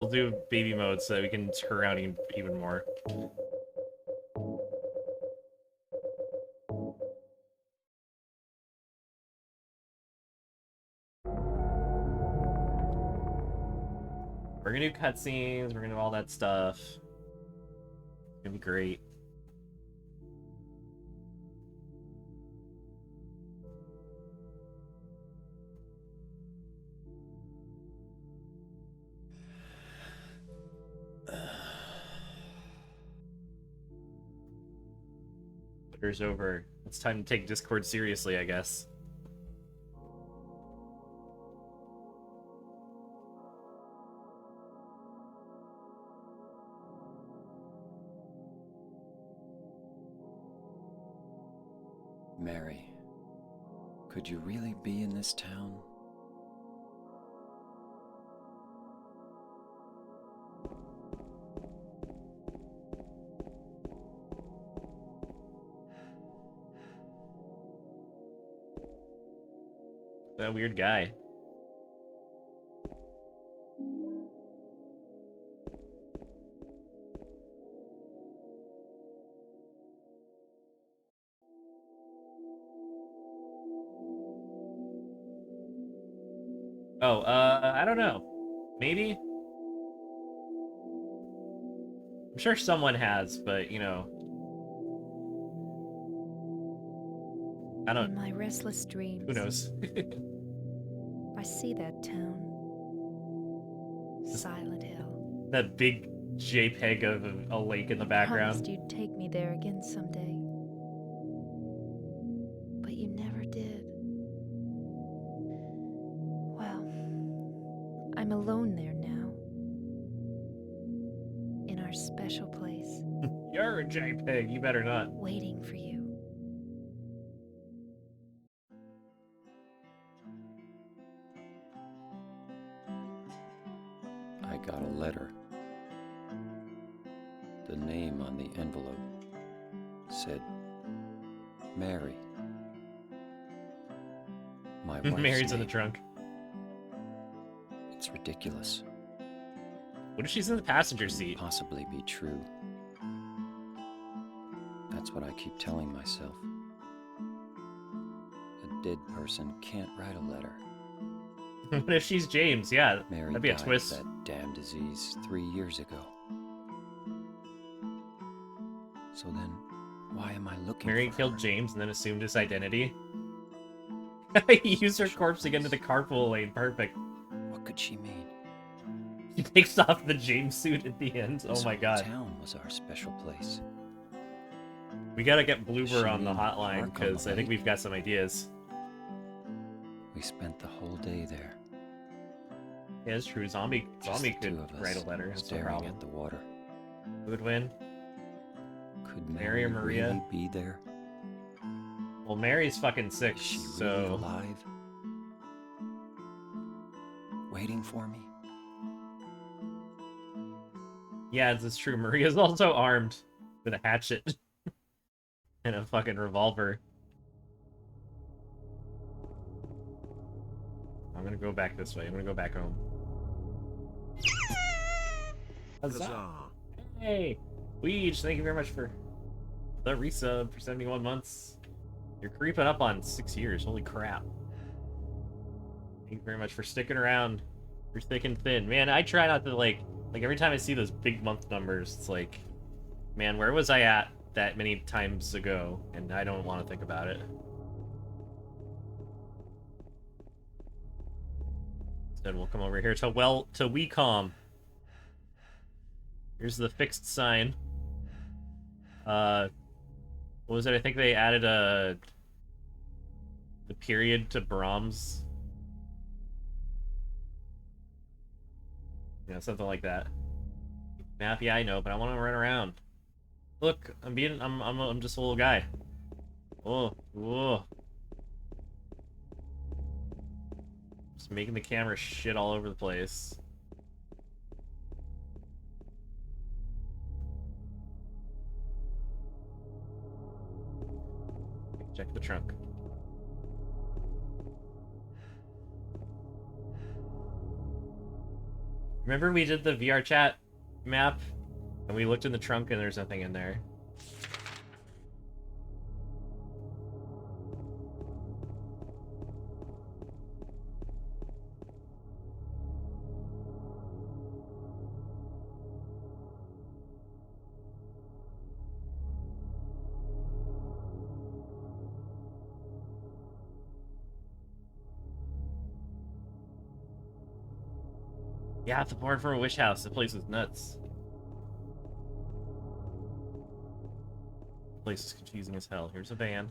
We'll do baby mode so that we can screw around even more. We're gonna do cutscenes, we're gonna do all that stuff. It's gonna be great. Twitter's over. It's time to take Discord seriously, I guess. Mary, could you really be in this town? That weird guy. Oh, I don't know. Maybe? I'm sure someone has, but, you know. I don't... In my restless dreams, Who knows? I see that town. Silent Hill. That big JPEG of a lake in the You background. promised you'd take me there again someday. But you never did. Well, I'm alone there now. In our special place. You're a JPEG, you better not. Waiting for you. I got a letter. The name on the envelope said Mary. My wife's Mary's in the name. trunk. It's ridiculous. What if she's in the passenger seat? Possibly be true. That's what I keep telling myself. A dead person can't write a letter. What if she's James? Yeah, Mary that'd be a died twist. of that damn disease 3 years ago. So then, why am I looking Mary for killed her? James and then assumed his identity. He used her corpse to get into the carpool lane. Perfect. What could she mean? He takes off the James suit at the end. This Oh my whole god. town was our special place. We gotta get Does she Bloober on the mean hotline, park on the because I think lake? we've got some ideas. We spent the whole day there. Yeah, it's true. Zombie Just the could two of us, write a letter. That's no staring problem. at the water. Who would win? Could Mary Mary or Maria? really be there? Well, Mary's fucking sick, Is she really so... alive? Waiting for me? Yeah, it's true. Maria's also armed with a hatchet and a fucking revolver. I'm gonna go back this way. I'm gonna go back home. Huzzah! Hey! Weege, thank you very much for the resub for 71 months. You're creeping up on 6 years. Holy crap. Thank you very much for sticking around. You're thick and thin. Man, I try not to, like every time I see those big month numbers, it's like, man, where was I at that many times ago? And I don't want to think about it. Instead, we'll come over here to WeCom. Here's the fixed sign. What was it? I think they added the period to Brahms. Yeah, something like that. Map, yeah, I know, but I want to run around. Look, I'm just a little guy. Oh, whoa. Just making the camera shit all over the place. Check the trunk. Remember we did the VR chat map? And we looked in the trunk and there's nothing in there. Yeah, the board from a wish house. The place was nuts. The place is confusing as hell. Here's a van.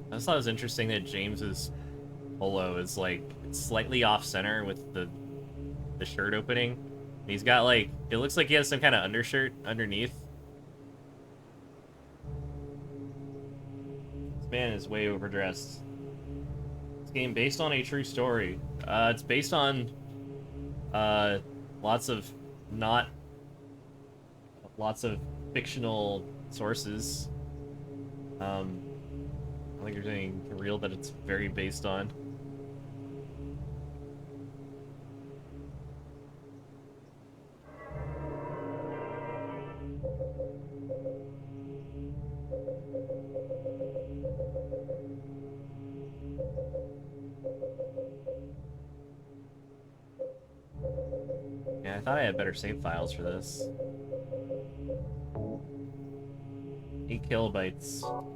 I just thought it was interesting that James's polo is like slightly off center with the shirt opening. And he's got like, it looks like he has some kind of undershirt underneath. This man is way overdressed. This game based on a true story. It's based on lots of fictional sources. I think you're saying for real that it's very based on. Yeah, I thought I had better save files for this. 8 kilobytes.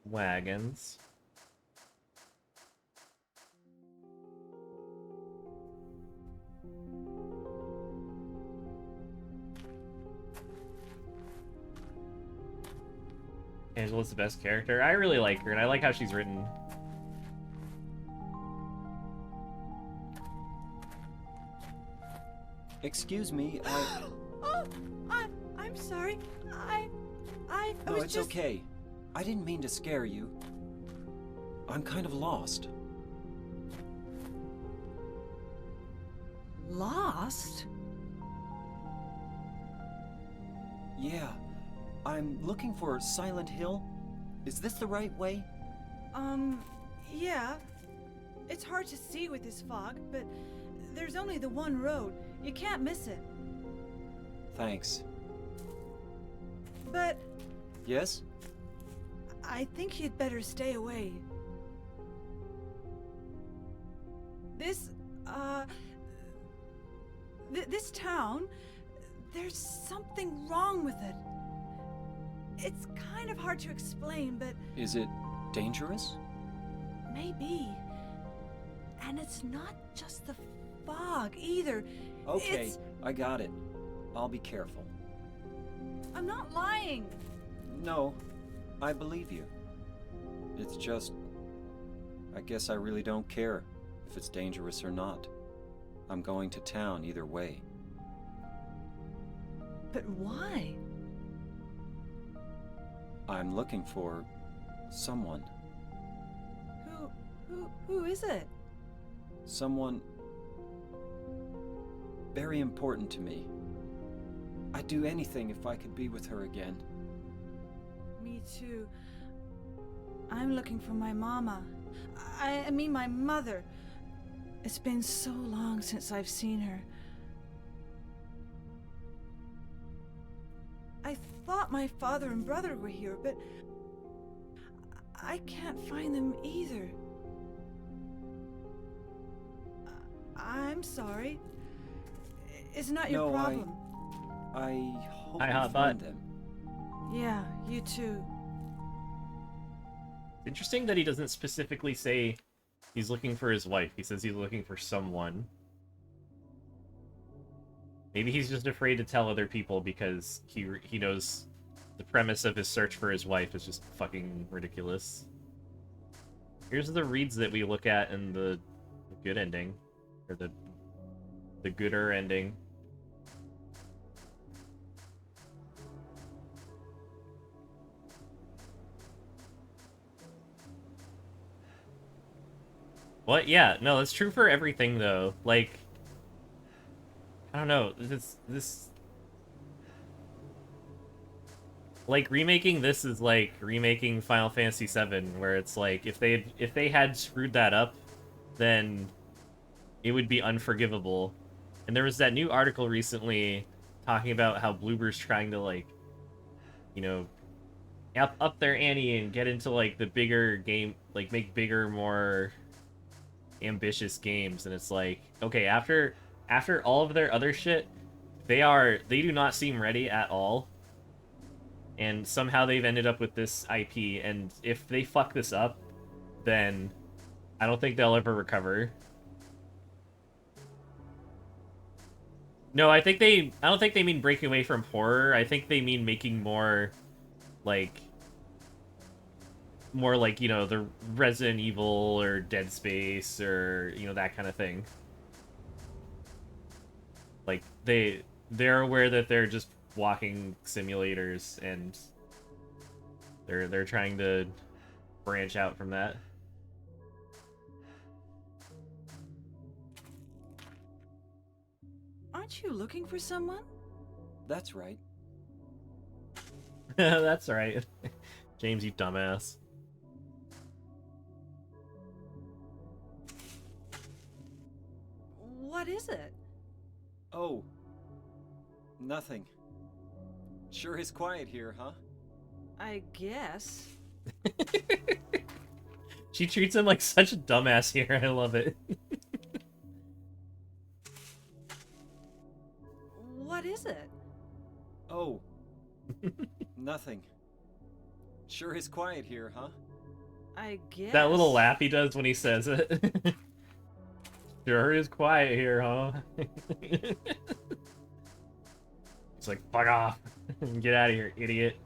Wagons. Angela's the best character. I really like her, and I like how she's written. Excuse me, I'm sorry. I No, was it's just... okay. I didn't mean to scare you. I'm kind of lost. Lost? Yeah. I'm looking for Silent Hill. Is this the right way? Yeah. It's hard to see with this fog, but there's only the one road. You can't miss it. Thanks. But Yes? I think you'd better stay away. This town, there's something wrong with it. It's kind of hard to explain, but Is it dangerous? maybe. And it's not just the fog either. Okay, It's... I got it. I'll be careful. I'm not lying. No, I believe you. It's just... I guess I really don't care if it's dangerous or not. I'm going to town either way. But why? I'm looking for... someone. Who is it? Someone... very important to me. I'd do anything if I could be with her again. Me too. I'm looking for my mama. I mean my mother. It's been so long since I've seen her. I thought my father and brother were here, but I can't find them either. I'm sorry. It's not your No, problem. I hope Hi, you Hot find Butt. them. Yeah, you too. It's interesting that he doesn't specifically say he's looking for his wife. He says he's looking for someone. Maybe he's just afraid to tell other people because he knows the premise of his search for his wife is just fucking ridiculous. Here's the reads that we look at in the good ending. Or the gooder ending. What? Yeah, no, that's true for everything though. Like, I don't know, this like remaking this is like remaking Final Fantasy VII, where it's like if they had screwed that up, then it would be unforgivable. And there was that new article recently talking about how Bloober's trying to, like, you know, up their ante and get into like the bigger game, like make bigger, more ambitious games. And it's like, okay, after all of their other shit, they do not seem ready at all. And somehow they've ended up with this IP, and if they fuck this up, then I don't think they'll ever recover. No, I don't think they mean breaking away from horror. I think they mean making more like, you know, the Resident Evil or Dead Space or, you know, that kind of thing. Like, they're aware that they're just walking simulators, and they're trying to branch out from that. Aren't you looking for someone? That's right. That's right. James, you dumbass. What is it? Oh. Nothing. Sure is quiet here, huh? I guess. She treats him like such a dumbass here. I love it. What is it? Oh. Nothing. Sure is quiet here, huh? I guess. That little laugh he does when he says it. Sure is quiet here, huh? It's like, fuck off. Get out of here, idiot.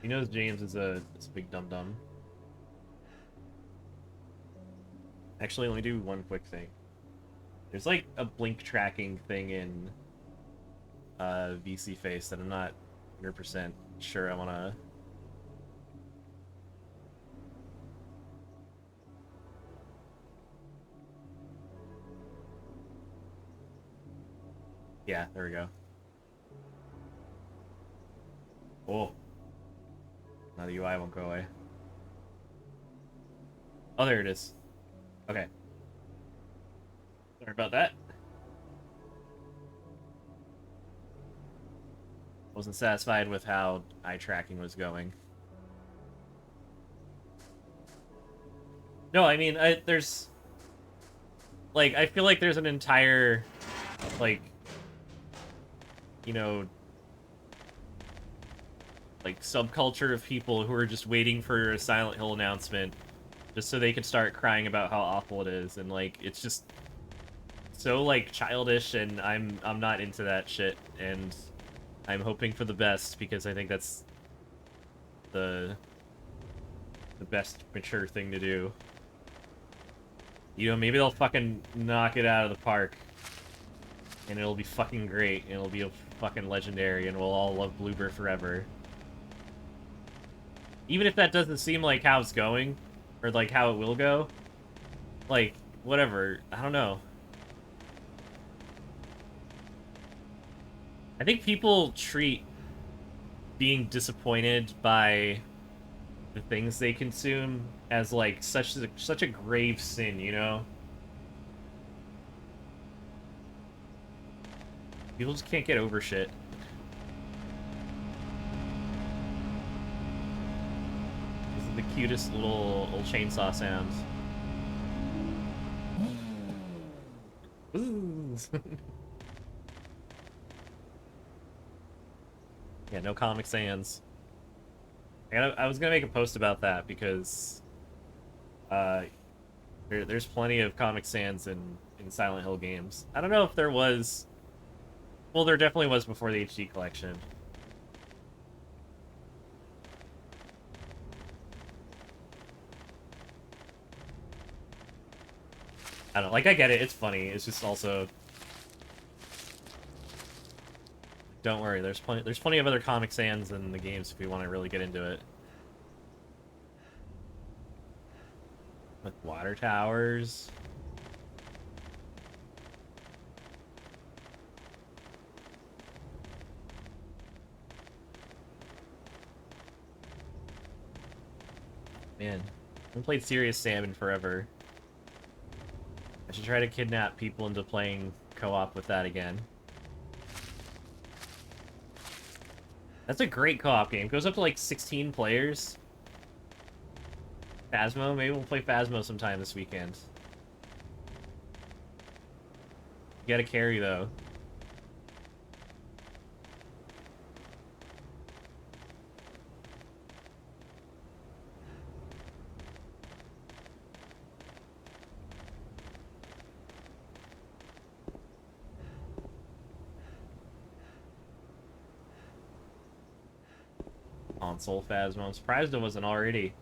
He knows James is a big dum-dum. Actually, let me do one quick thing. There's like a blink tracking thing in VC Face that I'm not 100% sure I want to... Yeah, there we go. Oh. Now the UI won't go away. Oh, there it is. Okay. Sorry about that. Wasn't satisfied with how eye tracking was going. No, I mean, there's... Like, I feel like there's an entire, like, you know, like, subculture of people who are just waiting for a Silent Hill announcement just so they can start crying about how awful it is, and, like, it's just so, like, childish, and I'm not into that shit, and I'm hoping for the best, because I think that's the best mature thing to do. You know, maybe they'll fucking knock it out of the park, and it'll be fucking great, and it'll be fucking legendary, and we'll all love Bloober forever. Even if that doesn't seem like how it's going, or like how it will go, like, whatever, I don't know. I think people treat being disappointed by the things they consume as like such a grave sin, you know? People just can't get over shit. These are the cutest little chainsaw sounds. Ooh. Yeah, no Comic Sans. I was gonna make a post about that because there's plenty of Comic Sans in Silent Hill games. I don't know if there was. Well, there definitely was before the HD collection. I don't like. I get it. It's funny. It's just also. Don't worry. There's plenty of other Comic Sans in the games if we want to really get into it. With water towers. Man, I haven't played Serious Sam in forever. I should try to kidnap people into playing co-op with that again. That's a great co-op game. It goes up to like 16 players. Phasmo? Maybe we'll play Phasmo sometime this weekend. You gotta carry, though. Console Phasmo. I'm surprised it wasn't already.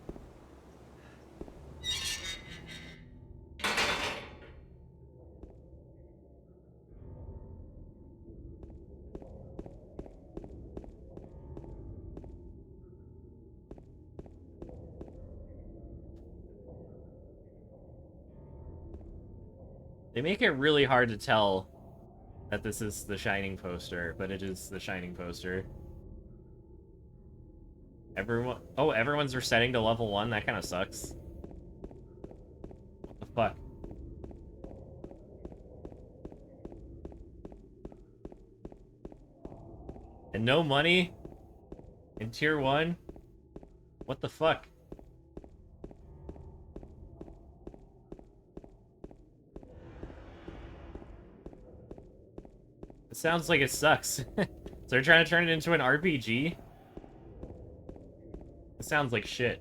They make it really hard to tell that this is the Shining poster, but it is the Shining poster. Everyone's resetting to level 1? That kind of sucks. What the fuck? And no money? In tier 1? What the fuck? It sounds like it sucks. So they're trying to turn it into an RPG? It sounds like shit.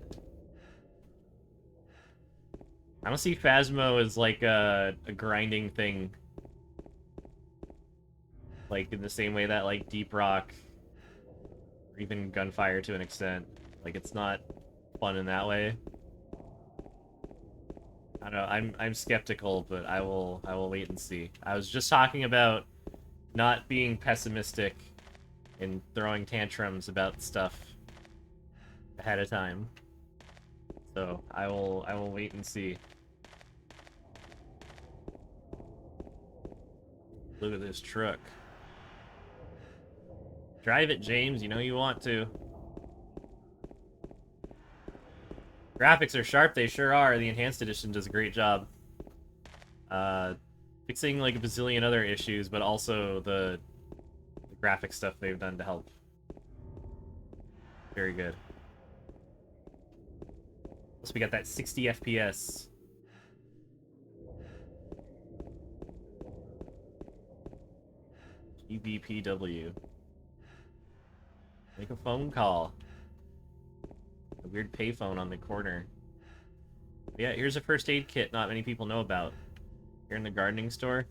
I don't see Phasmo as like a grinding thing. Like in the same way that like Deep Rock or even Gunfire to an extent. Like it's not fun in that way. I don't know, I'm skeptical, but I will wait and see. I was just talking about not being pessimistic and throwing tantrums about stuff ahead of time. So I will wait and see. Look at this truck. Drive it, James. You know you want to. Graphics are sharp. They sure are. The Enhanced Edition does a great job. Fixing like a bazillion other issues, but also the graphic stuff they've done to help. Very good. So we got that 60 FPS. EBPW. Make a phone call. A weird payphone on the corner. But yeah, here's a first aid kit not many people know about. Here in the gardening store.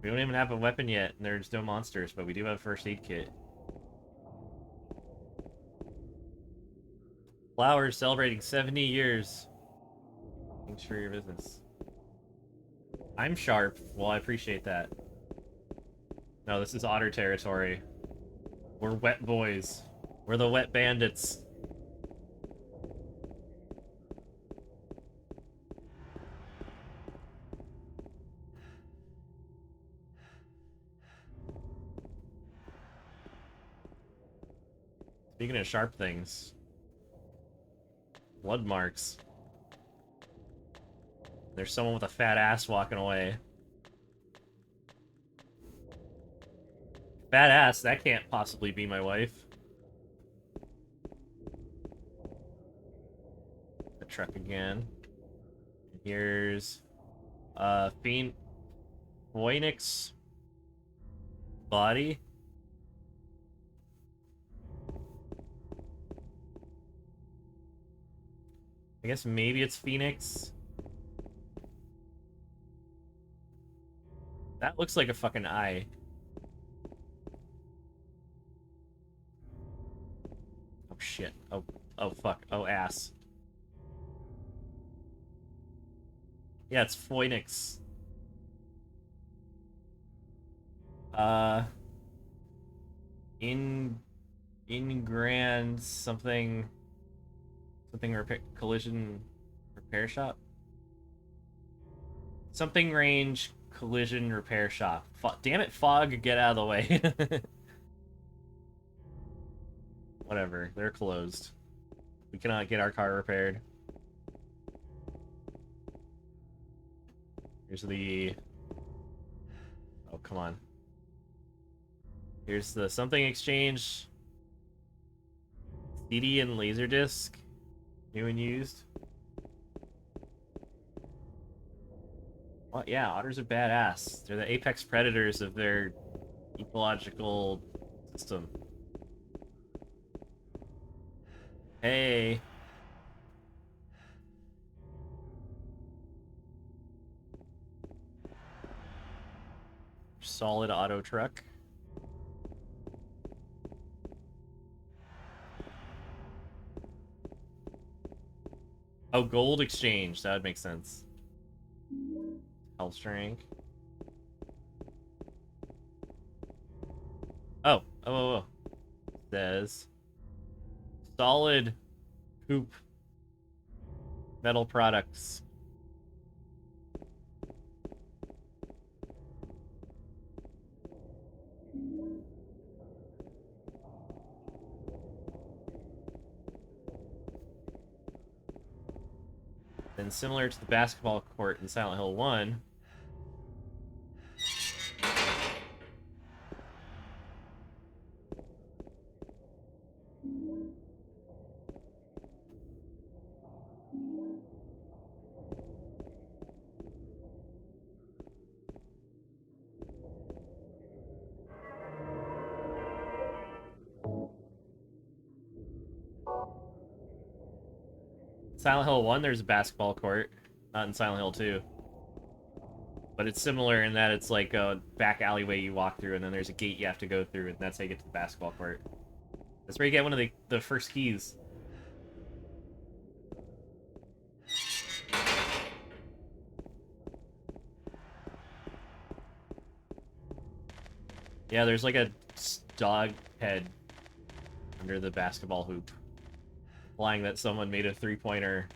We don't even have a weapon yet, and there's no monsters, but we do have a first aid kit. Flowers celebrating 70 years. Thanks for your business. I'm sharp. Well, I appreciate that. No, this is Otter territory. We're wet boys. We're the wet bandits. Speaking of sharp things. Blood marks. There's someone with a fat ass walking away. Fat ass, that can't possibly be my wife. The truck again. Here's Phoenix body. I guess maybe it's Phoenix. That looks like a fucking eye. Oh shit. Oh fuck. Oh ass. Yeah, it's Phoenix. In Grand something collision repair shop. Something range collision repair shop. Damn it, Fog, get out of the way. Whatever, they're closed. We cannot get our car repaired. Here's the... Oh, come on. Here's the something exchange. CD and Laserdisc. New and used. Well, yeah, otters are badass. They're the apex predators of their ecological system. Hey. Solid auto truck. Oh, gold exchange. That would make sense. Health drink. Oh. Says solid hoop metal products. Then similar to the basketball court in Silent Hill 1, Silent Hill 1, there's a basketball court. Not in Silent Hill 2. But it's similar in that it's like a back alleyway you walk through, and then there's a gate you have to go through, and that's how you get to the basketball court. That's where you get one of the first keys. Yeah, there's like a dog head under the basketball hoop. Implying that someone made a three-pointer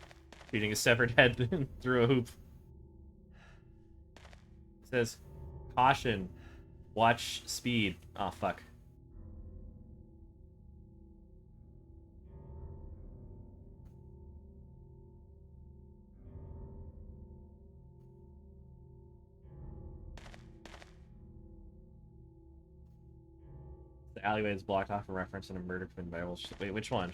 shooting a severed head through a hoop. It says, caution, watch speed. Oh, fuck. The alleyway is blocked off a reference in a murder committed by Welsh. Wait, which one?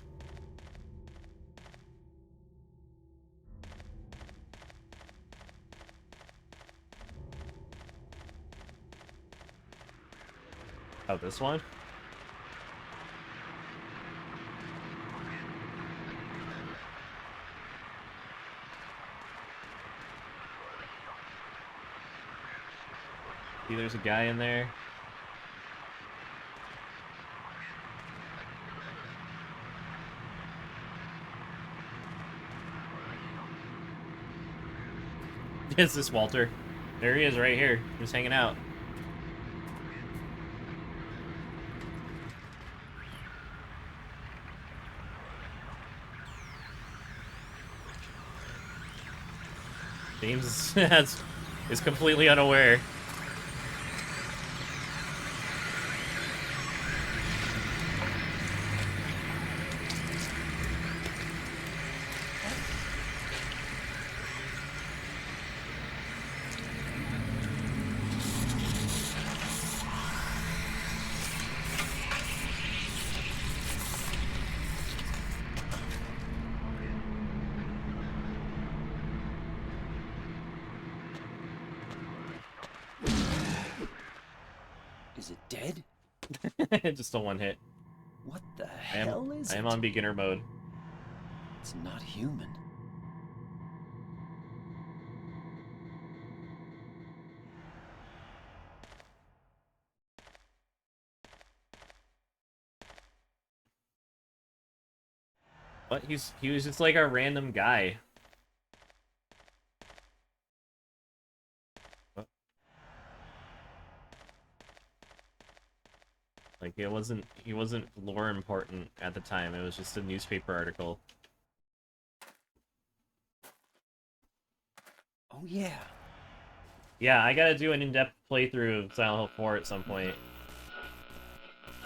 Oh, this one? See, there's a guy in there. Is this Walter? There he is right here, just hanging out. James is completely unaware. Is it dead? Just a one hit. What the hell is I it? am on beginner mode. It's not human. What? He was just like a random guy. What? Like he wasn't lore important at the time. It was just a newspaper article. Oh yeah. Yeah, I gotta do an in-depth playthrough of Silent Hill 4 at some point.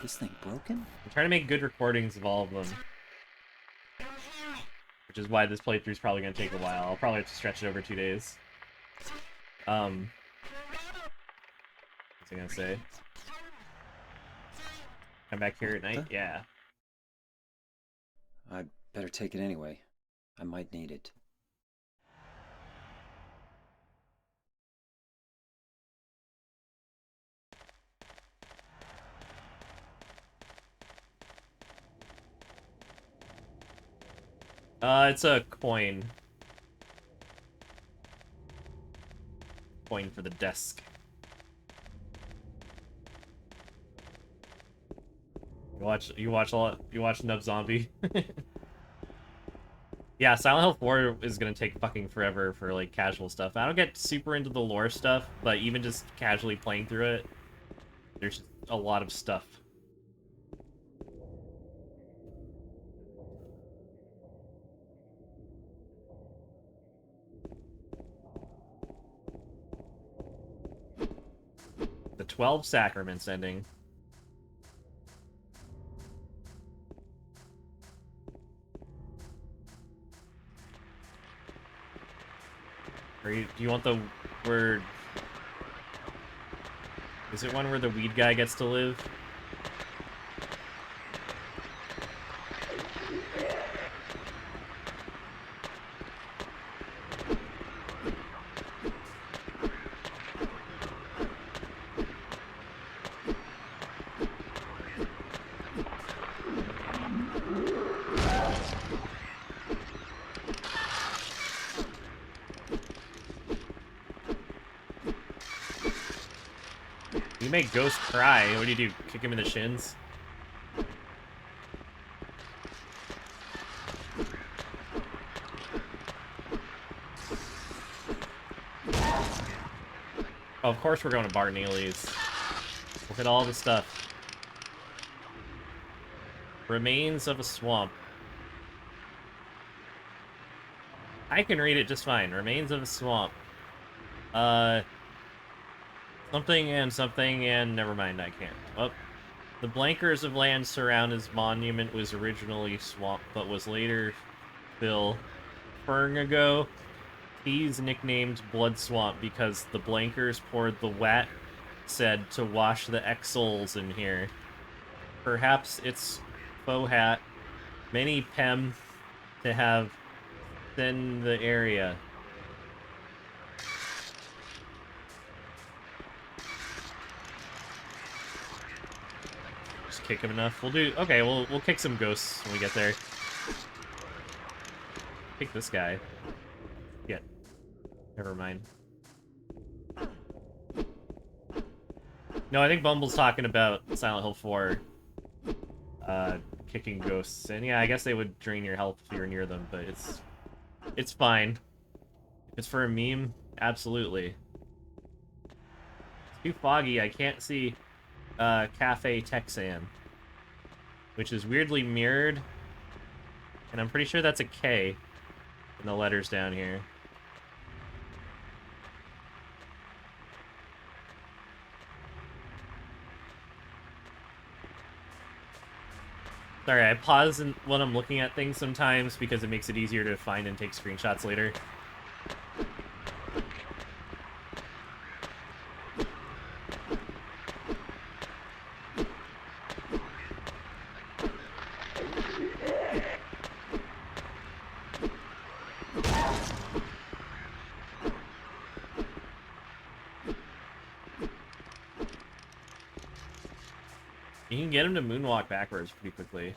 This thing broken? I'm trying to make good recordings of all of them. Which is why this playthrough is probably going to take a while. I'll probably have to stretch it over 2 days. What's I going to say? Come back here at night? Yeah. I better take it anyway. I might need it. It's a coin. Coin for the desk. You watch Nub Zombie. Yeah, Silent Hill 4 is gonna take fucking forever for like casual stuff. I don't get super into the lore stuff, but even just casually playing through it, there's a lot of stuff. The 12 Sacraments ending. Do you want the word? Is it one where the weed guy gets to live? You make Ghost cry. What do? Kick him in the shins? Oh, of course we're going to Bar Neely's. Look at all the stuff. Remains of a swamp. I can read it just fine. Remains of a swamp. Something and never mind, I can't. Oh. The blankers of land surround his monument was originally swamp, but was later fill. Fernago, he's nicknamed Blood Swamp because the blankers poured the wet said to wash the exiles in here. Perhaps it's faux hat. Many pem to have thin the area. Just kick him enough. We'll do okay, we'll kick some ghosts when we get there. Kick this guy. Yeah. Never mind. No, I think Bumble's talking about Silent Hill 4 kicking ghosts. And yeah, I guess they would drain your health if you're near them, but it's fine. If it's for a meme, absolutely. It's too foggy, I can't see Cafe Texan, which is weirdly mirrored, and I'm pretty sure that's a K in the letters down here. Sorry, I pause when I'm looking at things sometimes because it makes it easier to find and take screenshots later. You can get him to moonwalk backwards pretty quickly.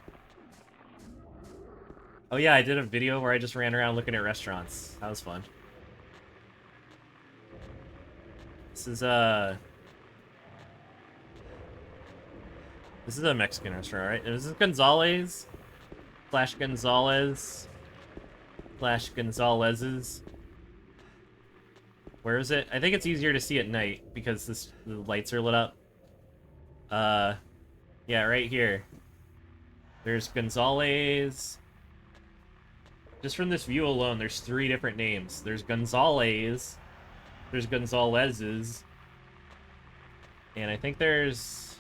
Oh yeah, I did a video where I just ran around looking at restaurants. That was fun. This is a Mexican restaurant, right? Is this Gonzalez? Slash Gonzalez? Slash Gonzalez's? Where is it? I think it's easier to see at night because the lights are lit up. Yeah, right here. There's Gonzalez. Just from this view alone, there's 3 different names. There's Gonzalez. There's Gonzalez's. And I think there's...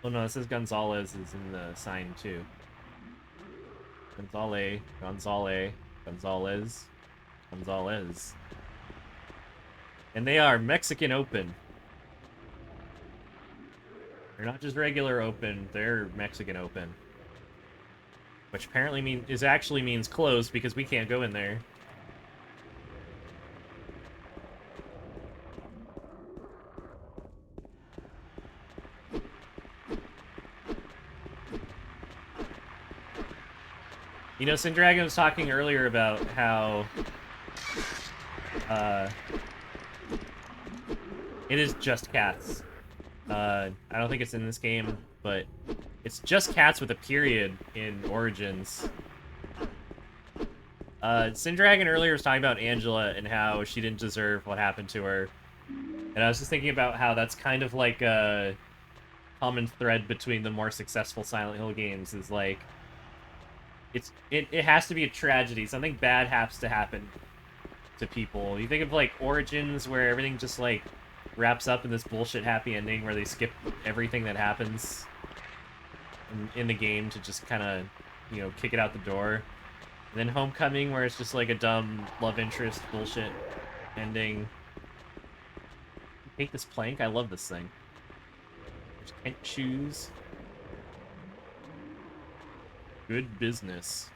Oh no, it says Gonzalez is in the sign too. Gonzalez, Gonzalez. And they are Mexican open. They're not just regular open, they're Mexican open. Which apparently actually means closed because we can't go in there. You know, Sindragon was talking earlier about how it is just cats. I don't think it's in this game, but it's just cats with a period in Origins. Sindragon earlier was talking about Angela and how she didn't deserve what happened to her. And I was just thinking about how that's kind of like a common thread between the more successful Silent Hill games is like it has to be a tragedy. Something bad has to happen to people. You think of like Origins where everything just like wraps up in this bullshit happy ending where they skip everything that happens in the game to just kind of, you know, kick it out the door. And then Homecoming where it's just like a dumb love interest bullshit ending. Take this plank. I love this thing. There's Kent shoes. Good business.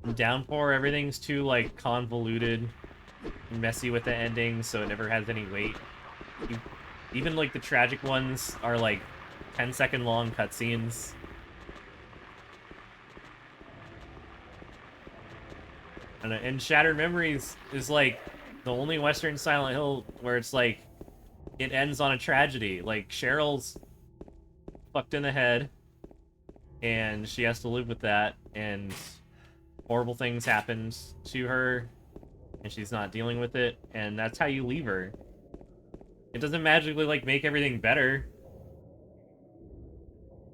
In Downpour, everything's too, like, convoluted and messy with the ending, so it never has any weight. Even, like, the tragic ones are, like, 10-second long cutscenes. And Shattered Memories is, like, the only Western Silent Hill where it's, like, it ends on a tragedy. Like, Cheryl's fucked in the head, and she has to live with that, and horrible things happened to her, and she's not dealing with it, and that's how you leave her. It doesn't magically, like, make everything better.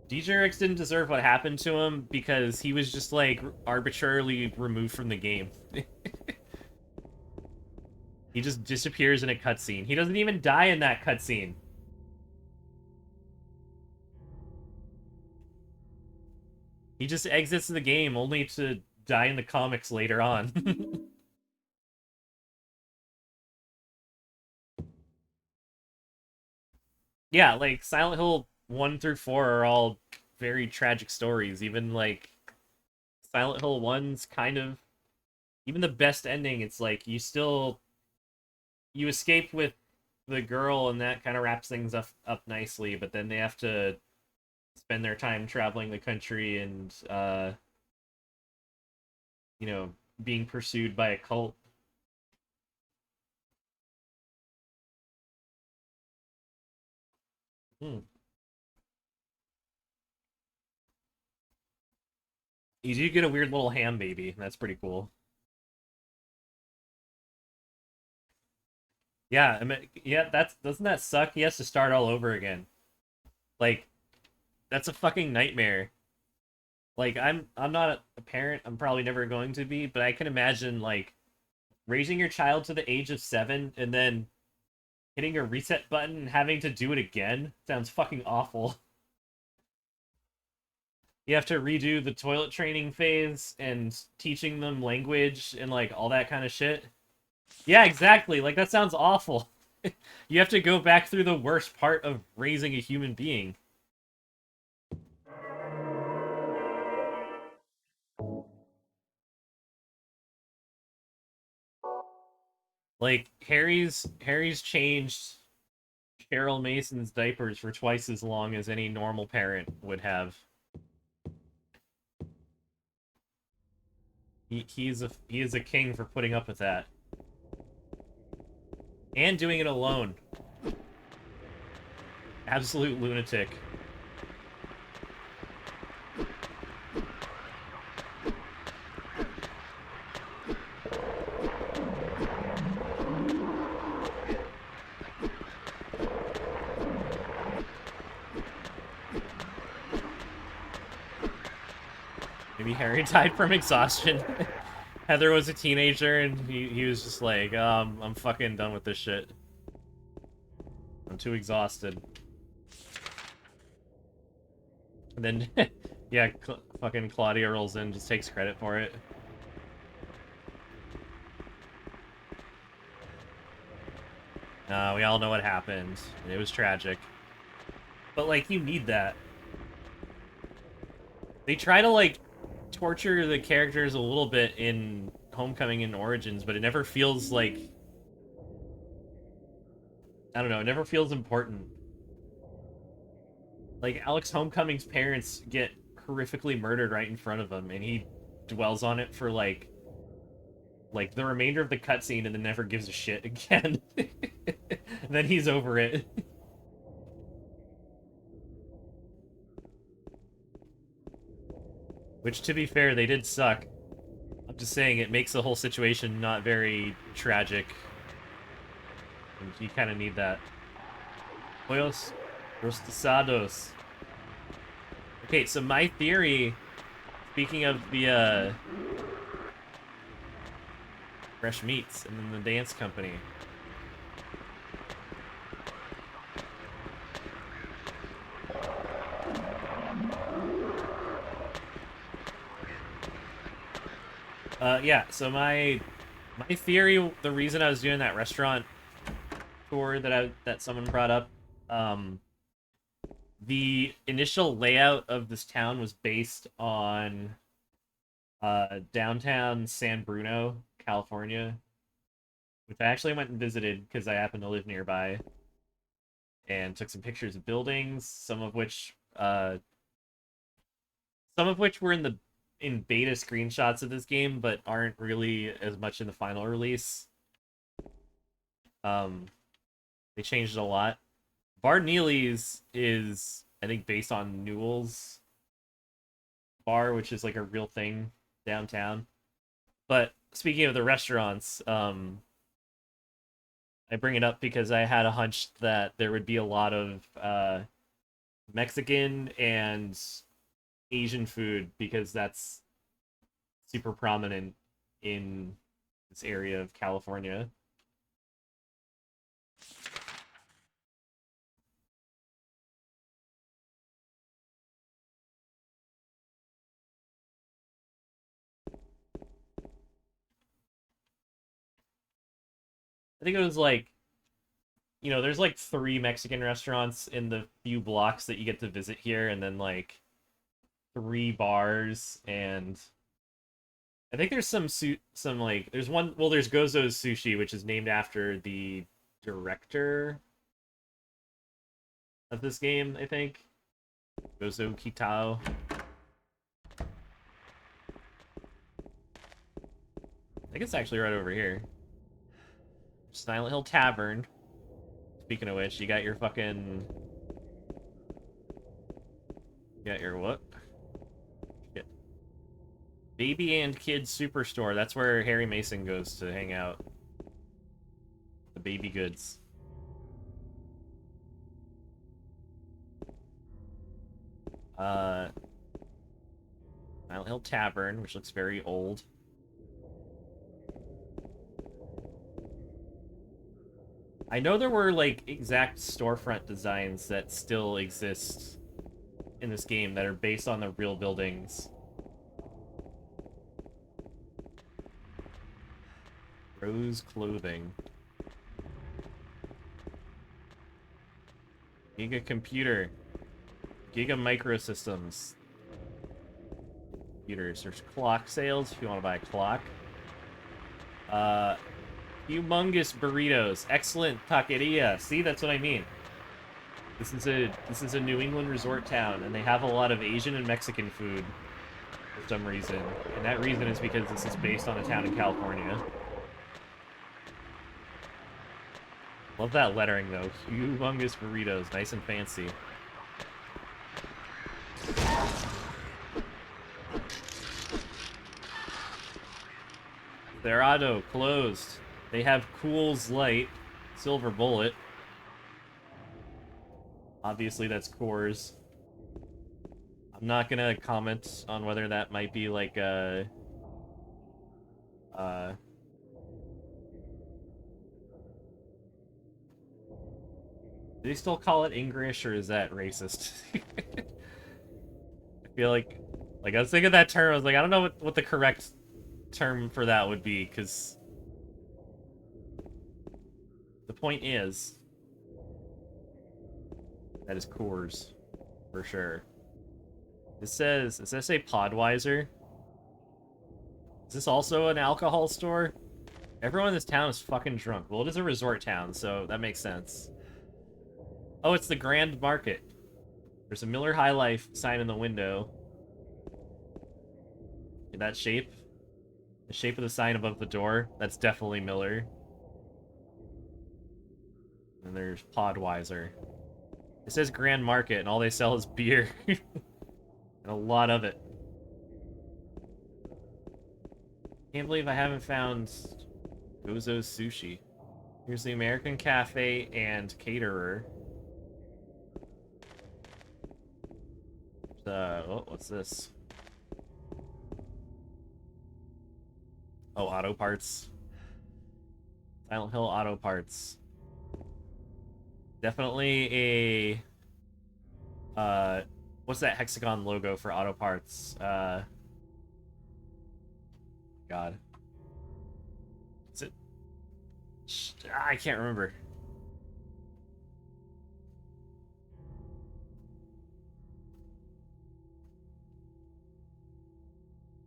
DJ didn't deserve what happened to him because he was just, like, arbitrarily removed from the game. He just disappears in a cutscene. He doesn't even die in that cutscene. He just exits the game only to die in the comics later on. Yeah, like, Silent Hill 1 through 4 are all very tragic stories. Even, like, Silent Hill 1's kind of... Even the best ending, it's like, you escape with the girl, and that kind of wraps things up nicely, but then they have to spend their time traveling the country and, you know, being pursued by a cult. You do get a weird little ham baby. That's pretty cool. Yeah, I mean, yeah, doesn't that suck? He has to start all over again. Like, that's a fucking nightmare. Like, I'm not a parent. I'm probably never going to be, but I can imagine, like, raising your child to the age of 7 and then hitting a reset button and having to do it again. Sounds fucking awful. You have to redo the toilet training phase and teaching them language and, like, all that kind of shit. Yeah, exactly. Like, that sounds awful. You have to go back through the worst part of raising a human being. Like, Harry's changed Cheryl Mason's diapers for twice as long as any normal parent would have. He is a king for putting up with that. And doing it alone. Absolute lunatic. Maybe Harry died from exhaustion. Heather was a teenager and he was just like, I'm fucking done with this shit. I'm too exhausted. And then, yeah, fucking Claudia rolls in, just takes credit for it. We all know what happened. It was tragic. But, like, you need that. They try to, like, torture the characters a little bit in Homecoming and Origins, but it never feels like... I don't know, it never feels important. Like, Alex Homecoming's parents get horrifically murdered right in front of him, and he dwells on it for, like the remainder of the cutscene and then never gives a shit again. Then he's over it. Which, to be fair, they did suck. I'm just saying, it makes the whole situation not very tragic. And you kind of need that. Pollos rostizados. Okay, so my theory, speaking of the, fresh meats and then the dance company. Yeah, so my theory, the reason I was doing that restaurant tour that someone brought up, the initial layout of this town was based on downtown San Bruno, California, which I actually went and visited because I happen to live nearby, and took some pictures of buildings, some of which were in beta screenshots of this game, but aren't really as much in the final release. They changed it a lot. Bar Neely's is, I think, based on Newell's bar, which is like a real thing downtown. But speaking of the restaurants, I bring it up because I had a hunch that there would be a lot of Mexican and Asian food, because that's super prominent in this area of California. I think it was like, there's like 3 Mexican restaurants in the few blocks that you get to visit here, and then like 3 bars, and I think there's some like, there's one, well, there's Gozo's Sushi, which is named after the director of this game, I think. Gozo Kitao. I think it's actually right over here. Silent Hill Tavern. Speaking of which, you got your fucking... You got your what? Shit. Baby and Kids Superstore. That's where Harry Mason goes to hang out. The baby goods. Silent Hill Tavern, which looks very old. I know there were, like, exact storefront designs that still exist in this game that are based on the real buildings. Rose Clothing. Giga Computer. Giga Microsystems. Computers. There's clock sales if you want to buy a clock. Humongous burritos. Excellent taqueria. See, that's what I mean. This is a New England resort town, and they have a lot of Asian and Mexican food for some reason. And that reason is because this is based on a town in California. Love that lettering though. Humongous burritos, nice and fancy. Cerrado, closed. They have Coors Light, Silver Bullet. Obviously that's Coors. I'm not gonna comment on whether that might be like a... Do they still call it English, or is that racist? I feel like I was thinking that term, I was like, I don't know what the correct term for that would be, because the point is that is Coors for sure. Does this say Podweiser? Is this also an alcohol store? Everyone in this town is fucking drunk. Well, it is a resort town, so that makes sense. Oh, it's the Grand Market. There's a Miller High Life sign in the window. That shape? The shape of the sign above the door? That's definitely Miller. And there's Podweiser. It says Grand Market, and all they sell is beer. And a lot of it. Can't believe I haven't found Gozo's Sushi. Here's the American Cafe and Caterer. Oh, what's this? Oh, auto parts. Silent Hill Auto Parts. Definitely a... what's that hexagon logo for auto parts? God. Is it... I can't remember.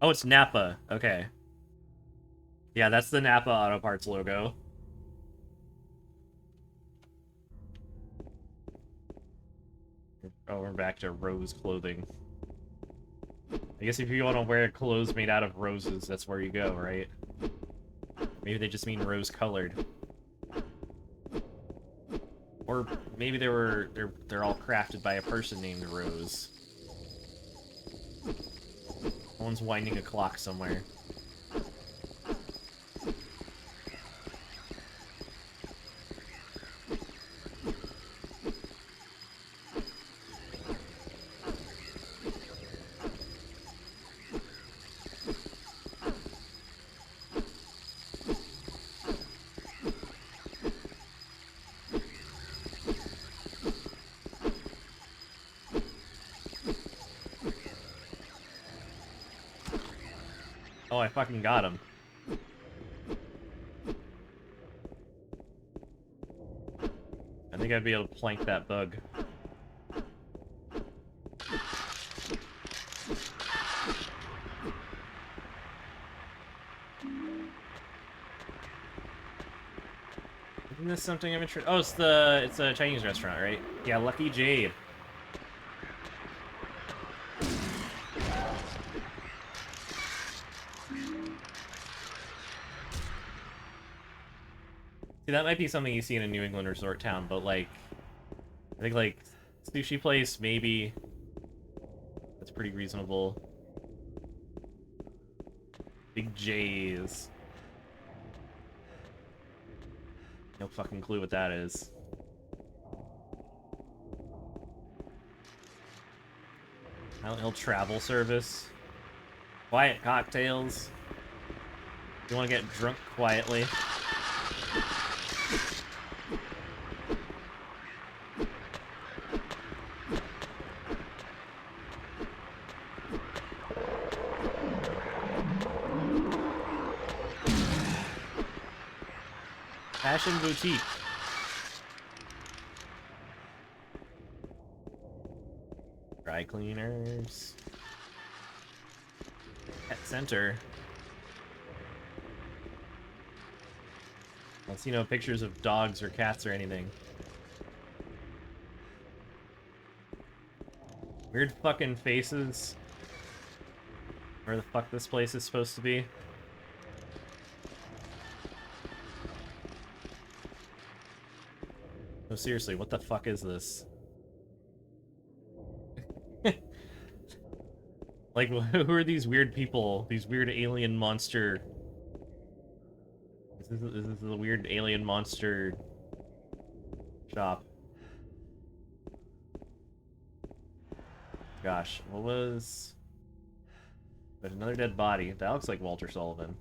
Oh, it's Napa. Okay. Yeah, that's the Napa Auto Parts logo. Oh, we're back to rose clothing. I guess if you want to wear clothes made out of roses, that's where you go, right? Maybe they just mean rose-colored. Or maybe they're all crafted by a person named Rose. Someone's winding a clock somewhere. Oh, I fucking got him. I think I'd be able to plank that bug. Isn't this something I'm interested? Oh, it's a Chinese restaurant, right? Yeah, Lucky Jade. See, that might be something you see in a New England resort town, but like, I think like sushi place, maybe. That's pretty reasonable. Big J's. No fucking clue what that is. Silent Hill Travel Service. Quiet cocktails. You want to get drunk quietly. Fashion boutique. Dry cleaners. Pet center. I don't see no pictures of dogs or cats or anything. Weird fucking faces. Where the fuck this place is supposed to be. No, seriously, what the fuck is this? Like, who are these weird people? These weird alien monster... This is the weird alien monster... shop. Gosh, what was... There's another dead body. That looks like Walter Sullivan.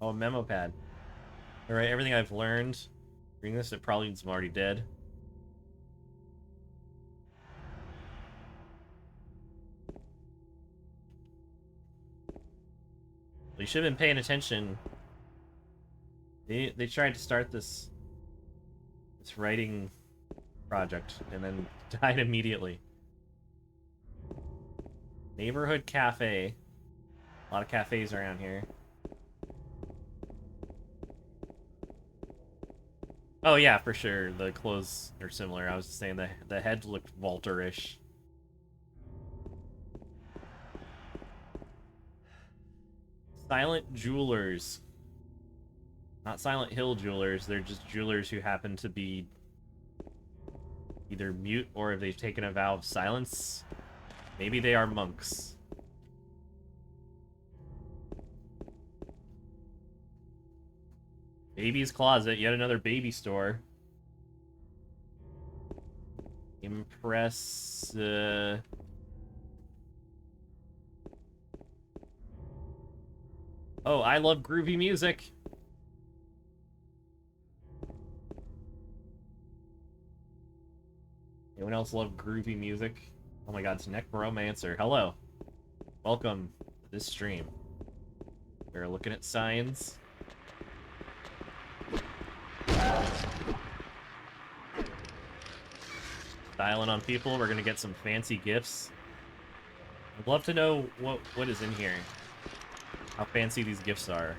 Oh, a memo pad. Alright, everything I've learned. Reading this, it probably means I'm already dead. Well, you should have been paying attention. They tried to start this writing project and then died immediately. Neighborhood cafe. A lot of cafes around here. Oh yeah, for sure. The clothes are similar. I was just saying the head looked Walter-ish. Silent Jewelers. Not Silent Hill Jewelers, they're just jewelers who happen to be either mute or if they've taken a vow of silence. Maybe they are monks. Baby's Closet, yet another baby store. Impress... Oh, I love groovy music. Anyone else love groovy music? Oh my god, it's Necromancer. Hello. Welcome to this stream. We're looking at signs. Styling on people. We're gonna get some fancy gifts. I'd love to know what is in here. How fancy these gifts are.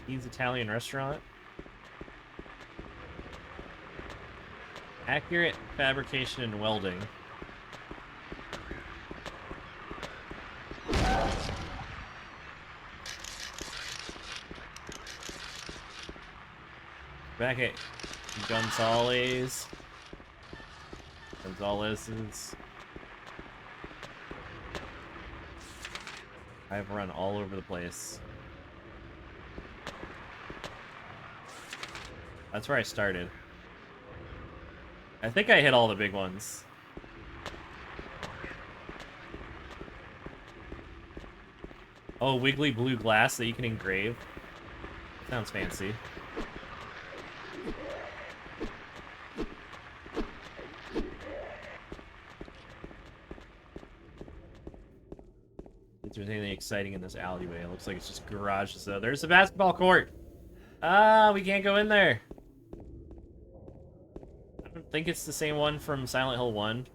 He's Italian restaurant. Accurate fabrication and welding. Back at Gonzalez's. I've run all over the place. That's where I started. I think I hit all the big ones. Oh, wiggly blue glass that you can engrave. Sounds fancy. If there's anything exciting in this alleyway, it looks like it's just garages though. There's the basketball court. Ah, we can't go in there. I don't think it's the same one from Silent Hill 1.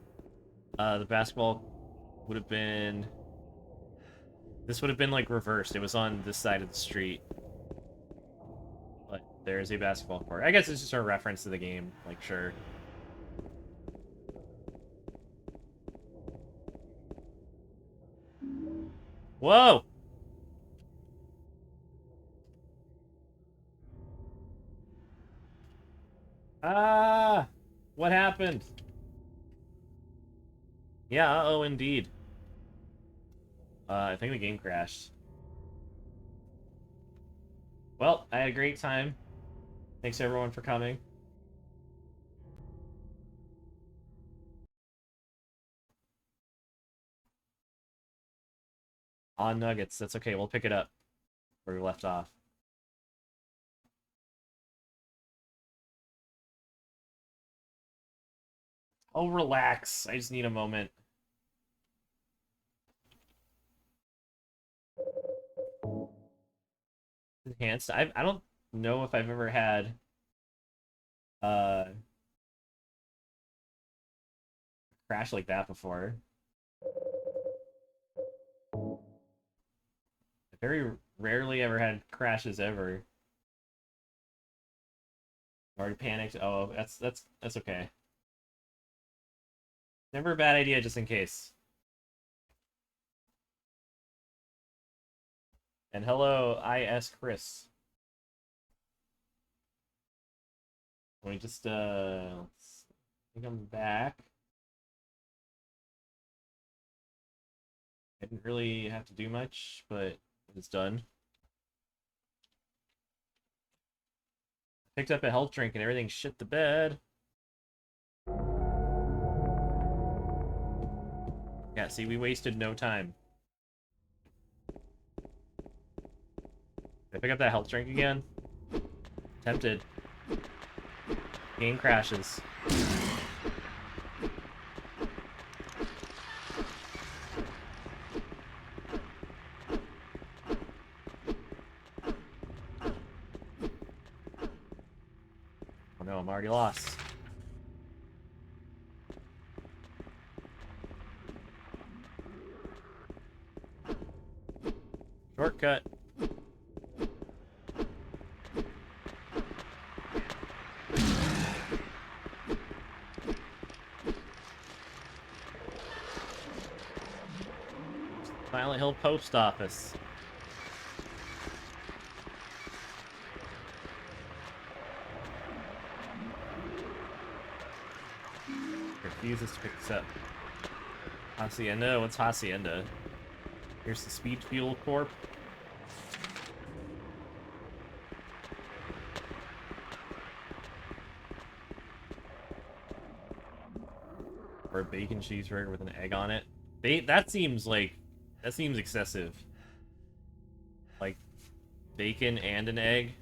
The basketball would have been... This would have been like reversed. It was on this side of the street. But there's a basketball court. I guess it's just a reference to the game. Like, sure. Whoa! Ah! What happened? Yeah, uh-oh, indeed. I think the game crashed. Well, I had a great time. Thanks everyone for coming. On Nuggets, that's okay, we'll pick it up where we left off. Oh, relax. I just need a moment. Enhanced. I don't know if I've ever had crash like that before. Very rarely ever had crashes ever. Already panicked. Oh, that's okay. Never a bad idea, just in case. And hello, IS Chris. Let me just I think I'm back. I didn't really have to do much, but it's done. Picked up a health drink and everything shit the bed. Yeah, see, we wasted no time. Did I pick up that health drink again? Tempted. Game crashes. Oh no, I'm already lost. Shortcut. Silent Hill Post Office. Refuses to pick this up. Hacienda? What's Hacienda? Here's the Speed Fuel Corp. Or a bacon cheeseburger with an egg on it. That seems excessive. Like, bacon and an egg.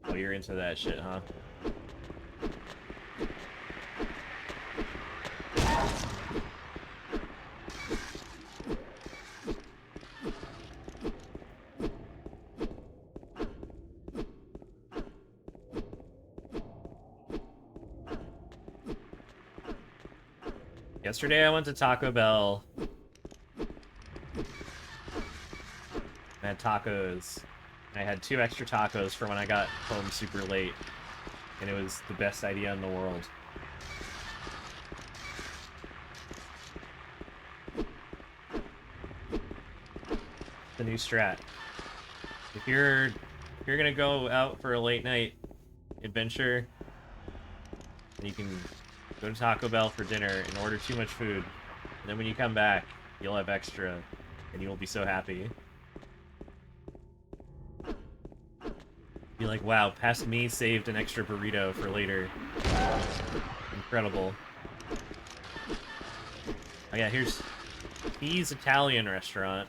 Oh, you're into that shit, huh? Yesterday I went to Taco Bell. I had tacos. I had 2 extra tacos for when I got home super late. And it was the best idea in the world. The new strat. If you're gonna go out for a late night adventure, and you can go to Taco Bell for dinner and order too much food. And then when you come back, you'll have extra, and you'll be so happy. Be like, wow, past me saved an extra burrito for later. Incredible. Oh yeah, here's He's Italian restaurant.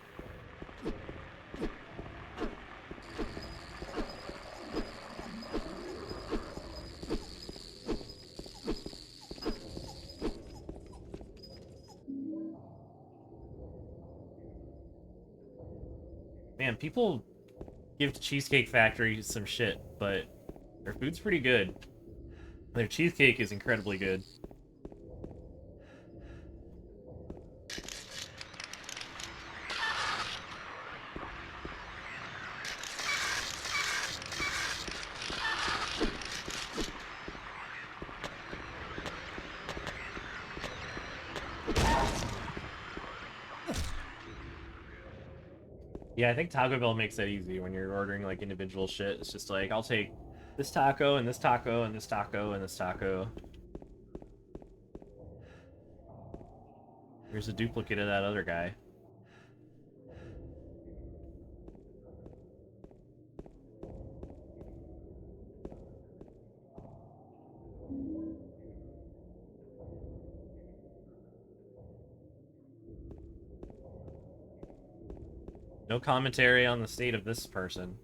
Man, people give Cheesecake Factory some shit, but their food's pretty good. Their cheesecake is incredibly good. Yeah, I think Taco Bell makes that easy when you're ordering like individual shit. It's just like, I'll take this taco and this taco and this taco and this taco. Here's a duplicate of that other guy. No commentary on the state of this person.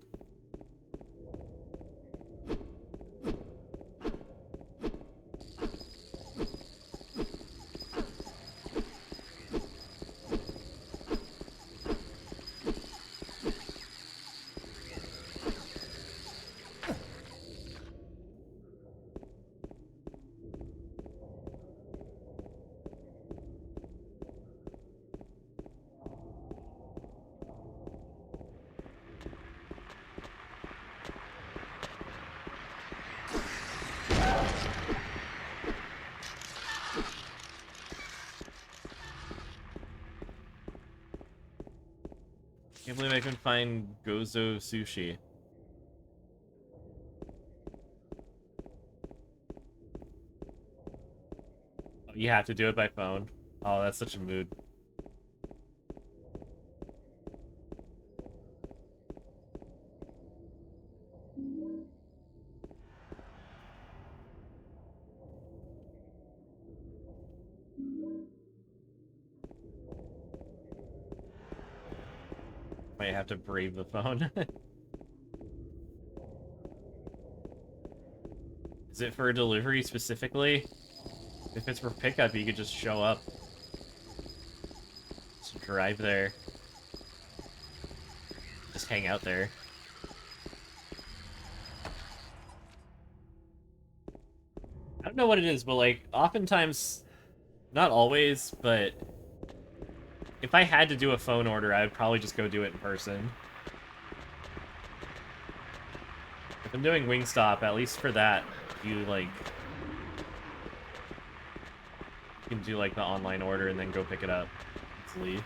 Can't believe I couldn't find Gozo Sushi. You have to do it by phone. Oh, that's such a mood. Might have to brave the phone. Is it for delivery specifically? If it's for pickup, you could just show up. Just drive there. Just hang out there. I don't know what it is, but like, oftentimes, not always, but if I had to do a phone order, I would probably just go do it in person. If I'm doing Wingstop, at least for that, you can do like the online order and then go pick it up. Let's leave.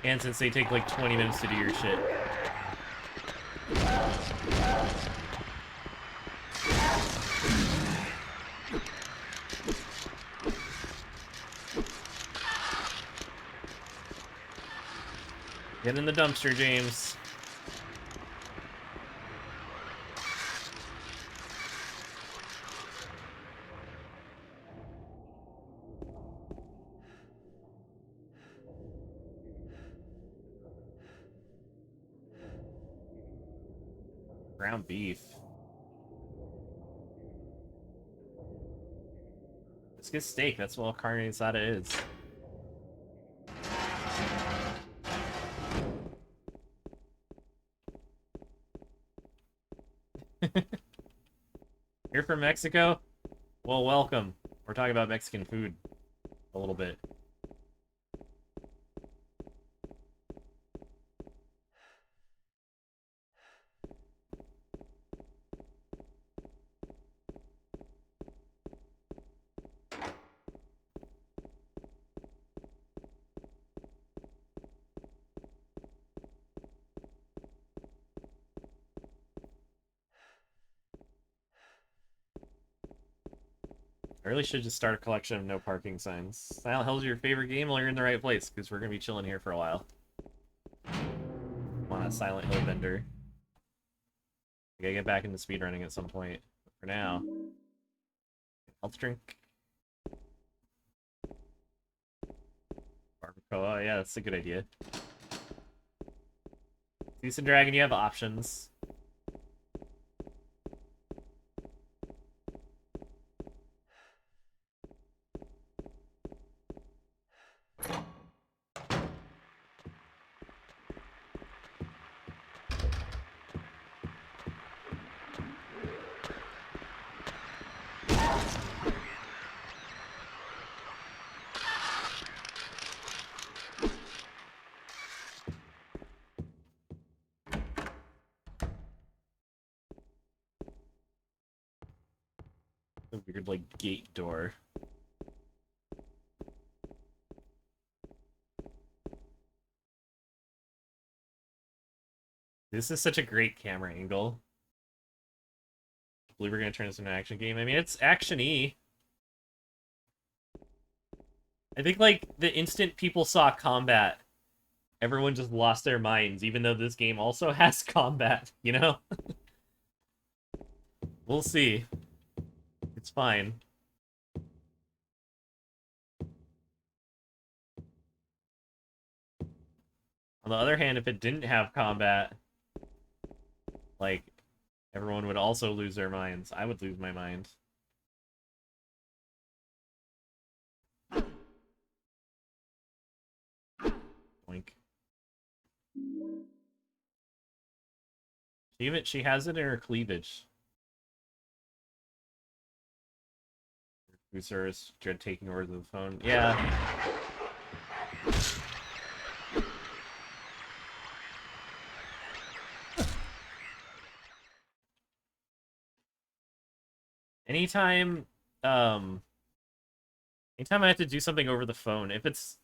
And since they take like 20 minutes to do your shit. Get in the dumpster, James. Ground beef. Let's get steak. That's what carne asada is. Here from Mexico? Well, welcome. We're talking about Mexican food a little bit. I really should just start a collection of no parking signs. Silent Hill's your favorite game? Well, you're in the right place, because we're going to be chilling here for a while. I'm on a Silent Hill vendor. I gotta get back into speedrunning at some point. But for now, health drink. Barbacoa, yeah, that's a good idea. Decent Dragon, you have options. A weird, like, gate door. This is such a great camera angle. I believe we're gonna turn this into an action game. I mean, it's action-y. I think, like, the instant people saw combat, everyone just lost their minds, even though this game also has combat, you know? We'll see. It's fine. On the other hand, if it didn't have combat, like, everyone would also lose their minds. I would lose my mind. Boink. She has it in her cleavage. Usurus dread taking over the phone. Yeah. Anytime I have to do something over the phone, if it's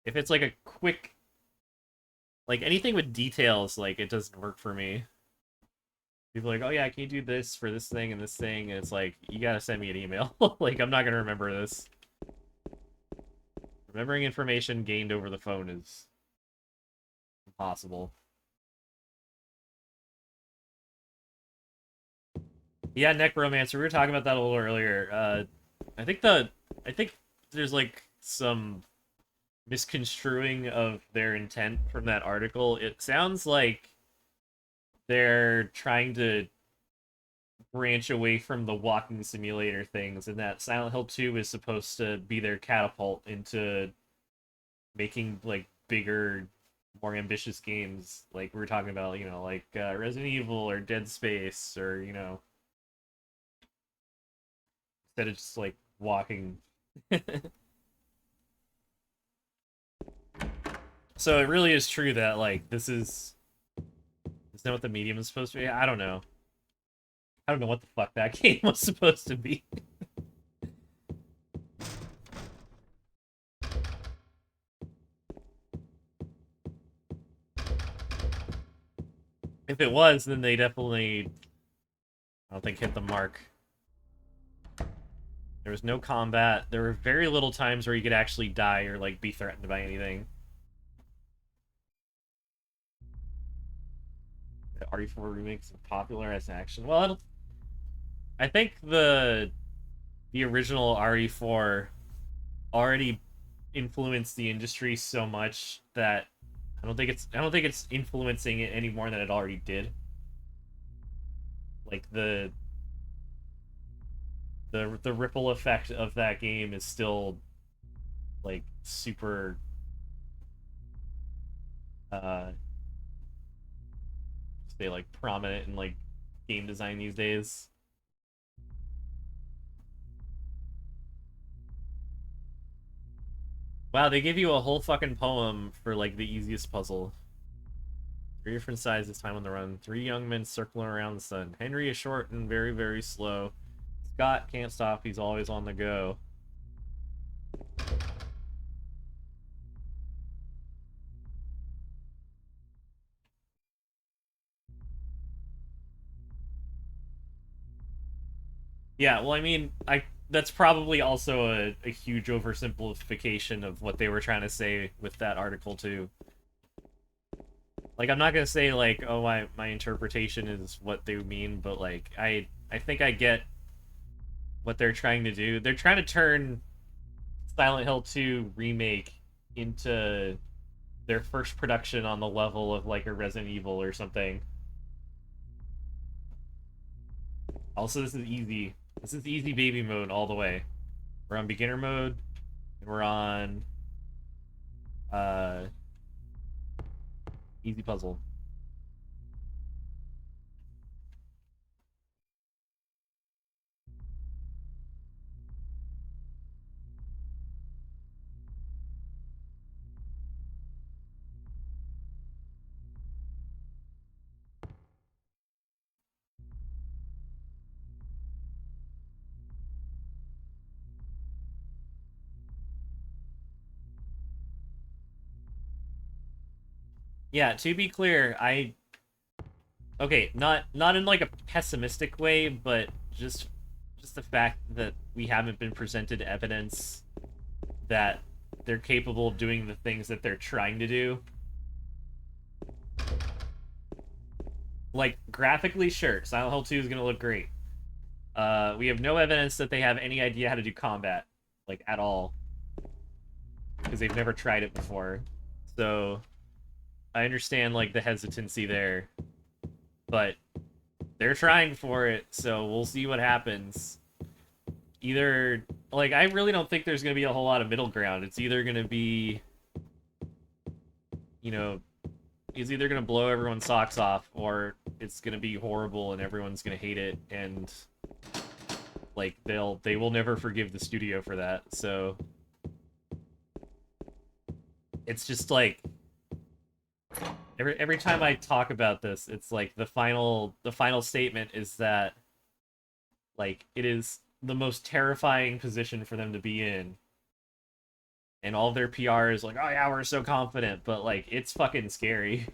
like a quick Like, anything with details, like, it doesn't work for me. People are like, oh yeah, can you do this for this thing and this thing? And it's like, you gotta send me an email. Like, I'm not gonna remember this. Remembering information gained over the phone is impossible. Yeah, Necromancer, we were talking about that a little earlier. I think there's like some misconstruing of their intent from that article. It sounds like they're trying to branch away from the walking simulator things, and that Silent Hill 2 is supposed to be their catapult into making like bigger, more ambitious games, like we were talking about, you know, like Resident Evil or Dead Space, or, you know, instead of just like walking. So it really is true that like this is that what the medium is supposed to be? I don't know. I don't know what the fuck that game was supposed to be. If it was, then they definitely, I don't think, hit the mark. There was no combat. There were very little times where you could actually die or like be threatened by anything. The RE4 remakes of popular as action. Well, I think the original RE4 already influenced the industry so much that I don't think it's influencing it any more than it already did. Like the ripple effect of that game is still like super stay like prominent in like game design these days. Wow, they give you a whole fucking poem for like the easiest puzzle. 3 different sizes, time on the run. 3 young men circling around the sun. Henry is short and very, very slow. Scott can't stop, he's always on the go. Yeah, well, I mean, that's probably also a huge oversimplification of what they were trying to say with that article, too. Like, I'm not gonna say, like, oh, my interpretation is what they mean, but, like, I think I get what they're trying to do. They're trying to turn Silent Hill 2 Remake into their first production on the level of, like, a Resident Evil or something. Also, this is easy. This is easy baby mode all the way. We're on beginner mode, and we're on easy puzzle. Yeah, to be clear, okay, not in like a pessimistic way, but just the fact that we haven't been presented evidence that they're capable of doing the things that they're trying to do. Like, graphically, sure, Silent Hill 2 is gonna look great. We have no evidence that they have any idea how to do combat, like, at all. Because they've never tried it before. So, I understand, like, the hesitancy there. But they're trying for it, so we'll see what happens. Either, like, I really don't think there's going to be a whole lot of middle ground. It's either going to be, you know, it's either going to blow everyone's socks off, or it's going to be horrible and everyone's going to hate it, and, like, they will never forgive the studio for that, so... It's just, like... Every time I talk about this, it's like the final statement is that, like, it is the most terrifying position for them to be in. and all of their PR is like, oh yeah, we're so confident, but like it's fucking scary.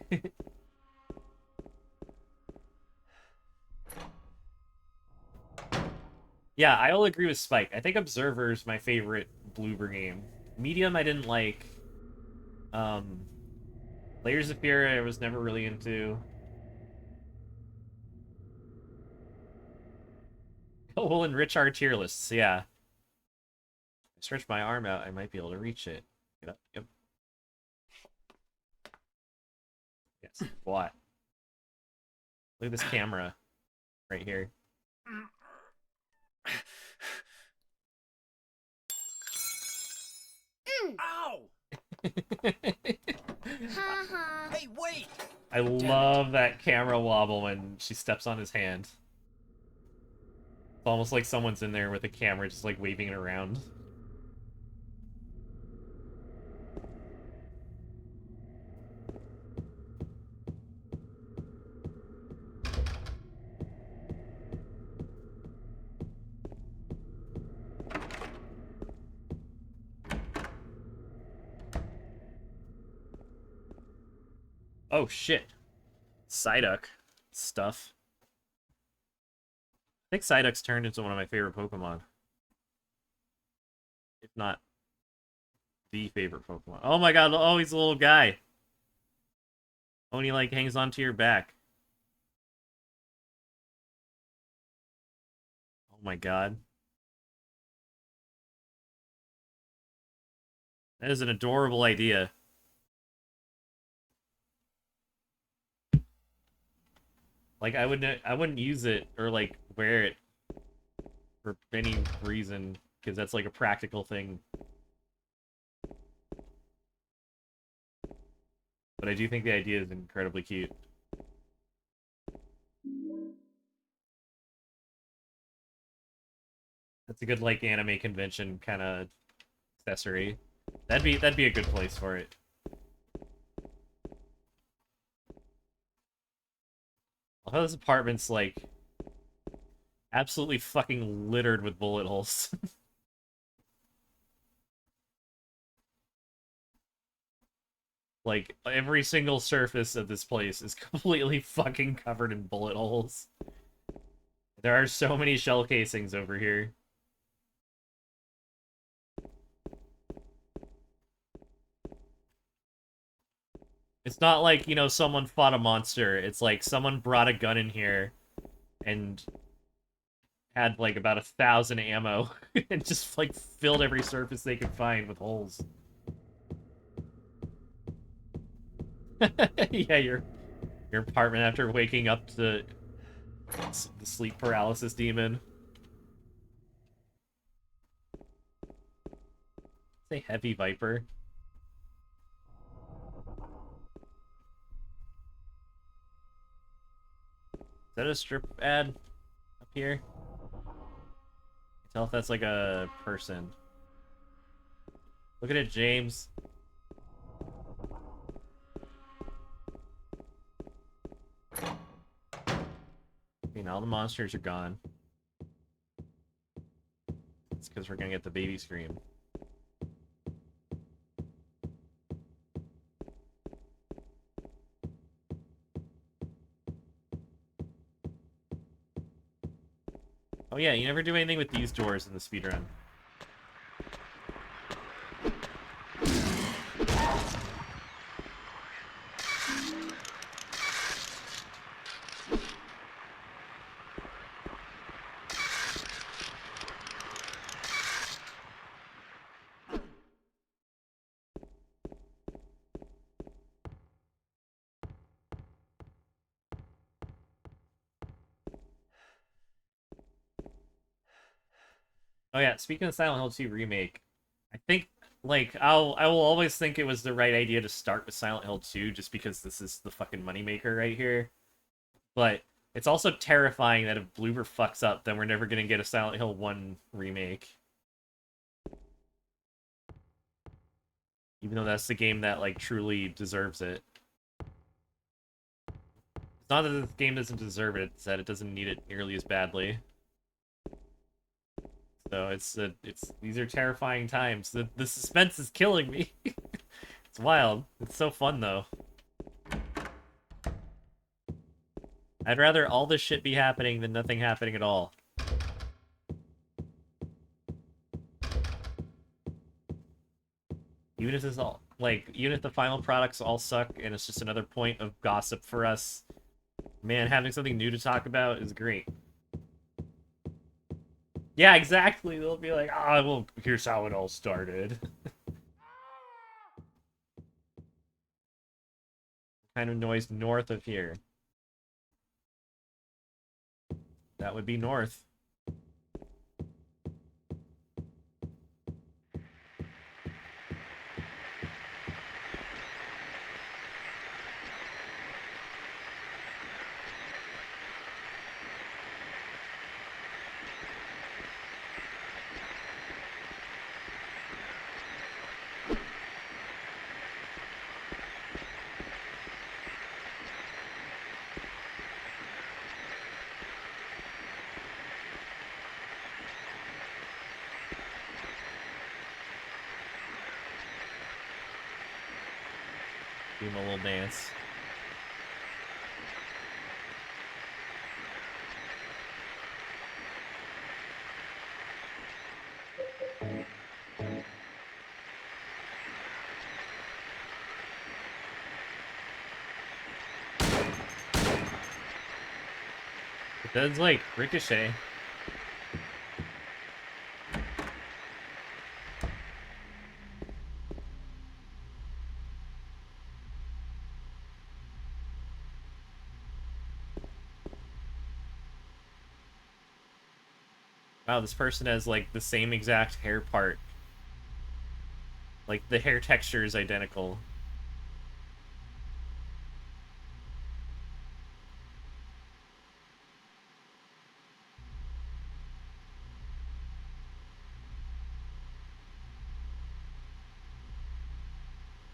Yeah, I'll agree with Spike. I think Observer's my favorite Bloober game. Medium I didn't like. Layers of Fear I was never really into. Oh, we'll enrich our tier lists, yeah. Stretch my arm out, I might be able to reach it. Get up, yep. Yes, what? Look at this camera right here. Ow! Hey, wait! I love that camera wobble when she steps on his hand. It's almost like someone's in there with a camera just like waving it around. Oh shit. Psyduck stuff. I think Psyduck's turned into one of my favorite Pokemon. If not the favorite Pokemon. Oh my god, oh, he's a little guy. Oh, and he like hangs onto your back. Oh my god. That is an adorable idea. Like I wouldn't use it or like wear it for any reason because that's like a practical thing. But I do think the idea is incredibly cute. That's a good like anime convention kind of accessory. That'd be a good place for it. I love this apartment's like absolutely fucking littered with bullet holes. Like every single surface of this place is completely fucking covered in bullet holes. There are so many shell casings over here. It's not like, you know, someone fought a monster. It's like someone brought a gun in here and had like about 1,000 ammo and just like filled every surface they could find with holes. Yeah, your apartment after waking up to the sleep paralysis demon. Say heavy viper. Is that a strip ad up here? Tell if that's like a person. Look at it, James. Okay, now all the monsters are gone. It's because we're gonna get the baby scream. Oh yeah, you never do anything with these doors in the speedrun. Oh yeah, speaking of Silent Hill 2 Remake, I think, like, I will always think it was the right idea to start with Silent Hill 2 just because this is the fucking moneymaker right here. But it's also terrifying that if Bloober fucks up, then we're never gonna get a Silent Hill 1 remake. Even though that's the game that, like, truly deserves it. It's not that this game doesn't deserve it, it's that it doesn't need it nearly as badly. So it's these are terrifying times. The suspense is killing me. It's wild. It's so fun though. I'd rather all this shit be happening than nothing happening at all. Even if this all even if the final products all suck and it's just another point of gossip for us, man, having something new to talk about is great. Yeah, exactly. They'll be like, ah, well, here's how it all started. Kind of noise north of here. That would be north. Do him a little dance. It does, like, ricochet. Wow, this person has, like, the same exact hair part. Like, the hair texture is identical.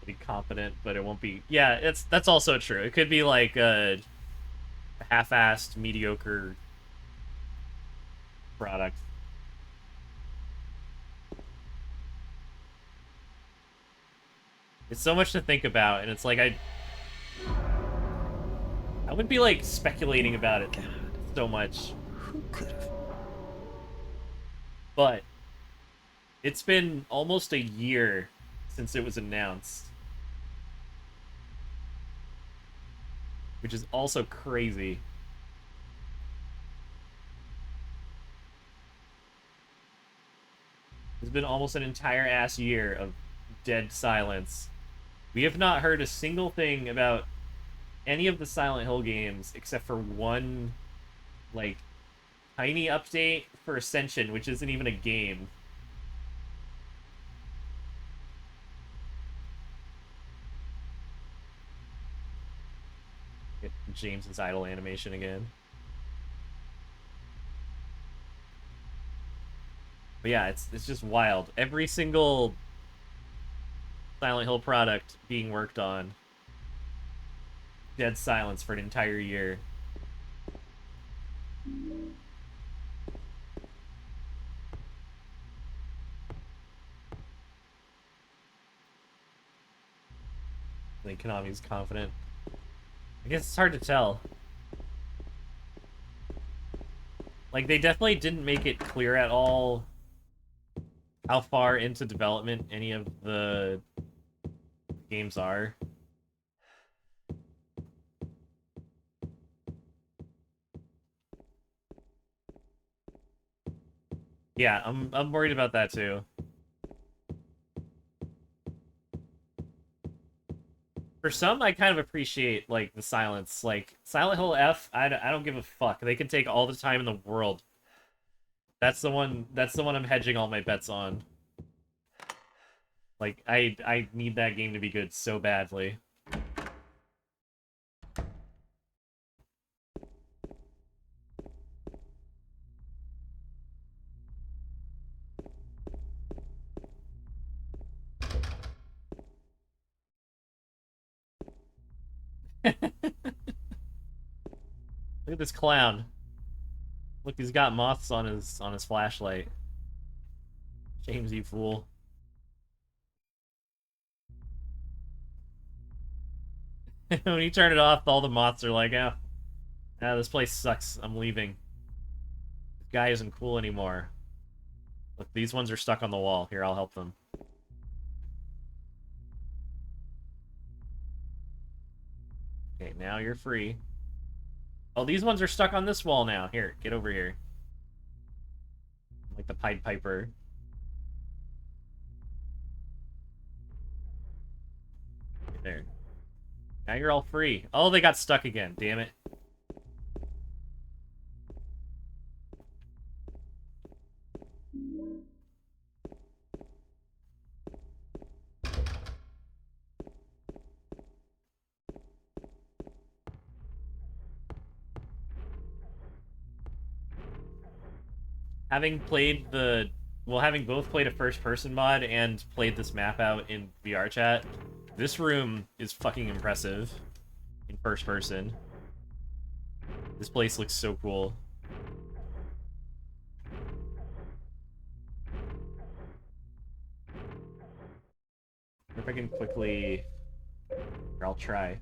Be competent, but it won't be... Yeah, that's also true. It could be, like, a half-assed, mediocre product. It's so much to think about, and it's like I would be like speculating about it so much. Who could have? But it's been almost a year since it was announced, which is also crazy. It's been almost an entire ass year of dead silence. We have not heard a single thing about any of the Silent Hill games except for one, like, tiny update for Ascension, which isn't even a game. Get James's idle animation again. But yeah, it's just wild. Every single Silent Hill product being worked on. Dead silence for an entire year. I think Konami's confident. I guess it's hard to tell. Like, they definitely didn't make it clear at all how far into development any of the games are. Yeah, I'm worried about that too. For some, I kind of appreciate, like, the silence. Like, Silent Hill F, I don't give a fuck. They can take all the time in the world. That's the one I'm hedging all my bets on. Like, I need that game to be good so badly. Look at this clown. Look, he's got moths on his flashlight. James, you fool. When you turn it off, all the moths are like, oh, this place sucks. I'm leaving. This guy isn't cool anymore. Look, these ones are stuck on the wall. Here, I'll help them. Okay, now you're free. Oh, these ones are stuck on this wall now. Here, get over here. Like the Pied Piper. Right there. Now you're all free. Oh, they got stuck again. Damn it. Having played the... Well, having both played a first-person mod and played this map out in VR chat, this room is fucking impressive in first person. This place looks so cool. If I can quickly... Or I'll try. I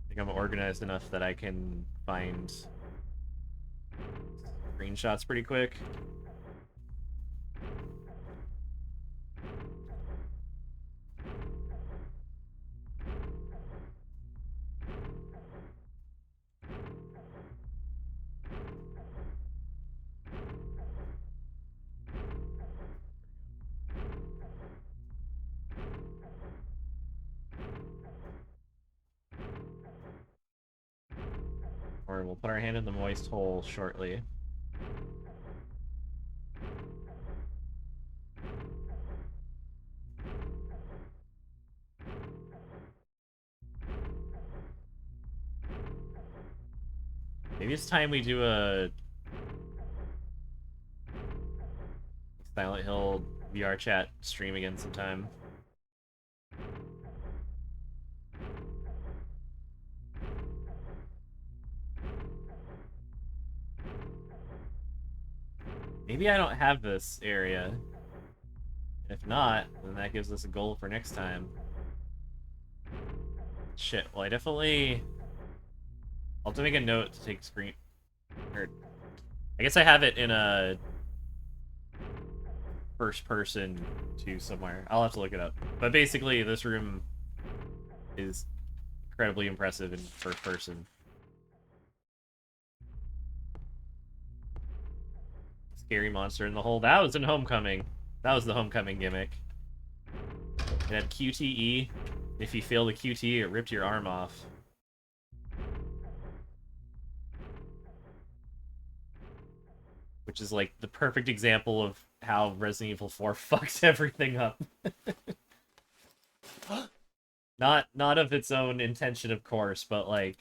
think I'm organized enough that I can find screenshots pretty quick. Or we'll put our hand in the moist hole shortly. Maybe it's time we do a Silent Hill VR chat stream again sometime. Maybe I don't have this area. If not, then that gives us a goal for next time. Shit, well I definitely... I'll have to make a note to take screen... Or... I guess I have it in a... first person to somewhere. I'll have to look it up. But basically, this room is incredibly impressive in first person. Scary monster in the hole. That was in Homecoming. That was the Homecoming gimmick. It had QTE. If you fail the QTE, it ripped your arm off. Which is like the perfect example of how Resident Evil 4 fucks everything up. Not of its own intention, of course, but like...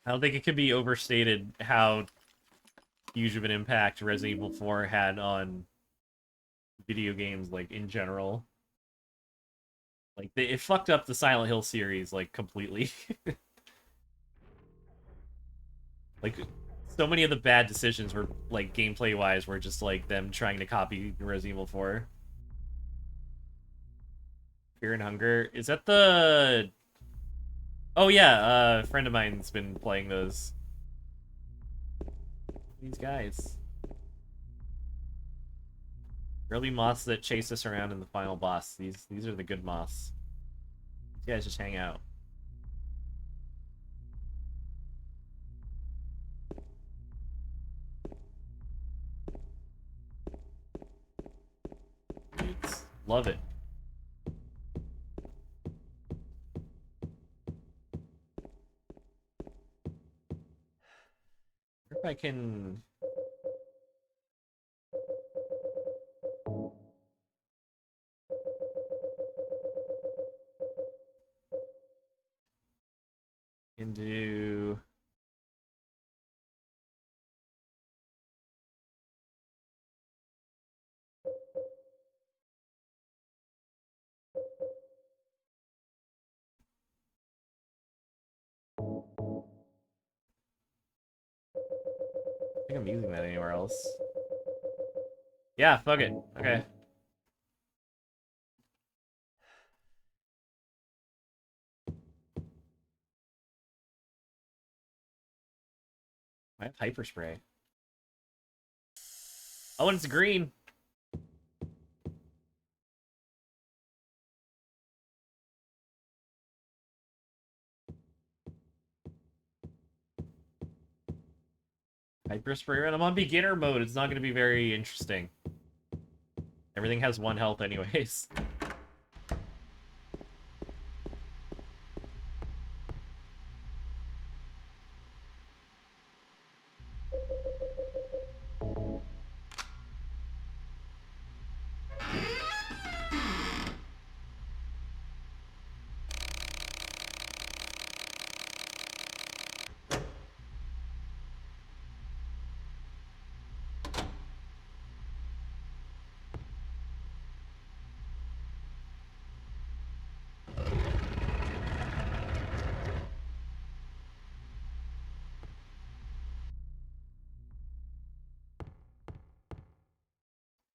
I don't think it could be overstated how huge of an impact Resident Evil 4 had on video games, like, in general. Like, it fucked up the Silent Hill series, like, completely. Like, so many of the bad decisions were, like, gameplay-wise, were just, like, them trying to copy Resident Evil 4. Fear and Hunger. Is that the... Oh, yeah, a friend of mine's been playing those. These guys. Early moths that chase us around in the final boss. These are the good moths. These guys just hang out. Dudes, love it. If I can... Into... think I'm using that anywhere else. Yeah, fuck it. Okay. I have hyper spray. Oh, and it's green. Hyper spray, and I'm on beginner mode. It's not going to be very interesting. Everything has 1 health anyways.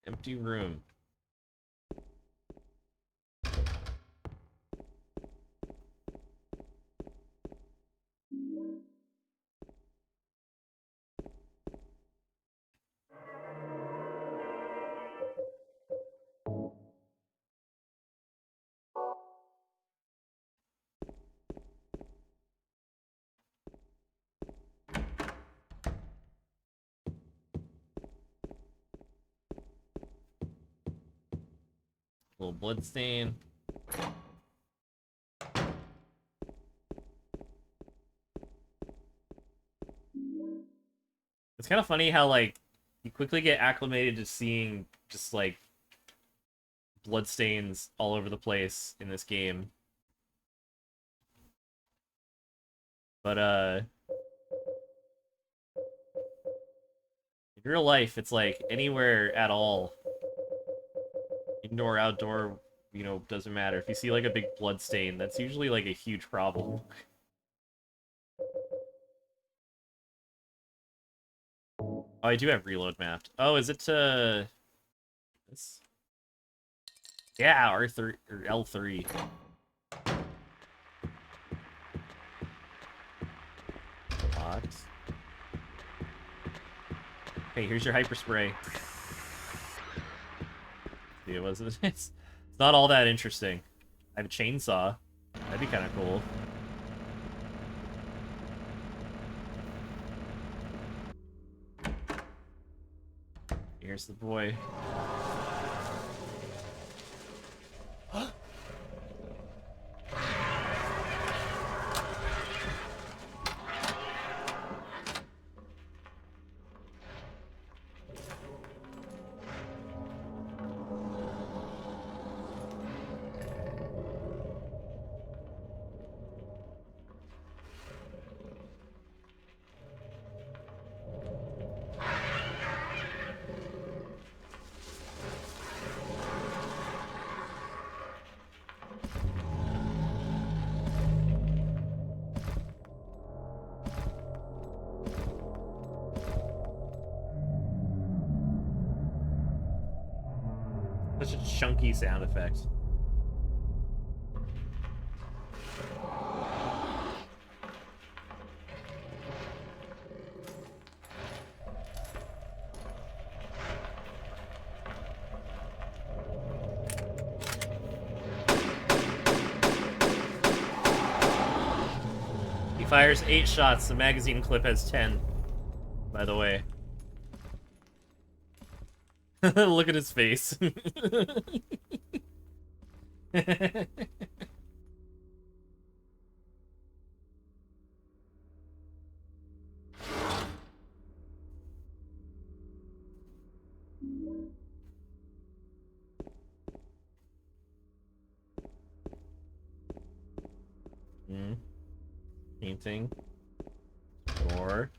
Empty room. Little blood stain. It's kind of funny how, like, you quickly get acclimated to seeing just, like, blood stains all over the place in this game. But, in real life, it's like, anywhere at all. Indoor, outdoor, you know, doesn't matter. If you see, like, a big blood stain, that's usually, like, a huge problem. Oh, I do have reload mapped. Oh, is it, this? Yeah, R3, or L3. Box. Hey, here's your hyper spray. See, it wasn't. It's not all that interesting. I have a chainsaw. That'd be kind of cool. Here's the boy. Such a chunky sound effect. He fires 8 shots. The magazine clip has 10, by the way. Look at his face. Painting. Door.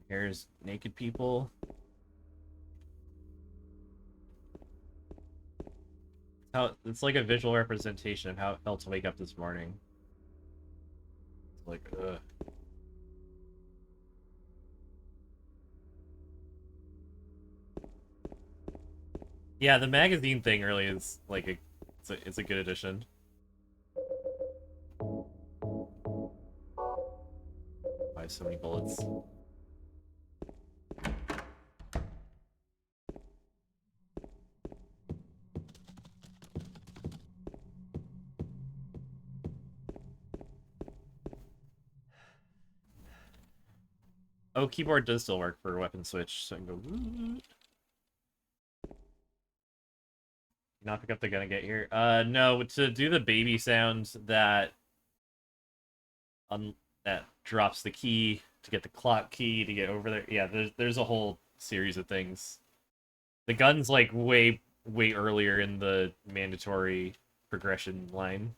Here's naked people. How it's like a visual representation of how it felt to wake up this morning. It's like, ugh. Yeah, the magazine thing really is like it's a good addition. I have so many bullets. Oh, keyboard does still work for a weapon switch, so I can go. Not pick up the gun and get here. No, to do the baby sound that that drops the key to get the clock key to get over there. Yeah, there's a whole series of things. The gun's like way earlier in the mandatory progression line.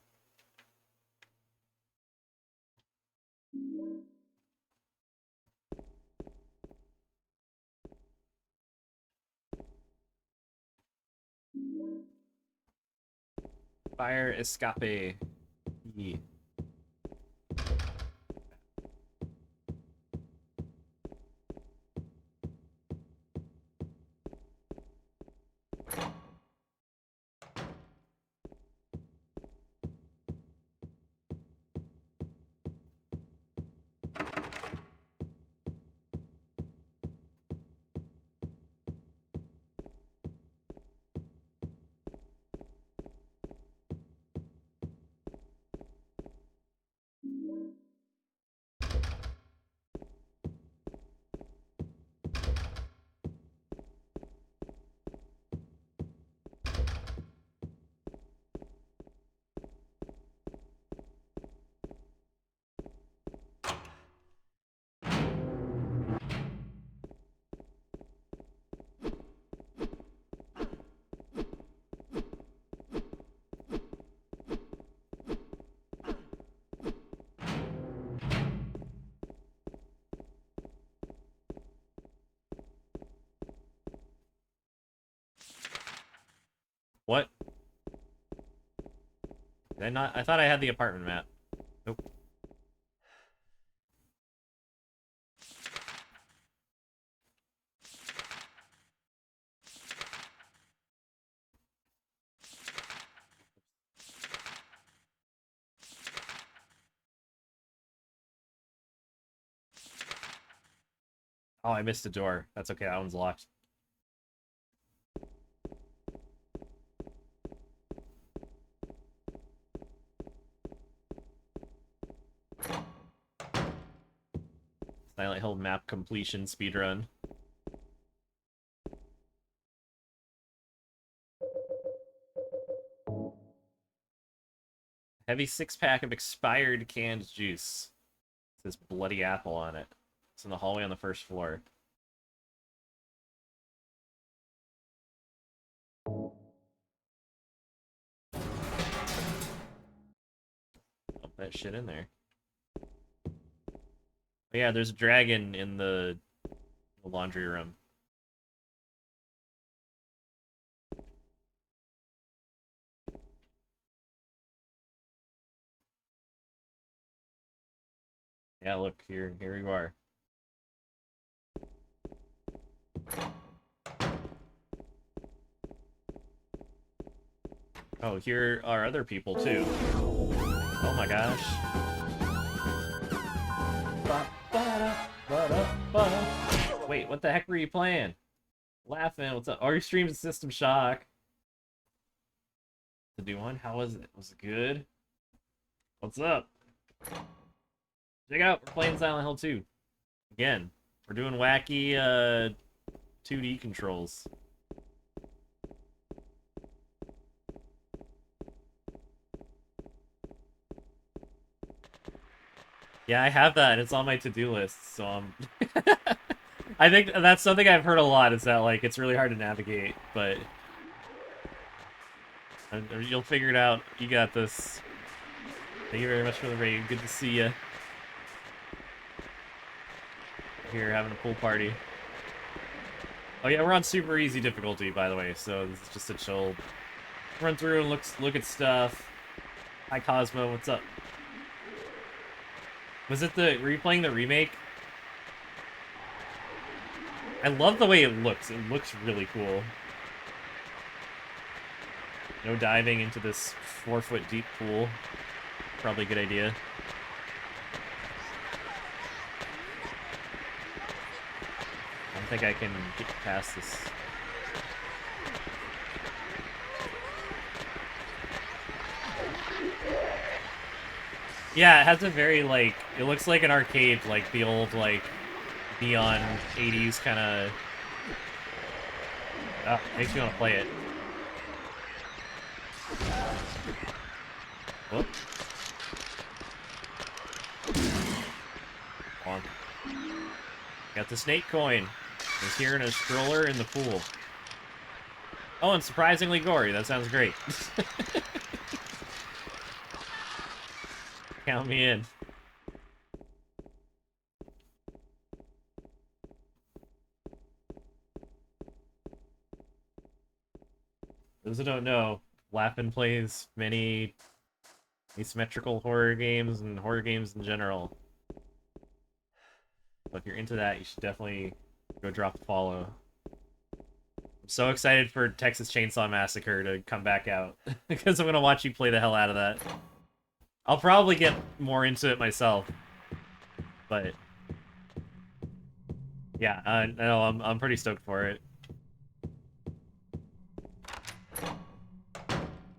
Fire escape. Yeah. What? Did I not? I thought I had the apartment map. Nope. Oh, I missed a door. That's okay, that one's locked. Silent Hill map completion speedrun. Heavy 6-pack of expired canned juice. It says Bloody Apple on it. It's in the hallway on the first floor. Dump that shit in there. Oh, yeah, there's a dragon in the laundry room. Yeah, look, here you are. Oh, here are other people, too. Oh my gosh. Wait, what the heck were you playing? Laughing, what's up? Oh, your stream's System Shock. The new one? How was it? Was it good? What's up? Check out, we're playing Silent Hill 2. Again, we're doing wacky 2D controls. Yeah, I have that, and it's on my to-do list, so I'm... I think that's something I've heard a lot, is that, like, it's really hard to navigate, but... You'll figure it out. You got this. Thank you very much for the raid. Good to see you. Here, having a pool party. Oh yeah, we're on super easy difficulty, by the way, so this is just a chill run through and look at stuff. Hi Cosmo, what's up? Were you playing the remake? I love the way it looks. It looks really cool. No diving into this 4-foot deep pool. Probably a good idea. I don't think I can get past this. Yeah, it has a very, like, it looks like an arcade, like the old, like, neon 80s kind of... Oh, makes me want to play it. Whoop. Bonk. Got the snake coin. He's here in a stroller in the pool. Oh, and surprisingly gory. That sounds great. Count me in. Those who don't know, Lappin plays many asymmetrical horror games and horror games in general. So if you're into that, you should definitely go drop a follow. I'm so excited for Texas Chainsaw Massacre to come back out because I'm gonna watch you play the hell out of that. I'll probably get more into it myself, but yeah, no, I'm pretty stoked for it.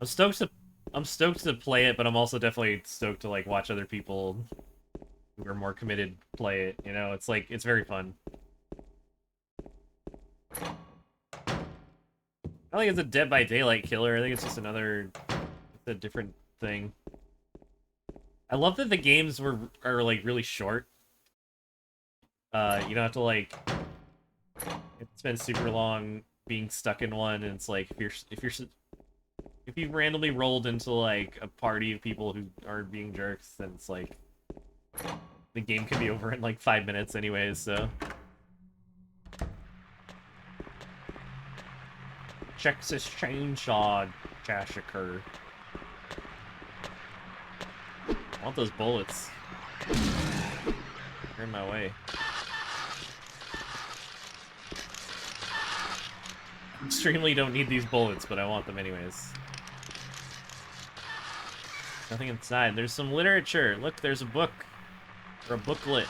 I'm stoked to play it, but I'm also definitely stoked to like watch other people who are more committed play it. You know, it's like it's very fun. I don't think it's a Dead by Daylight killer. I think it's just it's a different thing. I love that the games are like really short. You don't have to like spend super long being stuck in one, and it's like if you randomly rolled into like a party of people who are being jerks, then it's like the game can be over in like 5 minutes anyways, so. Texas Chainsaw Massacre. I want those bullets. They're in my way. Extremely don't need these bullets, but I want them anyways. Nothing inside. There's some literature. Look, there's a book. Or a booklet.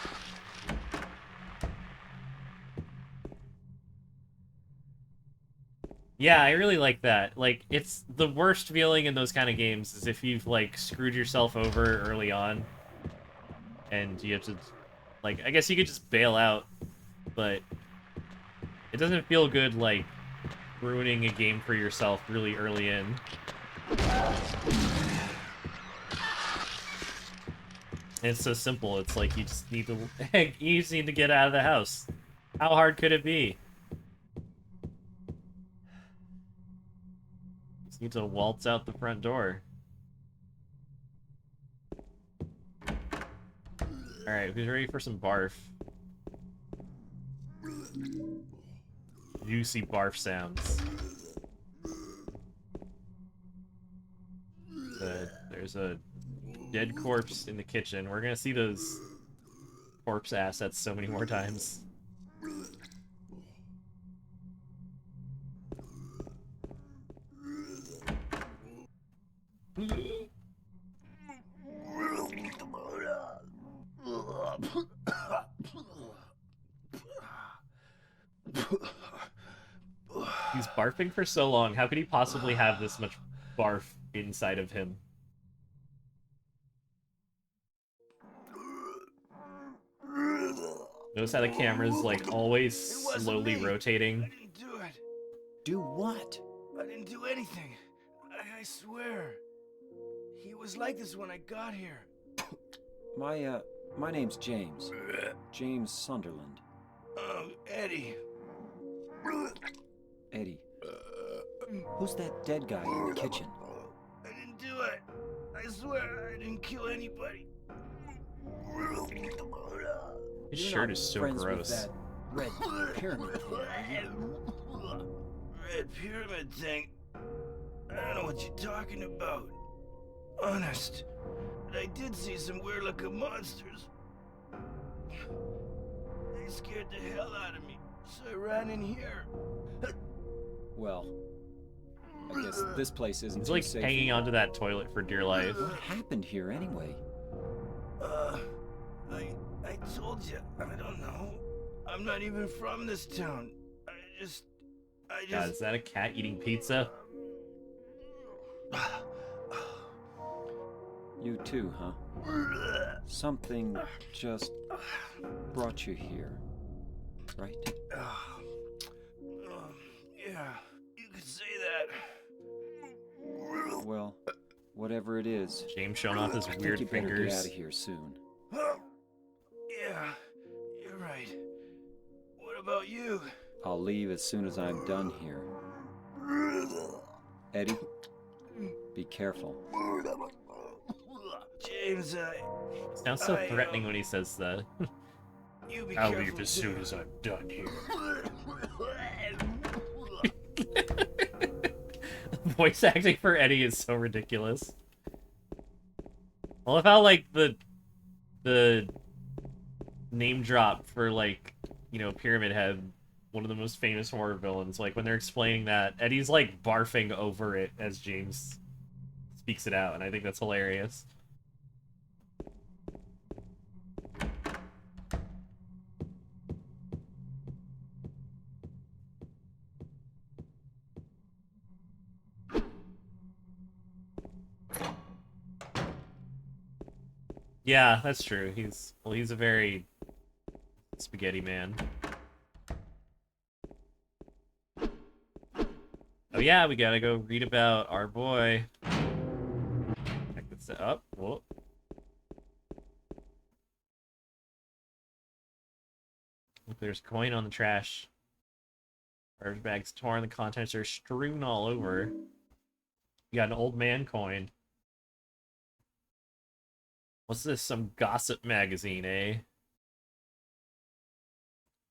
Yeah, I really like that. Like, it's the worst feeling in those kind of games is if you've, like, screwed yourself over early on. And you have to, like, I guess you could just bail out. But it doesn't feel good, like, ruining a game for yourself really early in. And it's so simple. It's like you just need to get out of the house. How hard could it be? Just need to waltz out the front door. Alright, who's ready for some barf? Juicy barf sounds. There's a dead corpse in the kitchen. We're gonna see those corpse assets so many more times. He's barfing for so long. How could he possibly have this much barf inside of him? Notice how the camera's like always slowly rotating. I didn't do it. Do what? I didn't do anything. I swear. He was like this when I got here. My name's James. James Sunderland. Eddie. Eddie. Who's that dead guy in the kitchen? I didn't do it. I swear I didn't kill anybody. His You're shirt not is so friends with gross. that red pyramid thing, are you? Red pyramid thing? I don't know what you're talking about. Honest. But I did see some weird looking monsters. They scared the hell out of me, so I ran in here. Well, I guess this place isn't He's too like safe. hanging onto that toilet for dear life. What happened here anyway? I told you, I don't know. I'm not even from this town. I just... God, is that a cat eating pizza? You too, huh? Something just brought you here, right? Yeah, you could say that. Well, whatever it is, James showing off his I think weird you better fingers. get out of here soon. Yeah, you're right. What about you? I'll leave as soon as I'm done here. Eddie, be careful. James, Sounds so threatening when he says that. you be I'll careful leave as too. soon as I'm done here. Voice acting for Eddie is so ridiculous. I love how, like, the name drop for, like, you know, Pyramid Head, one of the most famous horror villains, like, when they're explaining that, Eddie's, like, barfing over it as James speaks it out, and I think that's hilarious. Yeah, that's true. He's a very spaghetti man. Oh yeah, we gotta go read about our boy. Check this up. Whoa. Look, there's a coin on the trash. Garbage bag's torn, the contents are strewn all over. You got an old man coin. What's this? Some gossip magazine, eh?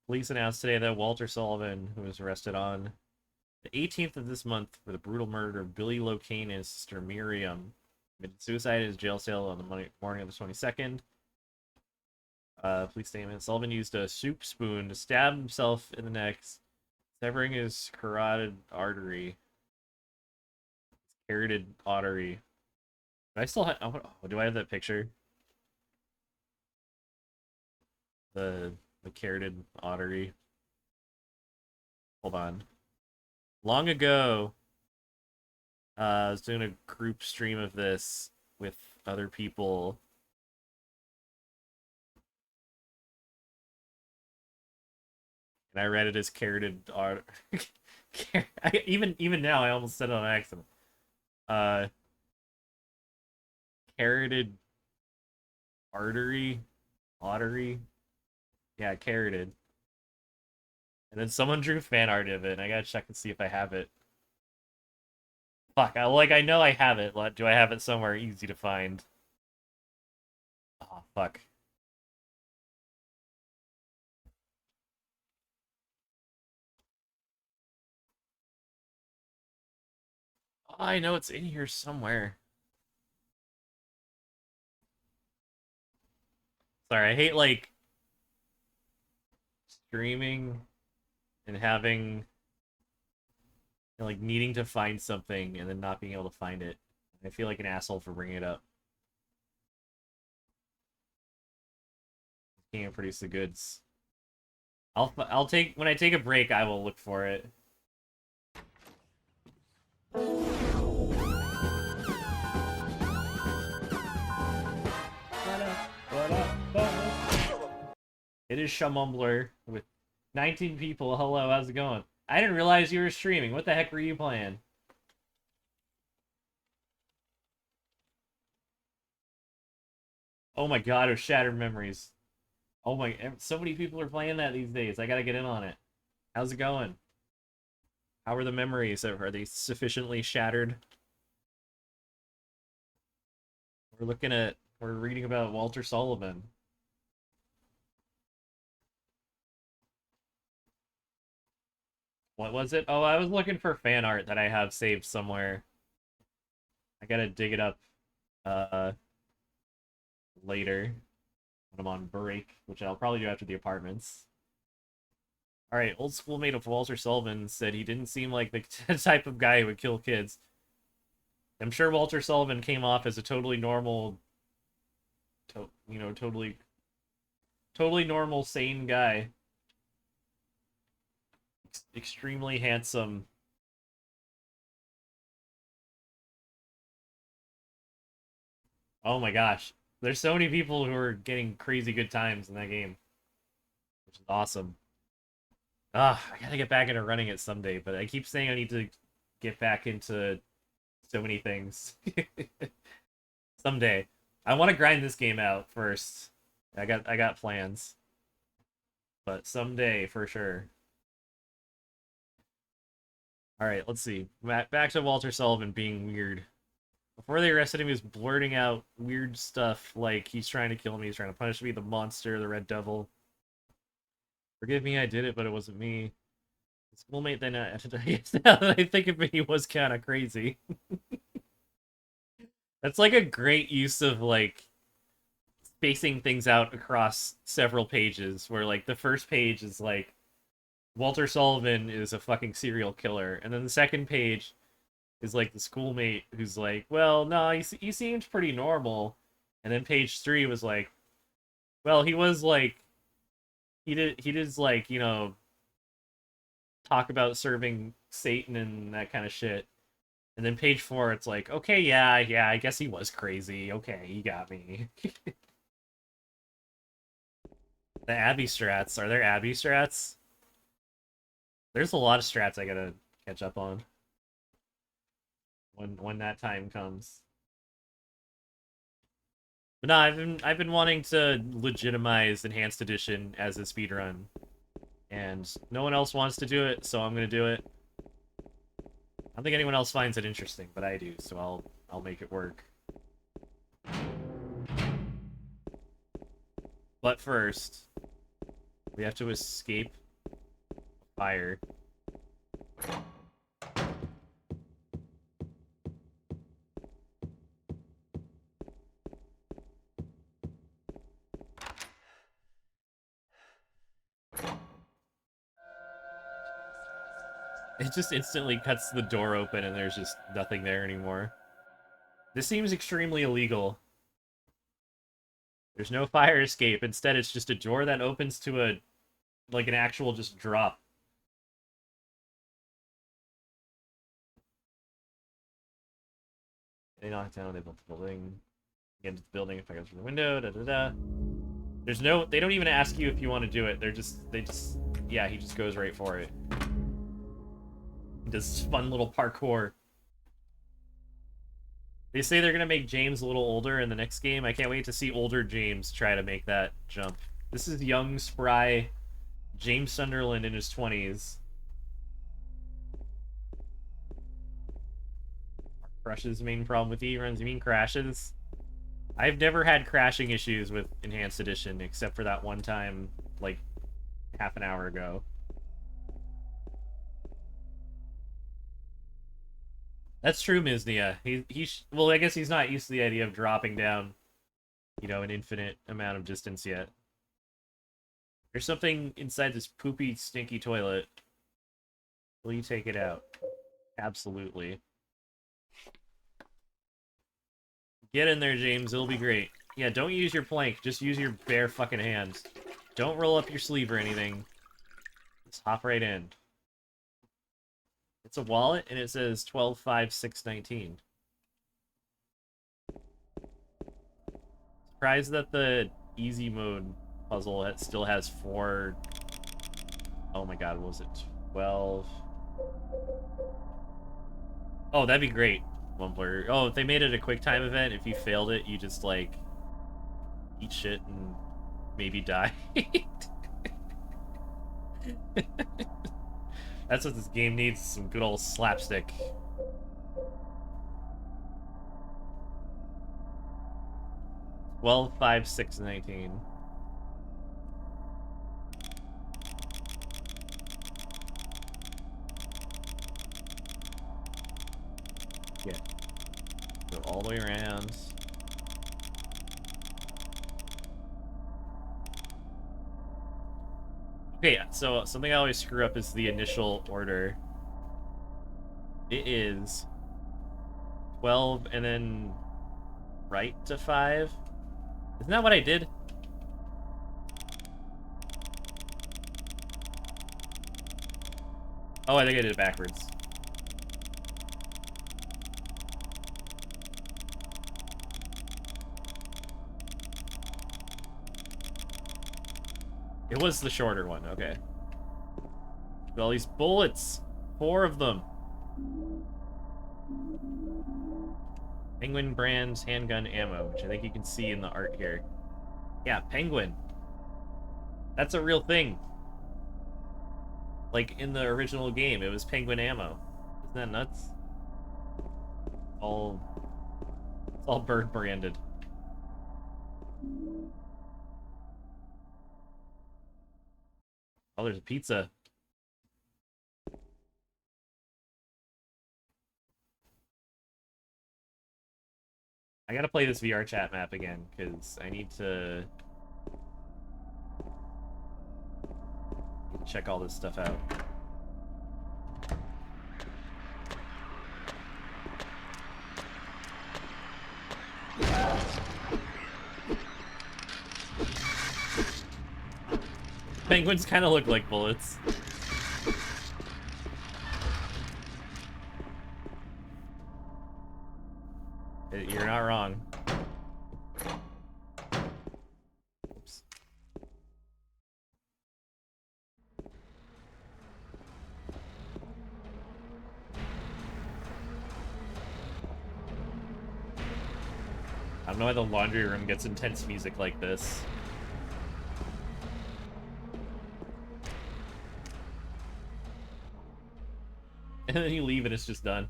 Police announced today that Walter Sullivan, who was arrested on the 18th of this month for the brutal murder of Billy Locane and his sister Miriam, committed suicide in his jail cell on the morning of the 22nd. Police statement: Sullivan used a soup spoon to stab himself in the neck, severing his carotid artery. Carotid artery. Do I still have? Oh, do I have that picture? The carotid artery. Hold on. Long ago, I was doing a group stream of this with other people. And I read it as carotid artery. Even now, I almost said it on accident. Carotid artery. Yeah, carotid. And then someone drew fan art of it, and I gotta check and see if I have it. Fuck, I know I have it. Do I have it somewhere easy to find? Oh, fuck. Oh, I know it's in here somewhere. Sorry, I hate, like, streaming and having, like, needing to find something and then not being able to find it. I feel like an asshole for bringing it up. Can't produce the goods. I'll take, when I take a break, I will look for it. It is Shamumbler with 19 people. Hello, how's it going? I didn't realize you were streaming. What the heck were you playing? Oh my god, it was Shattered Memories. Oh my, so many people are playing that these days. I gotta get in on it. How's it going? How are the memories? Are they sufficiently shattered? We're reading about Walter Sullivan. What was it? Oh, I was looking for fan art that I have saved somewhere. I gotta dig it up later when I'm on break, which I'll probably do after the apartments. Alright, old schoolmate of Walter Sullivan said he didn't seem like the type of guy who would kill kids. I'm sure Walter Sullivan came off as a totally normal, totally normal, sane guy. Extremely handsome. Oh my gosh. There's so many people who are getting crazy good times in that game. Which is awesome. Ah, I gotta get back into running it someday, but I keep saying I need to get back into so many things. Someday. I want to grind this game out first. I got plans. But someday, for sure. Alright, let's see. Back to Walter Sullivan being weird. Before they arrested him, he was blurting out weird stuff like he's trying to kill me, he's trying to punish me, the monster, the Red Devil. Forgive me, I did it, but it wasn't me. His schoolmate then, now that I think of it, he was kind of crazy. That's like a great use of, like, spacing things out across several pages, where, like, the first page is, like, Walter Sullivan is a fucking serial killer, and then the second page is, like, the schoolmate who's like, well, no, he seemed pretty normal, and then page 3 was like, well, he was, like, he did, like, you know, talk about serving Satan and that kind of shit. And then page 4, it's like, okay, yeah, I guess he was crazy. Okay, he got me. The Abbey strats. Are there Abbey strats? There's a lot of strats I gotta catch up on. When that time comes. But no, I've been wanting to legitimize Enhanced Edition as a speedrun. And no one else wants to do it, so I'm gonna do it. I don't think anyone else finds it interesting, but I do, so I'll make it work. But first, we have to escape fire. It just instantly cuts the door open and there's just nothing there anymore. This seems extremely illegal. There's no fire escape. Instead, it's just a door that opens to a, like, an actual just drop. They knocked down, they built the building. Get into the building if I go through the window, da-da-da. There's no, they don't even ask you if you want to do it. Yeah, he just goes right for it. This fun little parkour. They say they're gonna make James a little older in the next game. I can't wait to see older James try to make that jump. This is young, spry James Sunderland in his 20s. Crush's main problem with E-runs, you mean crashes? I've never had crashing issues with Enhanced Edition, except for that one time, like, half an hour ago. That's true, Miznia. Well, I guess he's not used to the idea of dropping down, you know, an infinite amount of distance yet. There's something inside this poopy, stinky toilet. Will you take it out? Absolutely. Get in there, James. It'll be great. Yeah, don't use your plank. Just use your bare fucking hands. Don't roll up your sleeve or anything. Just hop right in. It's a wallet, and it says 125619. Surprised that the easy mode puzzle still has 4... Oh my god, what was it? 12... Oh, that'd be great, Wumpler. Oh, if they made it a quick time event, if you failed it, you just, like, eat shit and maybe die. That's what this game needs, some good old slapstick. Well, 5, 6, 19. Yeah. Go all the way around. Okay, so something I always screw up is the initial order. It is 12 and then right to 5. Isn't that what I did? Oh, I think I did it backwards. It was the shorter one, okay. Look at all these bullets. 4 of them. Penguin brand handgun ammo, which I think you can see in the art here. Yeah, Penguin. That's a real thing. Like, in the original game, it was Penguin ammo. Isn't that nuts? It's all bird branded. Oh, there's a pizza. I gotta play this VR chat map again, because I need to check all this stuff out. Penguins kind of look like bullets. You're not wrong. Oops. I don't know why the laundry room gets intense music like this. And then you leave and it's just done.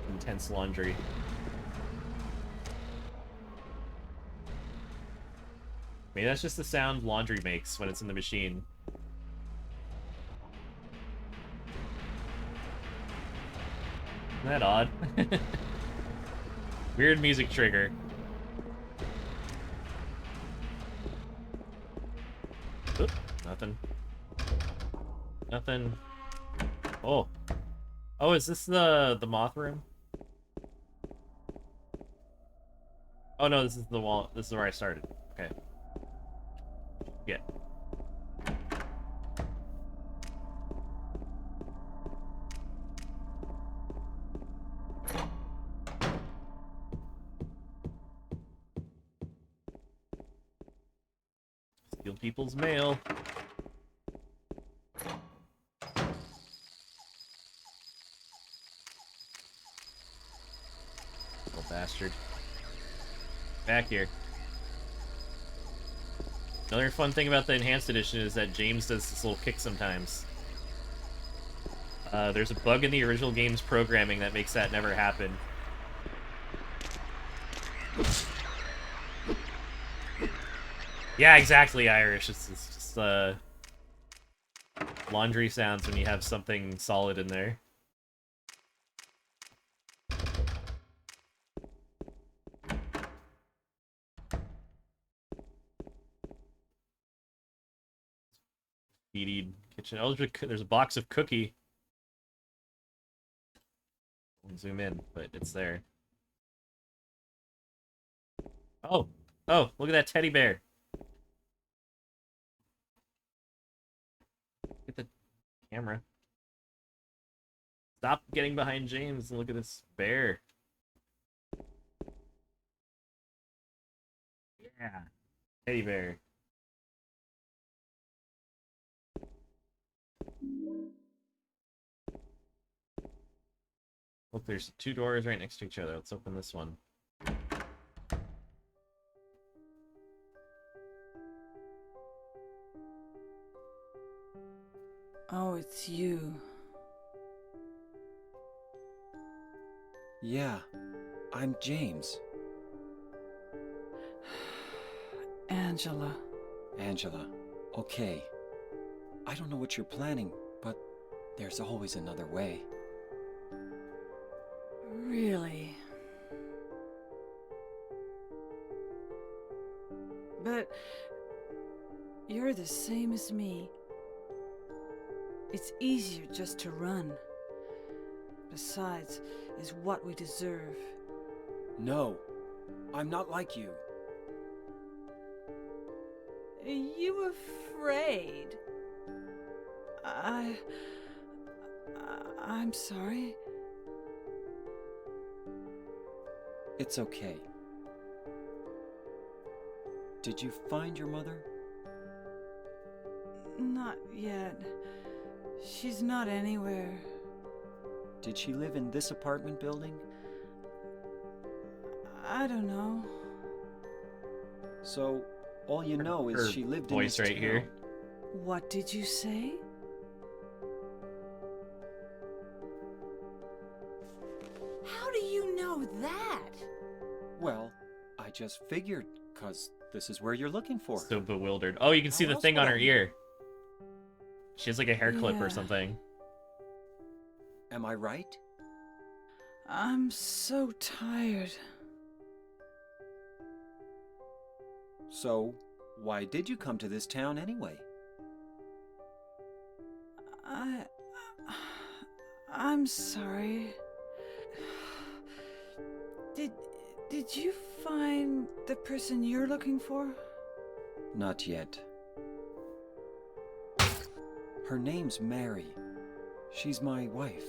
Intense laundry. Maybe that's just the sound laundry makes when it's in the machine. Isn't that odd? Weird music trigger. Oop, nothing. Nothing. Oh. Oh, is this the moth room? Oh no, this is the wall. This is where I started. Okay. Yeah. Steal people's mail. Little bastard. Back here. Another fun thing about the Enhanced Edition is that James does this little kick sometimes. There's a bug in the original game's programming that makes that never happen. Yeah, exactly, Irish. It's just laundry sounds when you have something solid in there. Feed kitchen. Oh, there's a box of cookie. I'll zoom in, but it's there. Oh, oh, look at that teddy bear. Look at the camera. Stop getting behind James and look at this bear. Yeah, teddy bear. Look, there's 2 doors right next to each other. Let's open this one. Oh, it's you. Yeah, I'm James. Angela. Angela, okay. I don't know what you're planning, but there's always another way. Really? You're the same as me. It's easier just to run. Besides, is what we deserve. No, I'm not like you. Are you afraid? I'm sorry. It's okay. Did you find your mother? Not yet. She's not anywhere. Did she live in this apartment building? I don't know. So, all you know Her is she lived in voice this right town. here. What did you say? How do you know that? Well, I just figured, 'cause this is where you're looking for. So bewildered. Oh, you can see How the else thing would on I her know? ear. She has like a hair clip Yeah. or something. Am I right? I'm so tired. So, why did you come to this town anyway? I'm sorry. Did you find the person you're looking for? Not yet. Her name's Mary. She's my wife.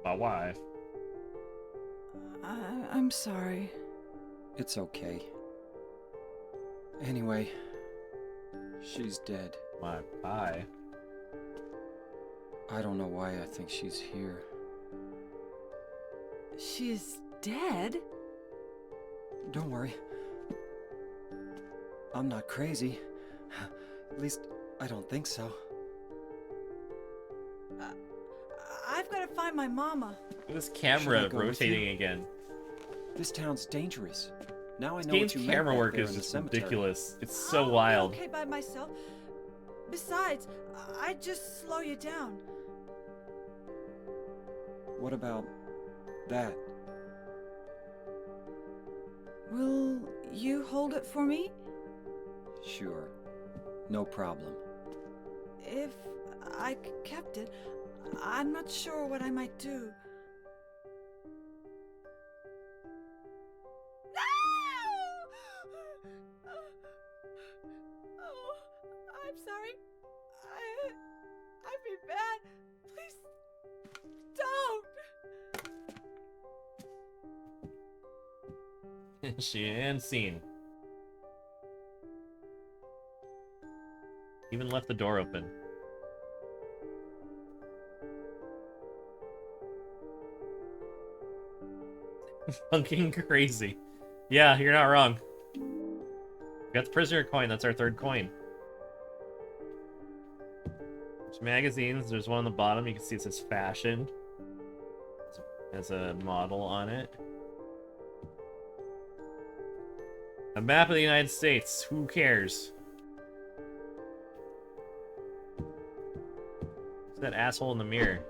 My wife. I'm sorry. It's okay. Anyway, she's dead. My pie. I don't know why I think she's here. She is dead? Don't worry. I'm not crazy. At least, I don't think so. I've got to find my mama. Look at this Should I camera go with rotating you? again. This town's dangerous. Now I This know game's what you meant camera back work there is in the just cemetery. ridiculous. It's so I'll be wild. okay by myself. Besides, I'd just slow you down. What about that? Will you hold it for me? Sure. No problem. If I kept it, I'm not sure what I might do. No! Oh, I'm sorry. I've been bad. Please don't. She and scene. Even left the door open. Fucking crazy. Yeah, you're not wrong. We got the prisoner coin. That's our third coin. There's magazines. There's one on the bottom. You can see it says fashion. It has a model on it. A map of the United States. Who cares? Who's that asshole in the mirror?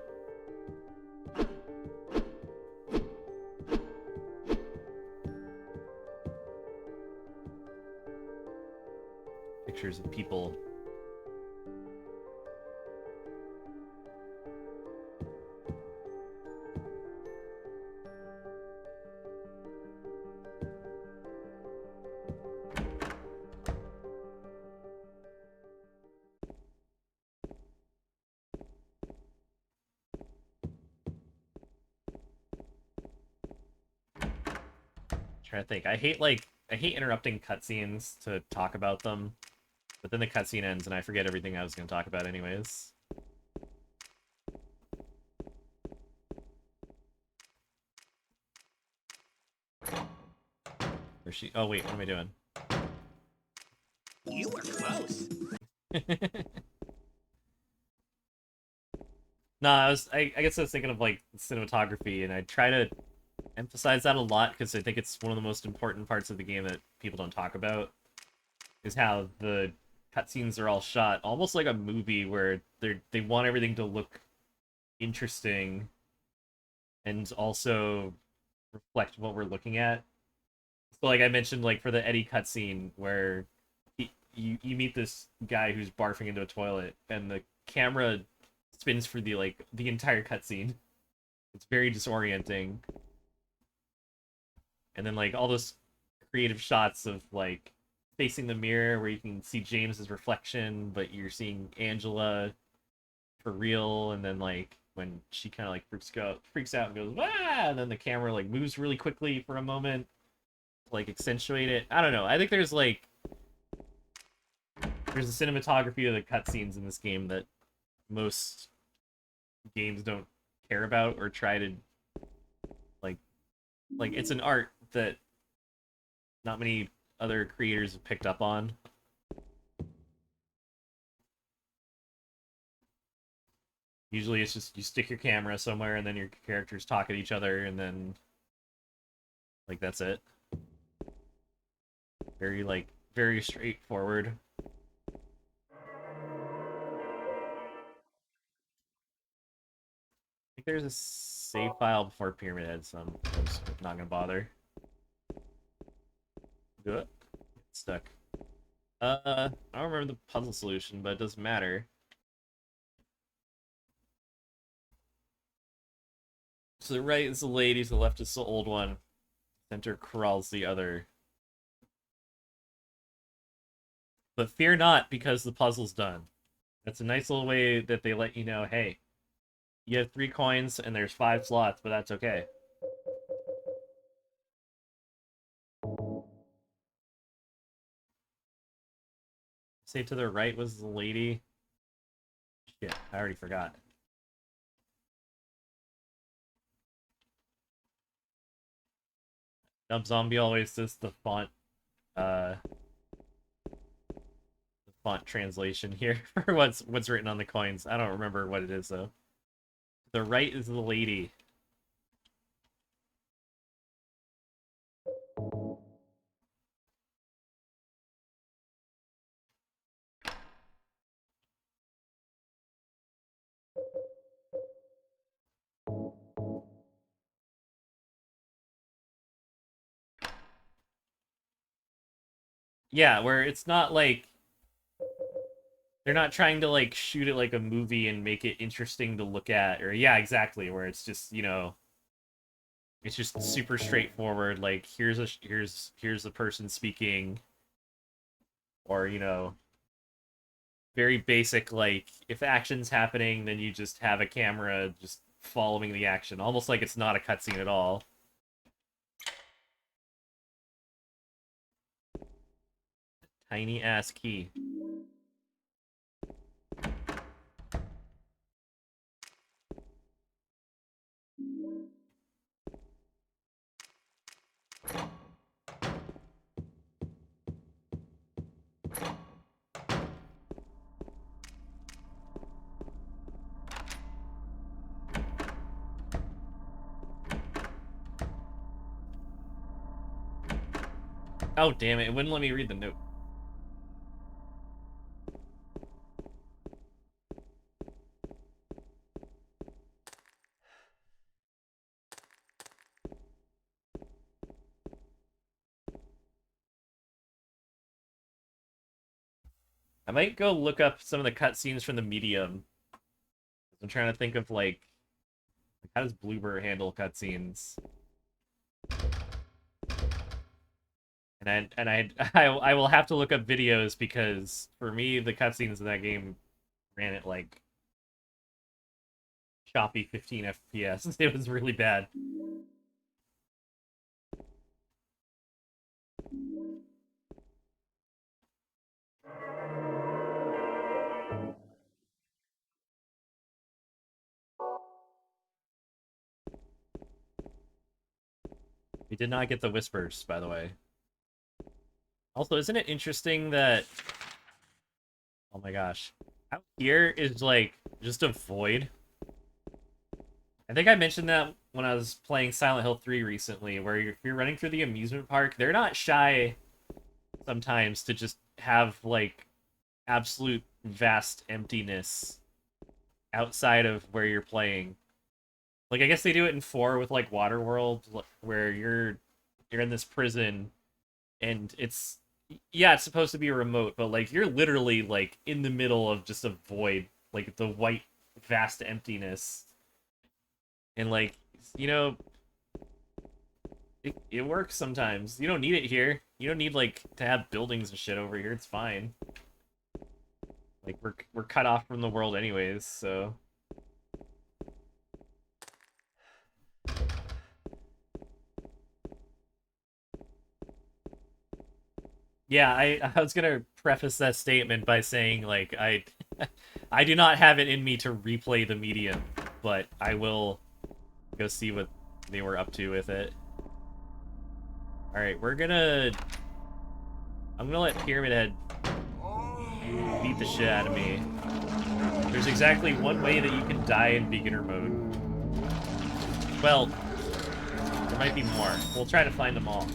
Pictures of people. Trying to think. I hate interrupting cutscenes to talk about them, but then the cutscene ends and I forget everything I was going to talk about anyways. Where's she? Oh wait, what am I doing? You were close. No, I guess I was thinking of like cinematography, and I try to emphasize that a lot because I think it's one of the most important parts of the game that people don't talk about, is how the cutscenes are all shot almost like a movie where they want everything to look interesting and also reflect what we're looking at. So like I mentioned, like for the Eddie cutscene where you meet this guy who's barfing into a toilet, and the camera spins for the entire cutscene. It's very disorienting. And then like all those creative shots of like facing the mirror where you can see James's reflection, but you're seeing Angela for real, and then like when she kind of like freaks out and goes ah, and then the camera like moves really quickly for a moment to like accentuate it. I don't know. I think there's a cinematography of the cutscenes in this game that most games don't care about or try to like it's an art that not many other creators have picked up on. Usually it's just you stick your camera somewhere and then your characters talk at each other and then like that's it. Very straightforward. I think there's a save file before Pyramid Head, so I'm just not gonna bother. Do it. Stuck. I don't remember the puzzle solution, but it doesn't matter. To the right is the lady, to the left is the old one. Center crawls the other. But fear not, because the puzzle's done. That's a nice little way that they let you know, hey, you have 3 coins and there's 5 slots, but that's okay. Say to the right was the lady. Shit, I already forgot. Dub Zombie always says the font translation here for what's written on the coins. I don't remember what it is though. The right is the lady. Yeah, where it's not like they're not trying to like shoot it like a movie and make it interesting to look at, or yeah, exactly, where it's just, you know, it's just super straightforward, like here's the person speaking, or you know, very basic, like if action's happening then you just have a camera just following the action, almost like it's not a cutscene at all. Tiny ass key. Oh damn it, it wouldn't let me read the note. I might go look up some of the cutscenes from the Medium. I'm trying to think of like how does Bloober handle cutscenes? And I will have to look up videos because for me the cutscenes in that game ran at like choppy 15 FPS. It was really bad. We did not get the whispers, by the way. Also, isn't it interesting that... Oh my gosh. Out here is, like, just a void. I think I mentioned that when I was playing Silent Hill 3 recently, where if you're running through the amusement park, they're not shy sometimes to just have, like, absolute vast emptiness outside of where you're playing. Like, I guess they do it in 4 with, like, Waterworld, where you're in this prison, and it's Yeah, it's supposed to be remote, but like you're literally like in the middle of just a void, like the white vast emptiness. And like, you know, it works sometimes. You don't need it here. You don't need like to have buildings and shit over here. It's fine. Like we're cut off from the world anyways, so yeah, I was gonna preface that statement by saying like I do not have it in me to replay the medium, but I will go see what they were up to with it. Alright, I'm gonna let Pyramid Head beat the shit out of me. There's exactly one way that you can die in beginner mode. Well, there might be more. We'll try to find them all.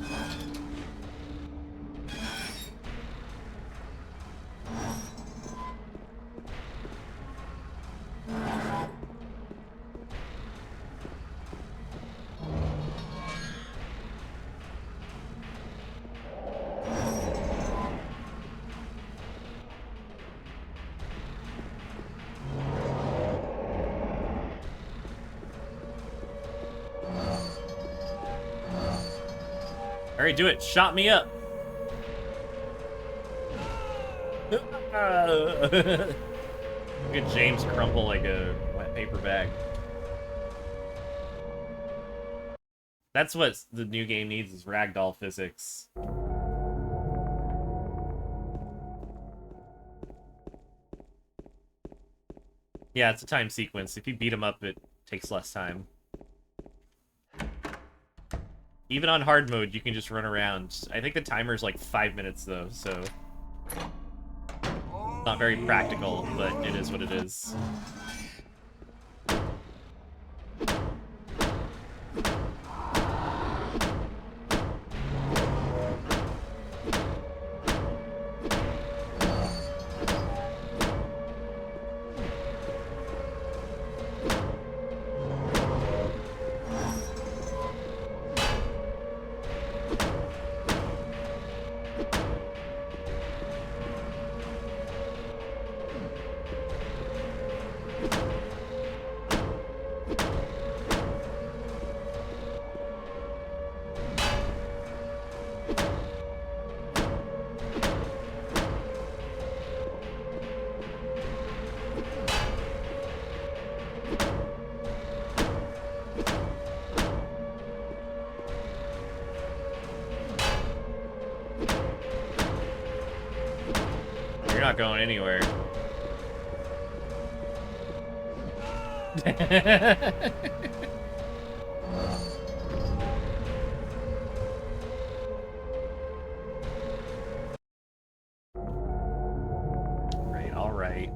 Alright, do it. Shot me up. Look at James crumple like a wet paper bag. That's what the new game needs, is ragdoll physics. Yeah, it's a time sequence. If you beat him up, it takes less time. Even on hard mode, you can just run around. I think the timer's like 5 minutes, though, so... Not very practical, but it is what it is. You're not going anywhere. Right, all right.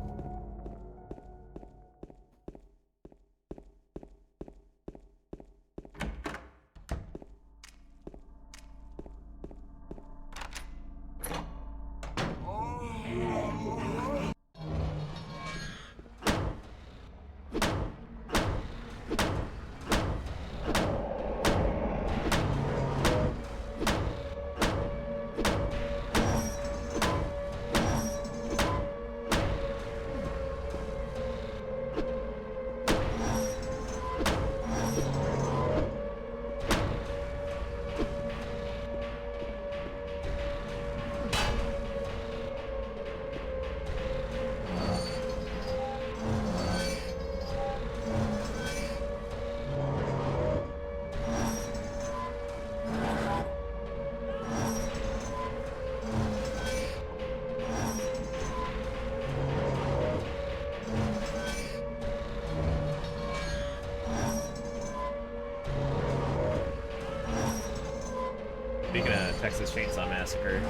Speaking of Texas Chainsaw Massacre.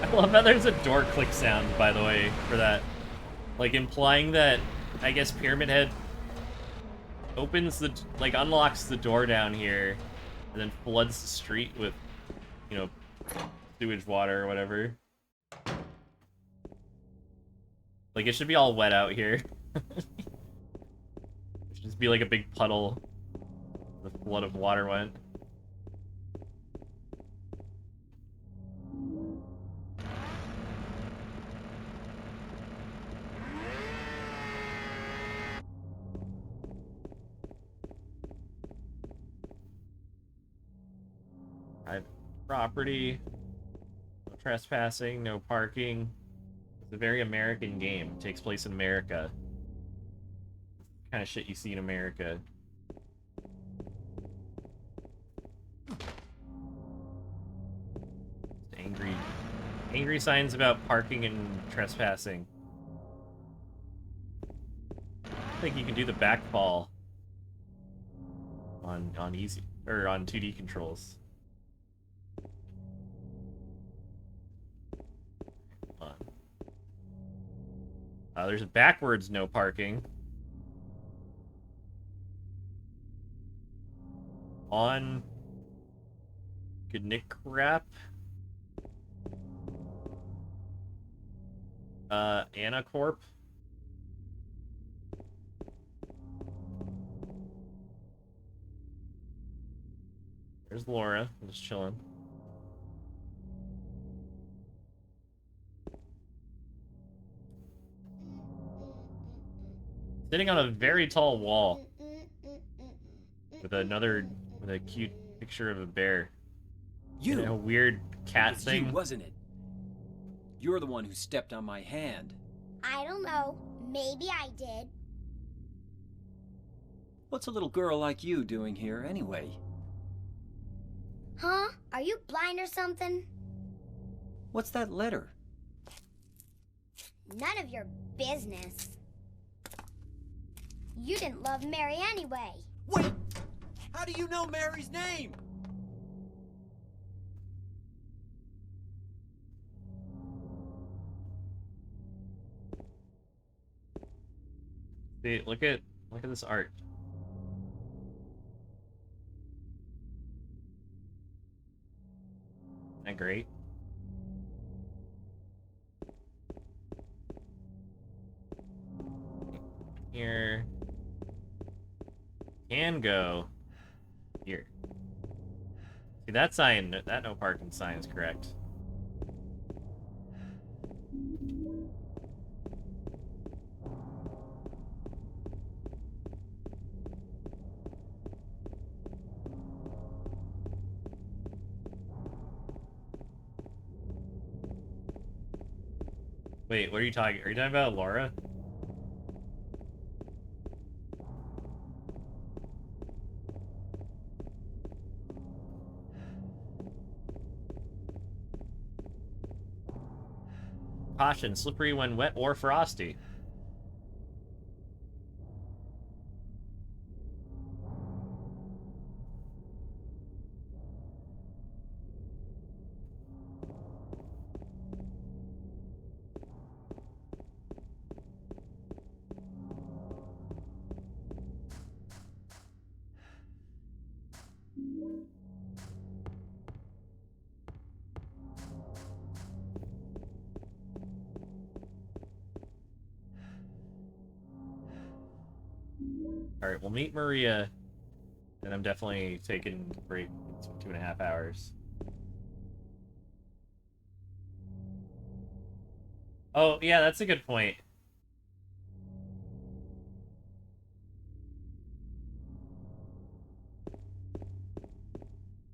I love how there's a door click sound, by the way, for that. Like, implying that, I guess, Pyramid Head opens the, like, unlocks the door down here, and then floods the street with, you know, sewage water or whatever. Like, it should be all wet out here. It should just be like a big puddle. The flood of water went. Private property. No trespassing, no parking. It's a very American game. It takes place in America. Kind of shit you see in America. Angry signs about parking and trespassing. I think you can do the backfall on easy or on 2D controls. Hold on. There's a backwards no parking. On Gnikrap. Anna Corp. There's Laura, just chilling. Sitting on a very tall wall with a cute picture of a bear. You! And a weird cat It's thing. you, wasn't it? You're the one who stepped on my hand. I don't know. Maybe I did. What's a little girl like you doing here, anyway? Huh? Are you blind or something? What's that letter? None of your business. You didn't love Mary anyway. Wait! How do you know Mary's name? See, look at this art. Isn't that great? Here. Can go. Here. See, that sign, that no parking sign is correct. Wait, what are you talking? Are you talking about Laura? Caution, slippery when wet or frosty. Alright, we'll meet Maria. And I'm definitely taking a break. It's 2.5 hours. Oh, yeah, that's a good point.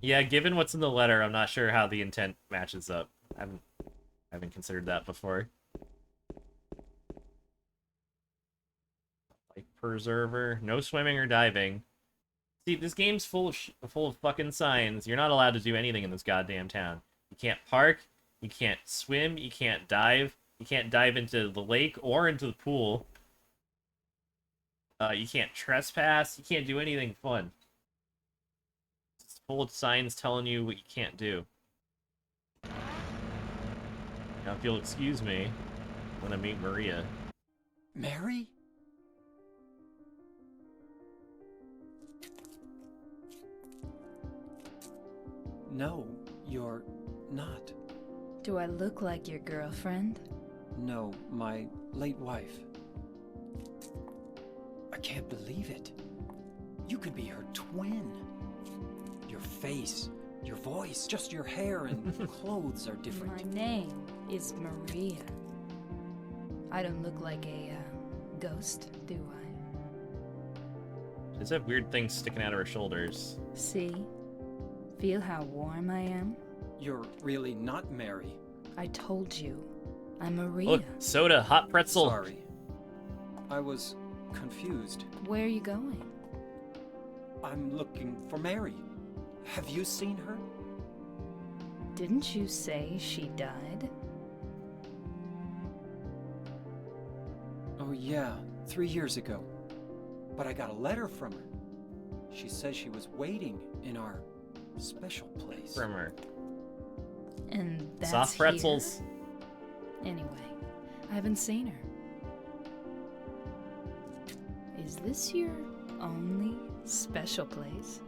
Yeah, given what's in the letter, I'm not sure how the intent matches up. I haven't considered that before. Life preserver, no swimming or diving. See, this game's full of fucking signs. You're not allowed to do anything in this goddamn town. You can't park, you can't swim, you can't dive into the lake or into the pool. You can't trespass, you can't do anything fun. It's full of signs telling you what you can't do. Now, if you'll excuse me, I'm gonna meet Maria. Mary? No, you're not. Do I look like your girlfriend? No, my late wife. I can't believe it. You could be her twin. Your face, your voice, just your hair and clothes are different. My name is Maria. I don't look like a ghost, do I? She does have weird things sticking out of her shoulders. See? Feel how warm I am? You're really not Mary. I told you. I'm Maria. Look, soda, hot pretzel. Sorry. I was confused. Where are you going? I'm looking for Mary. Have you seen her? Didn't you say she died? Oh, yeah, 3 years ago. But I got a letter from her. She says she was waiting in our special place. From her. And that's Soft pretzels. here? Anyway, I haven't seen her. Is this your only special place?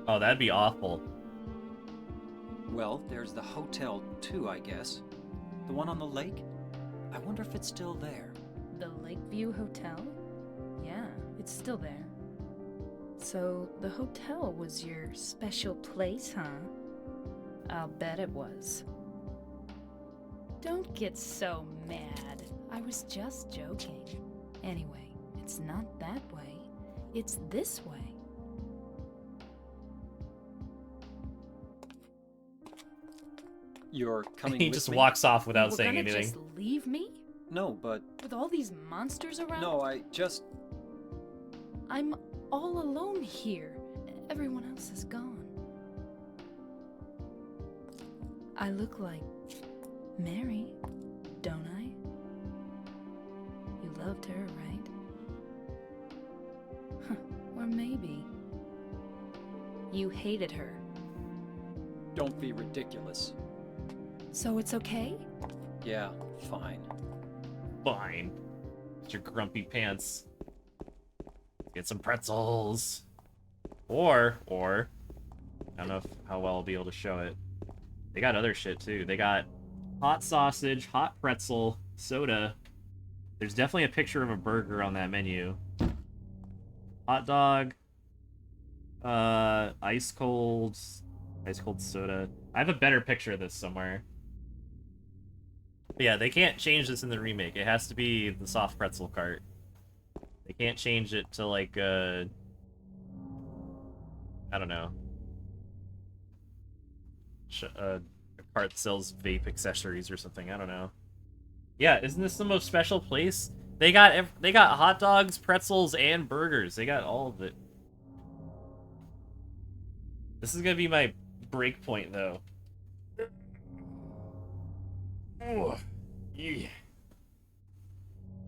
Oh, that'd be awful. Well, there's the hotel too, I guess. The one on the lake? I wonder if it's still there. The Lakeview Hotel? Yeah, it's still there. So, the hotel was your special place, huh? I'll bet it was. Don't get so mad. I was just joking. Anyway, it's not that way. It's this way. You're coming He with just me? walks off without You were saying gonna anything. just leave me? No, but... With all these monsters around? No, I just... I'm all alone here. Everyone else is gone. I look like Mary, don't I? You loved her, right? Huh, or maybe you hated her. Don't be ridiculous. So it's okay? Yeah, fine. Fine. It's your grumpy pants. Get some pretzels. Or, I don't know how well I'll be able to show it. They got other shit too. They got hot sausage, hot pretzel, soda. There's definitely a picture of a burger on that menu. Hot dog. Ice cold soda. I have a better picture of this somewhere. But yeah, they can't change this in the remake. It has to be the soft pretzel cart. They can't change it to like I don't know. A cart that sells vape accessories or something. I don't know. Yeah, isn't this the most special place? They got hot dogs, pretzels, and burgers. They got all of it. This is gonna be my break point, though. Oh, yeah.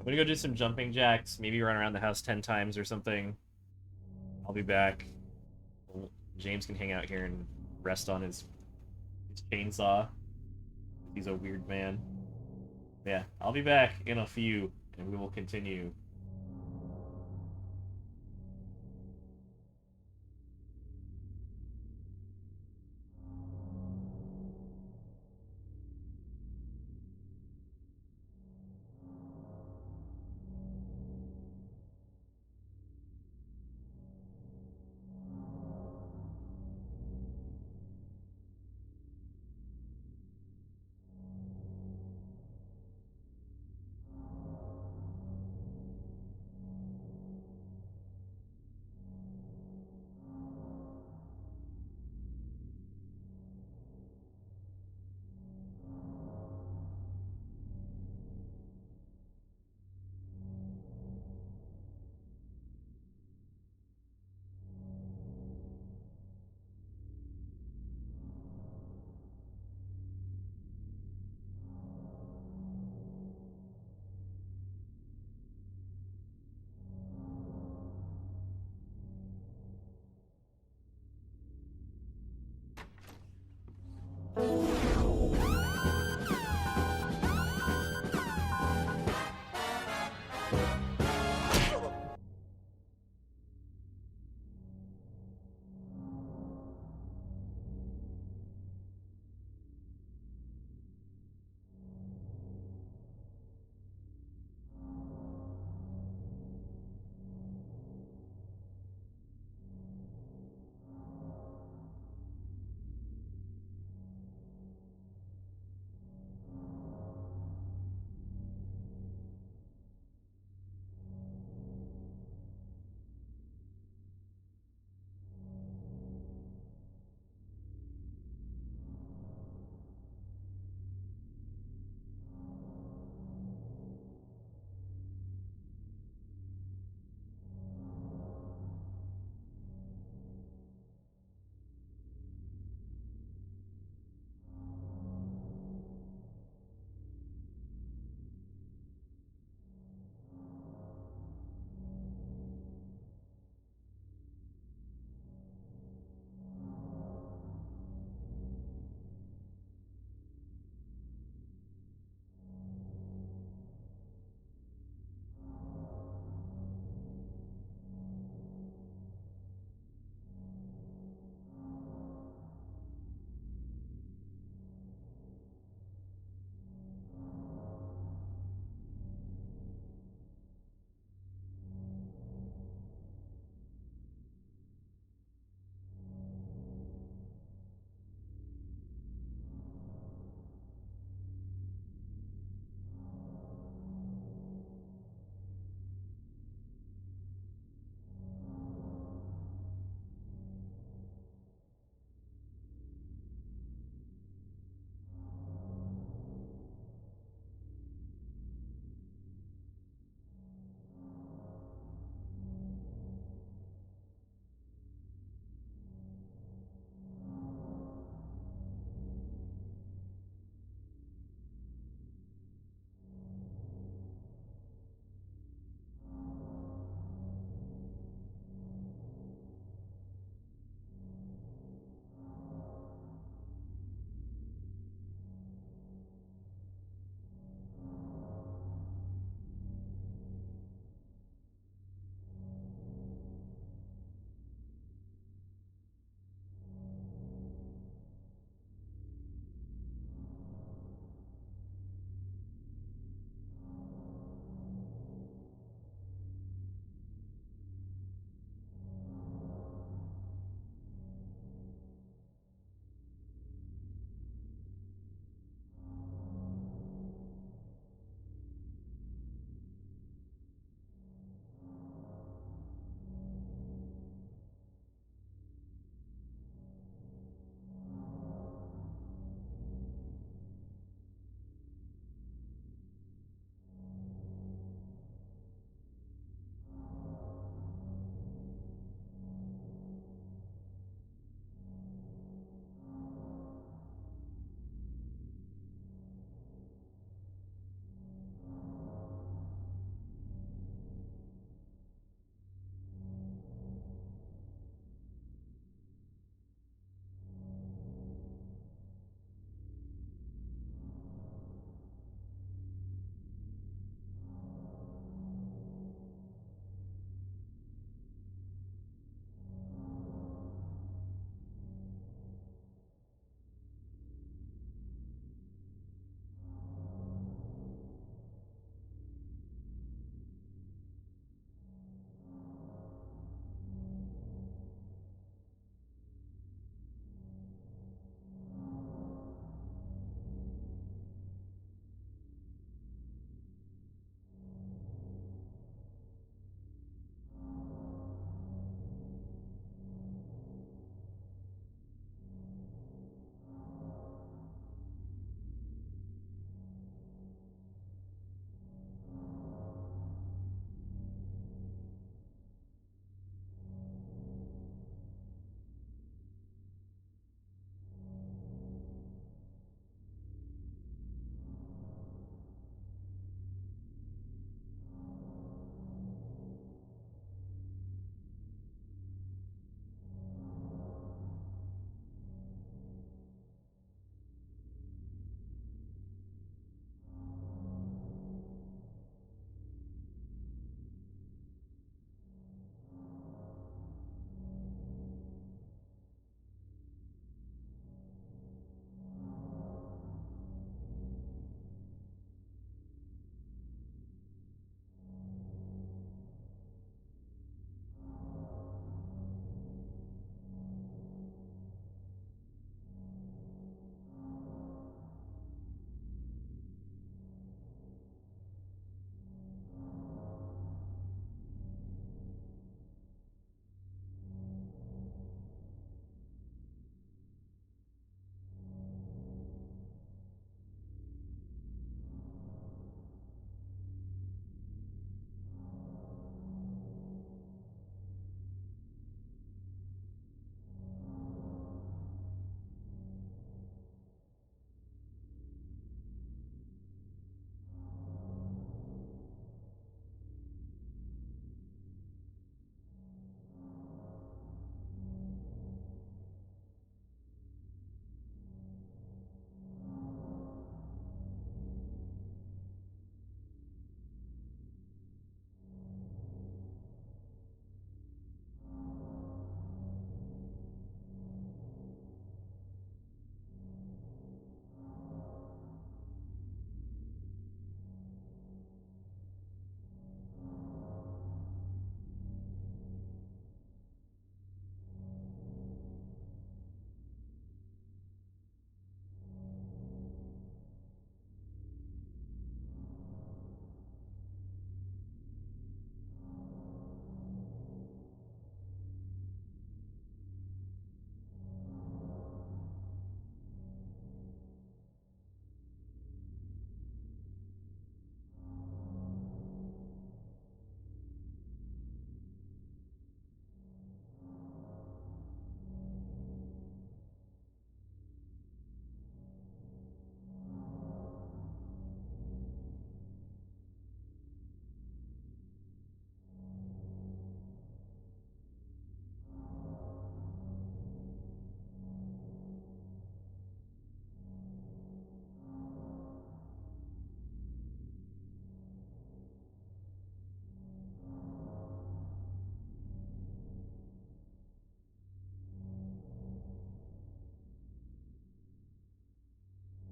I'm gonna go do some jumping jacks. Maybe run around the house 10 times or something. I'll be back. James can hang out here and rest on his chainsaw. He's a weird man. Yeah, I'll be back in a few, and we will continue.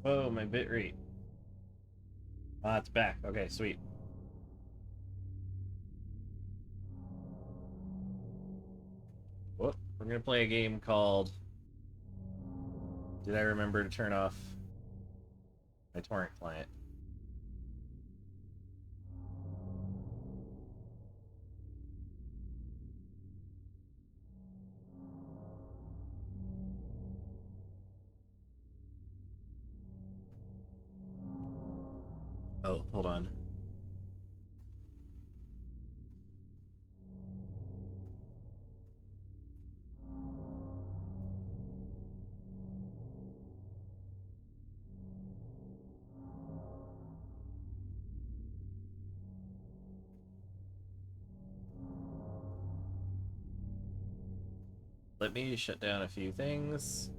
Whoa, my bit rate. Ah, it's back. Okay, sweet. Whoop. We're gonna play a game called... Did I remember to turn off my torrent client? Oh, hold on. Let me shut down a few things.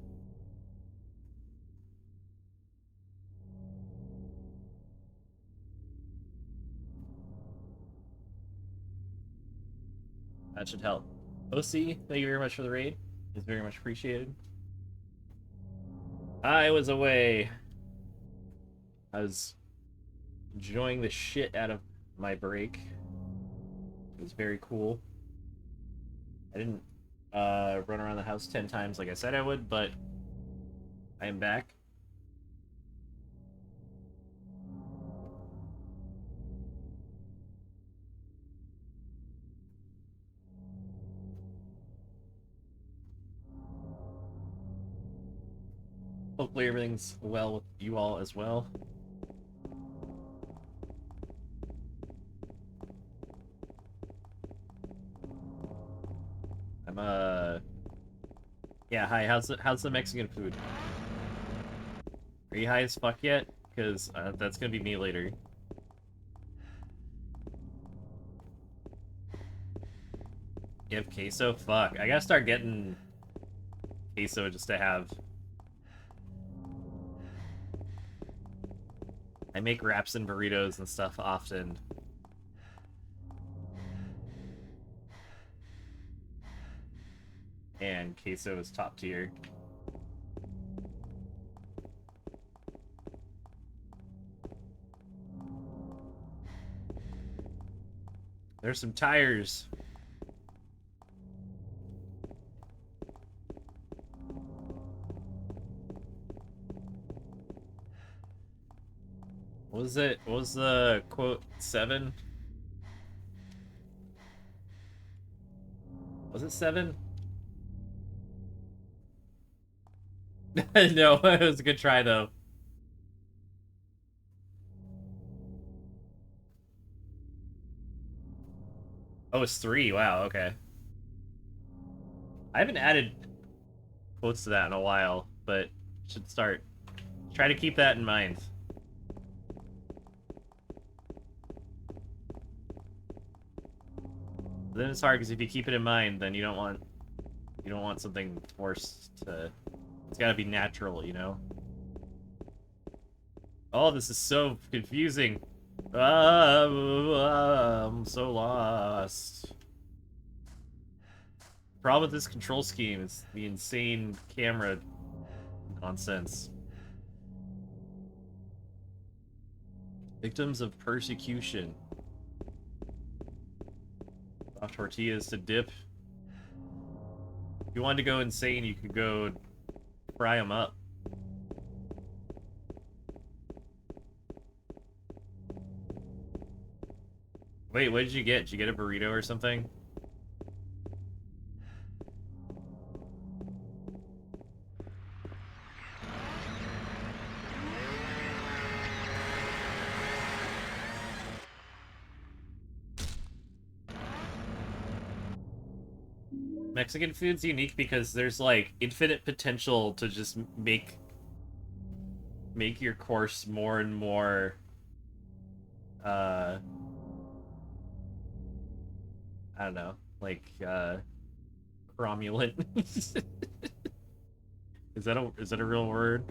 That should help. OC, thank you very much for the raid. It's very much appreciated. I was away. I was enjoying the shit out of my break. It was very cool. I didn't run around the house 10 times like I said I would, but I am back. Hopefully everything's well with you all as well. Yeah, hi, how's the Mexican food? Are you high as fuck yet? Because that's gonna be me later. You have queso? Fuck, I gotta start getting queso just to have. I make wraps and burritos and stuff often. And queso is top tier. There's some tires. What was it? What was the quote 7? Was it 7? No, it was a good try though. Oh, it's 3. Wow, okay. I haven't added quotes to that in a while, but should start. Try to keep that in mind. Then it's hard because if you keep it in mind, then you don't want something forced to. It's got to be natural, you know. Oh, this is so confusing. I'm so lost. The problem with this control scheme is the insane camera nonsense. Victims of persecution. Soft tortillas to dip. If you wanted to go insane, you could go fry them up. Wait, what did you get? Did you get a burrito or something? Mexican food's unique because there's like infinite potential to just make your course more and more I don't know, like cromulent. Is that a real word?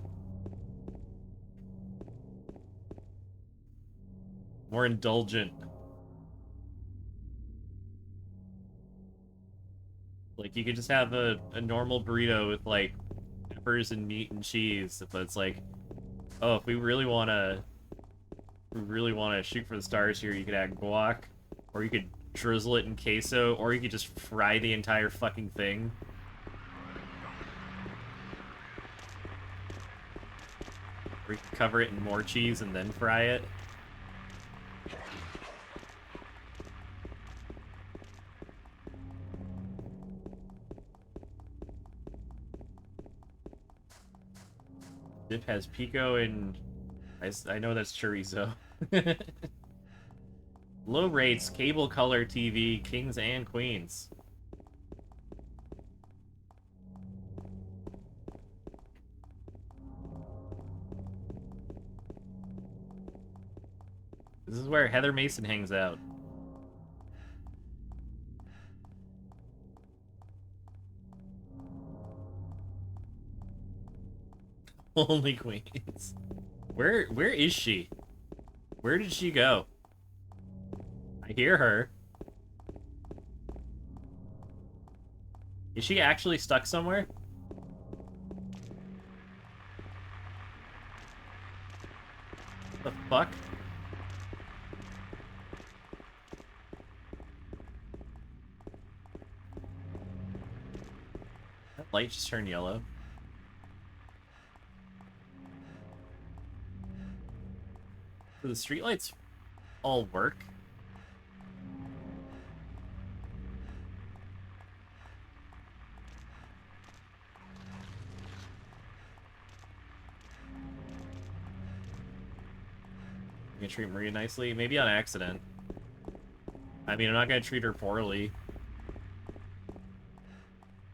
More indulgent. Like, you could just have a normal burrito with, like, peppers and meat and cheese, but it's like, Oh, if we really wanna shoot for the stars here, you could add guac, or you could drizzle it in queso, or you could just fry the entire fucking thing. Or you could cover it in more cheese and then fry it. Dip has pico and I know that's chorizo. Low rates, cable color TV, kings and queens. This is where Heather Mason hangs out. Only queens. Where is she? Where did she go? I hear her. Is she actually stuck somewhere? The fuck? That light just turned yellow. Do the streetlights all work? You can treat Maria nicely? Maybe on accident. I mean, I'm not gonna treat her poorly.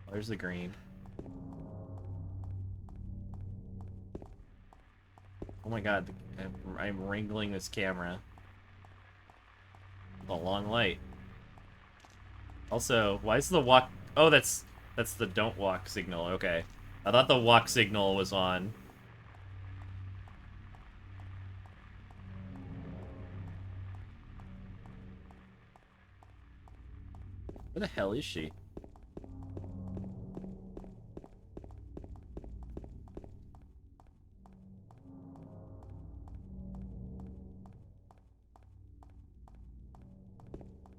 Oh, there's the green. Oh my god, I'm wrangling this camera. A long light. Also, why is the walk... Oh, that's the don't walk signal, okay. I thought the walk signal was on. Where the hell is she?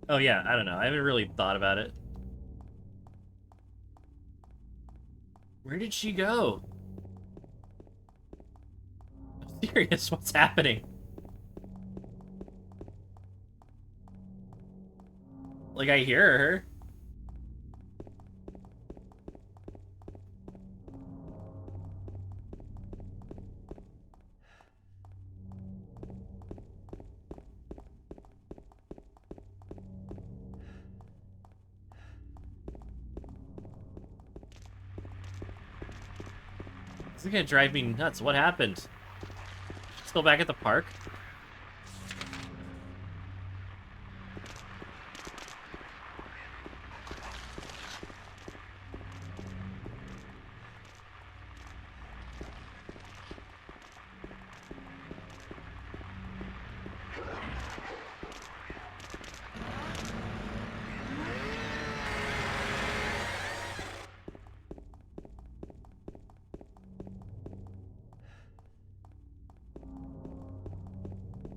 Oh yeah, I don't know. I haven't really thought about it. Where did she go? I'm serious, what's happening? Like, I hear her. This is gonna drive me nuts. What happened? Still back at the park?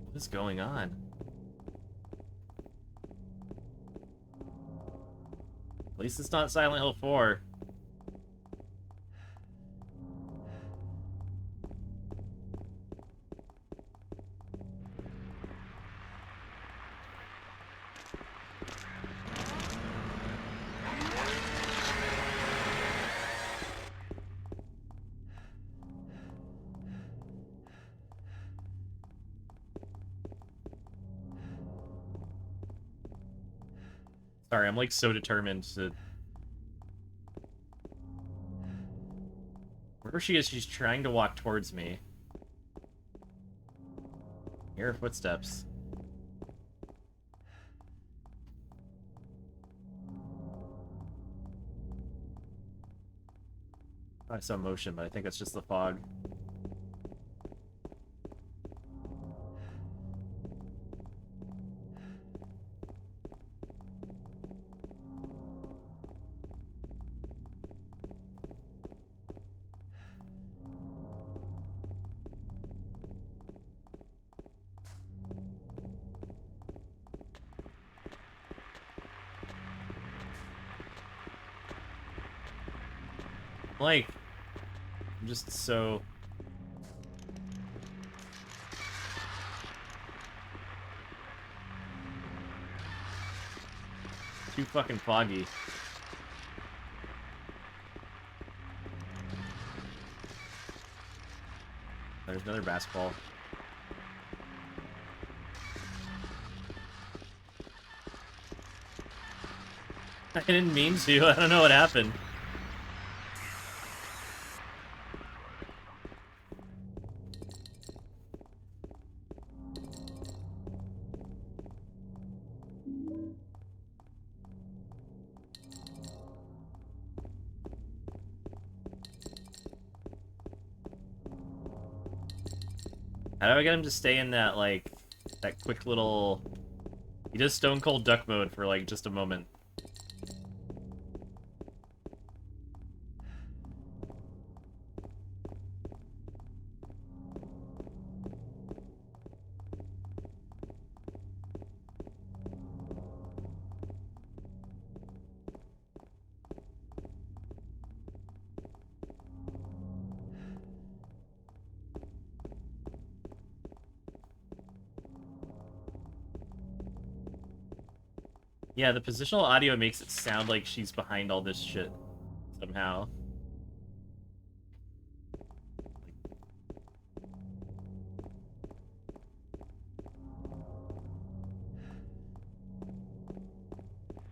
What is going on? At least it's not Silent Hill 4. Sorry, I'm like so determined to... Wherever she is, she's trying to walk towards me. Hear her footsteps. I saw motion, but I think that's just the fog. Like, I'm just so... too fucking foggy. There's another basketball. I didn't mean to. I don't know what happened. How do I get him to stay in that, like, that quick little... He does Stone Cold Duck mode for, like, just a moment. Yeah, the positional audio makes it sound like she's behind all this shit somehow.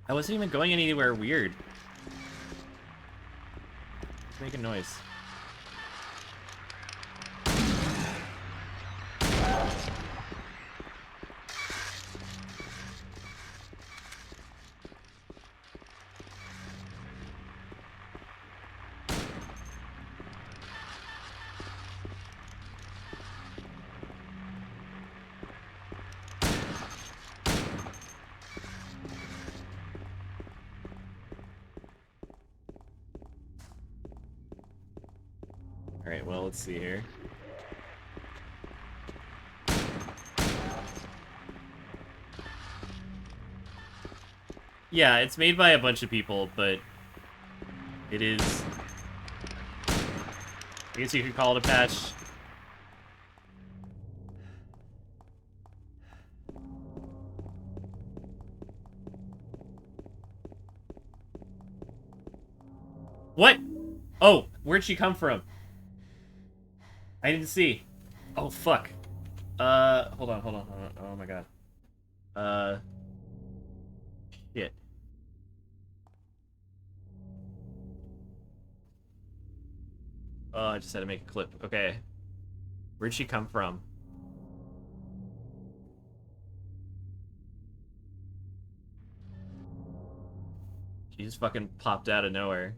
I wasn't even going anywhere weird. It's making noise. Alright, well, let's see here. Yeah, it's made by a bunch of people, but it is... I guess you could call it a patch. What? Oh, where'd she come from? I didn't see. Oh, fuck. Hold on. Oh my god. Shit. Oh, I just had to make a clip. Okay. Where'd she come from? She just fucking popped out of nowhere.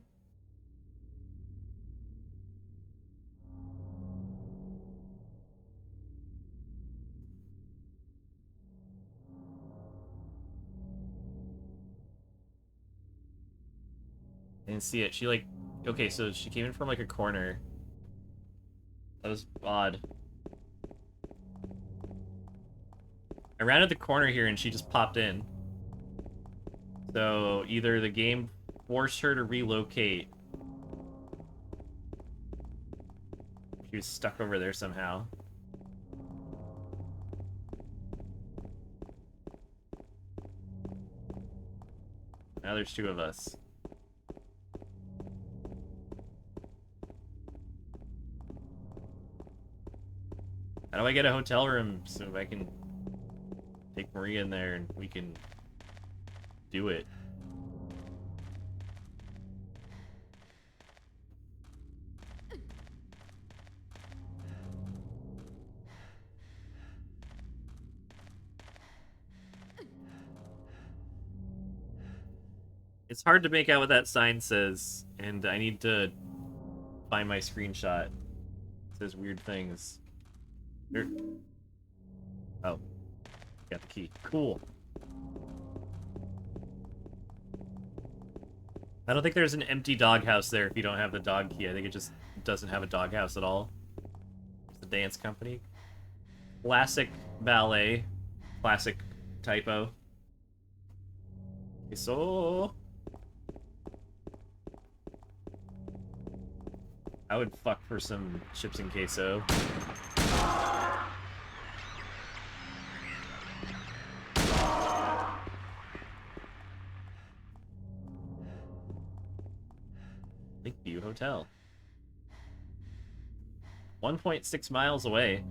I didn't see it. She, like... Okay, so she came in from, like, a corner. That was odd. I rounded the corner here and she just popped in. So, either the game forced her to relocate. She was stuck over there somehow. Now there's two of us. How do I get a hotel room so I can take Maria in there and we can do it? It's hard to make out what that sign says, and I need to find my screenshot. It says weird things. There... Oh. Got the key. Cool. I don't think there's an empty doghouse there if you don't have the dog key. I think it just doesn't have a doghouse at all. It's the dance company. Classic ballet. Classic typo. Okay, so... I would fuck for some chips and queso. Lakeview Hotel. 1.6 miles away.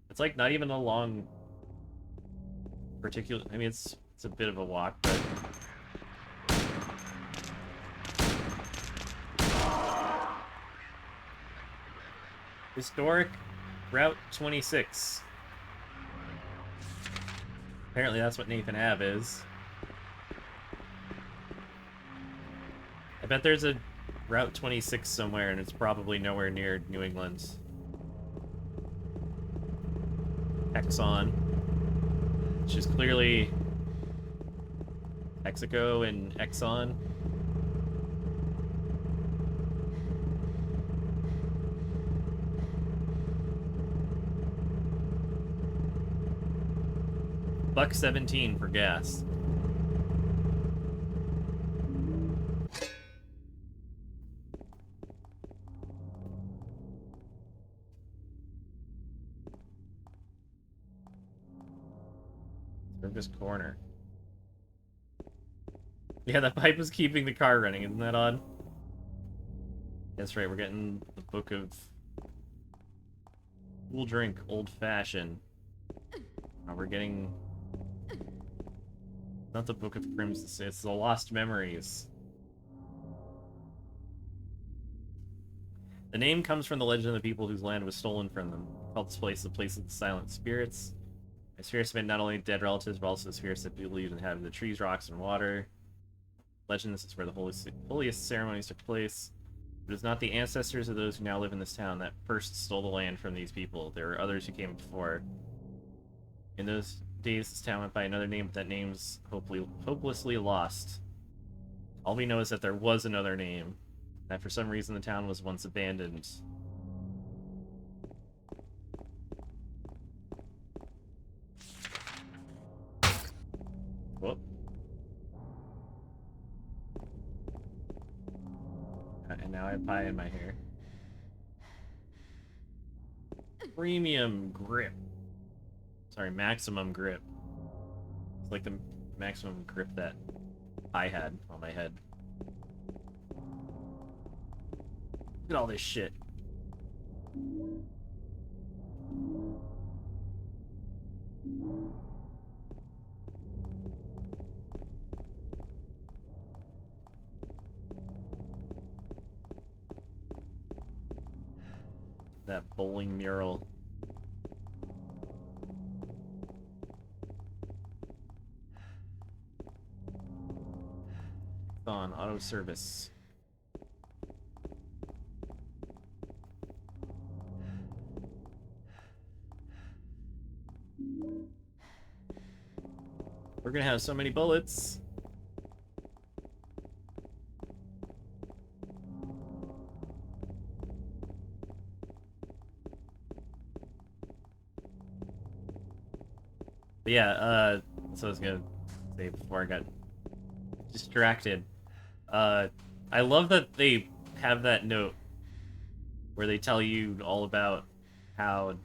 It's like not even a long particular. I mean, it's a bit of a walk, but historic Route 26. Apparently, that's what Nathan Ave is. I bet there's a Route 26 somewhere, and it's probably nowhere near New England. Exxon, which is clearly Texaco and Exxon. $1.17 for gas. Service corner. Yeah, that pipe is keeping the car running. Isn't that odd? That's right, we're getting the book of cool drink, old fashioned. Now we're getting not the Book of Crimson, it's the Lost Memories. The name comes from the legend of the people whose land was stolen from them. Called this place the place of the silent spirits. The spirits meant not only dead relatives, but also spirits that believed in having the trees, rocks, and water. Legend, this is where the holiest ceremonies took place. It was not the ancestors of those who now live in this town that first stole the land from these people. There were others who came before. In those days, this town went by another name, but that name's hopelessly lost. All we know is that there was another name, that for some reason the town was once abandoned. Whoop. And now I have pie in my hair. Premium grip. Sorry, maximum grip. It's like the maximum grip that I had on my head. Look at all this shit. That bowling mural. On auto service. We're gonna have so many bullets. But yeah, so I was gonna say before I got distracted. I love that they have that note where they tell you all about how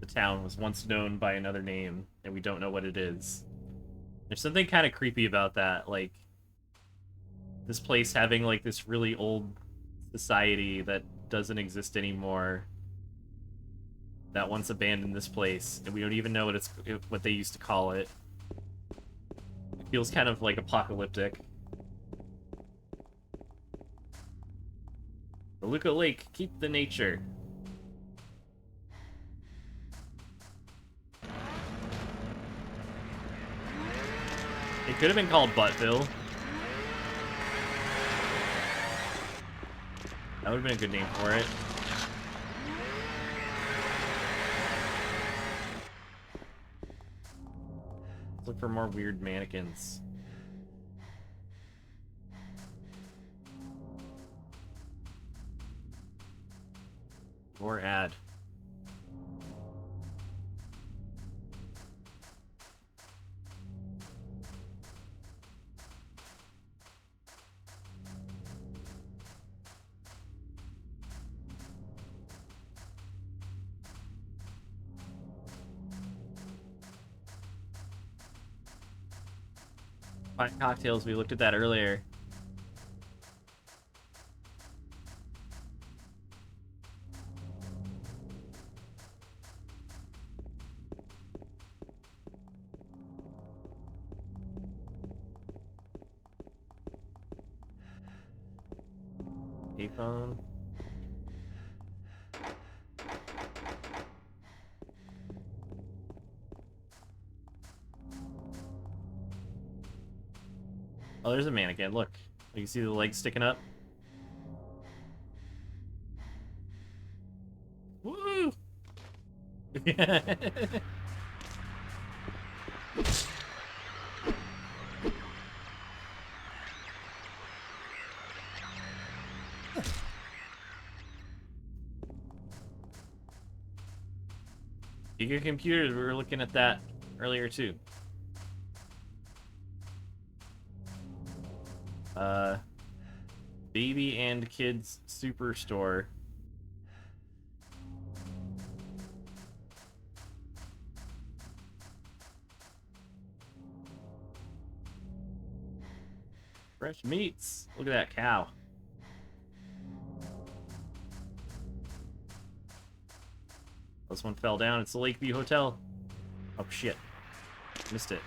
the town was once known by another name and we don't know what it is. There's something kind of creepy about that, like this place having like this really old society that doesn't exist anymore, that once abandoned this place, and we don't even know what they used to call it. It feels kind of like apocalyptic. Deluca Lake, keep the nature. It could have been called Buttville. That would have been a good name for it. Let's look for more weird mannequins. Or ad. Fine cocktails, we looked at that earlier. Payphone. Oh, there's a mannequin. Look. You can see the legs sticking up. Woo! Giga computers, we were looking at that earlier too. Baby and Kids Superstore. Fresh meats. Look at that cow. This one fell down. It's the Lakeview Hotel. Oh shit. Missed it.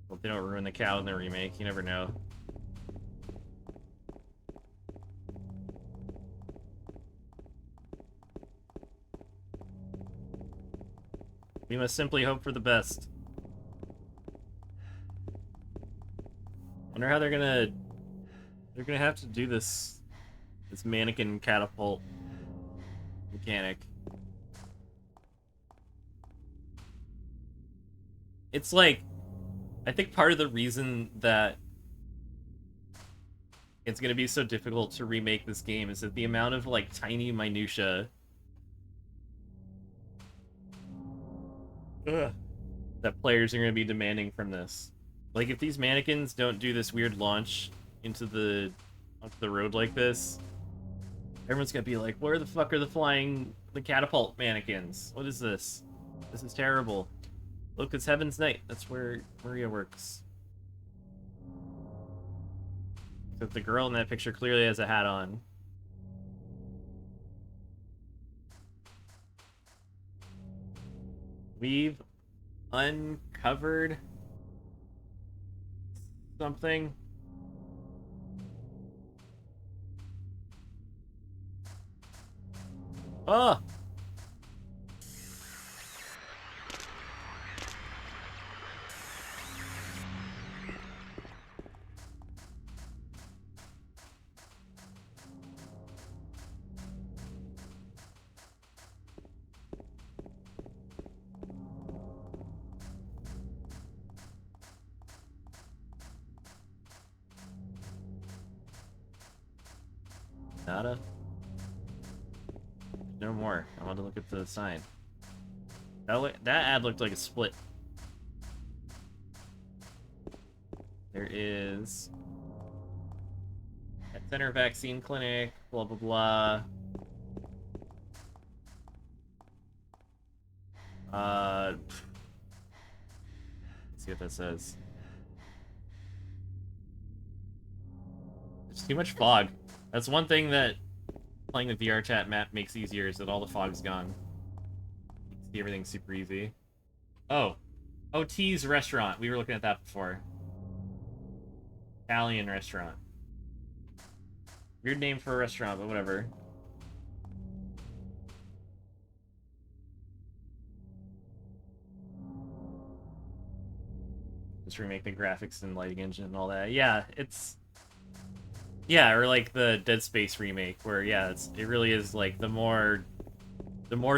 Hope they don't ruin the cow in the remake. You never know. We must simply hope for the best. Wonder how they're gonna have to do this mannequin catapult mechanic. It's like, I think part of the reason that it's gonna be so difficult to remake this game is that the amount of like tiny minutia that players are gonna be demanding from this. Like, if these mannequins don't do this weird launch onto the road like this, everyone's gonna be like, where the fuck are the catapult mannequins? What is this? This is terrible. Look, it's Heaven's Night. That's where Maria works. Except the girl in that picture clearly has a hat on. We've uncovered something. Oh! Nada? No more. I want to look at the sign. That ad looked like a split. There is Pet Center Vaccine Clinic, blah blah blah. Let's see what that says. There's too much fog. That's one thing that playing the VR chat map makes easier, is that all the fog's gone. You can see everything super easy. Oh. OT's restaurant. We were looking at that before. Italian restaurant. Weird name for a restaurant, but whatever. Just remake the graphics and lighting engine and all that. Yeah, it's... Yeah, or like the Dead Space remake, where yeah, it really is like the more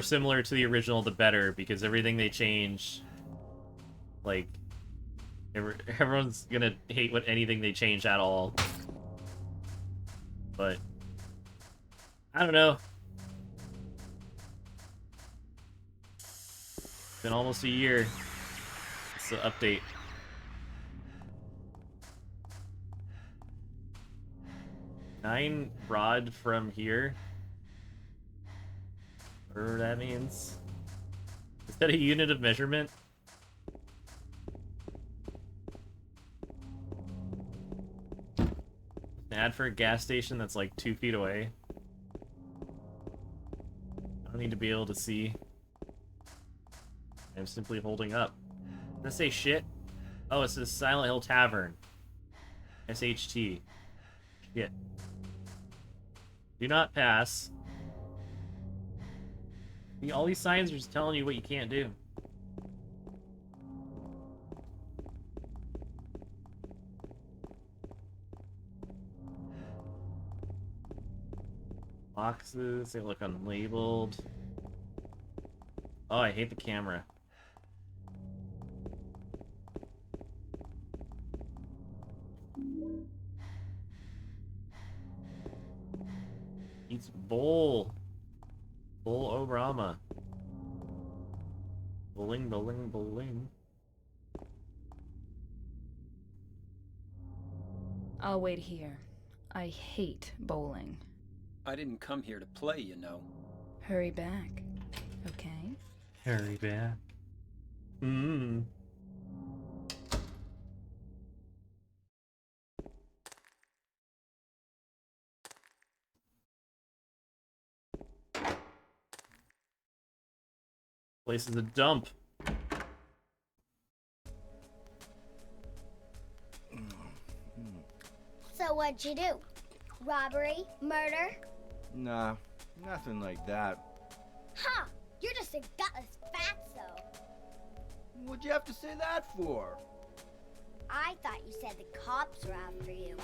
similar to the original, the better, because everything they change, like everyone's gonna hate anything they change at all. But I don't know. It's been almost a year. It's the update. 9 rod from here. Whatever that means. Is that a unit of measurement? An ad for a gas station that's like 2 feet away. I don't need to be able to see. I'm simply holding up. Does that say shit? Oh, it says Silent Hill Tavern. SHT. Shit. Do not pass. See, all these signs are just telling you what you can't do. Boxes, they look unlabeled. Oh, I hate the camera. It's Bull. Bull Obrama. Bowling, bowling, bowling. I'll wait here. I hate bowling. I didn't come here to play, you know. Hurry back, okay? Hurry back. Mmm. Place is a dump. So what'd you do? Robbery? Murder? Nah, nothing like that. Huh! You're just a gutless fatso. What'd you have to say that for? I thought you said the cops were after you.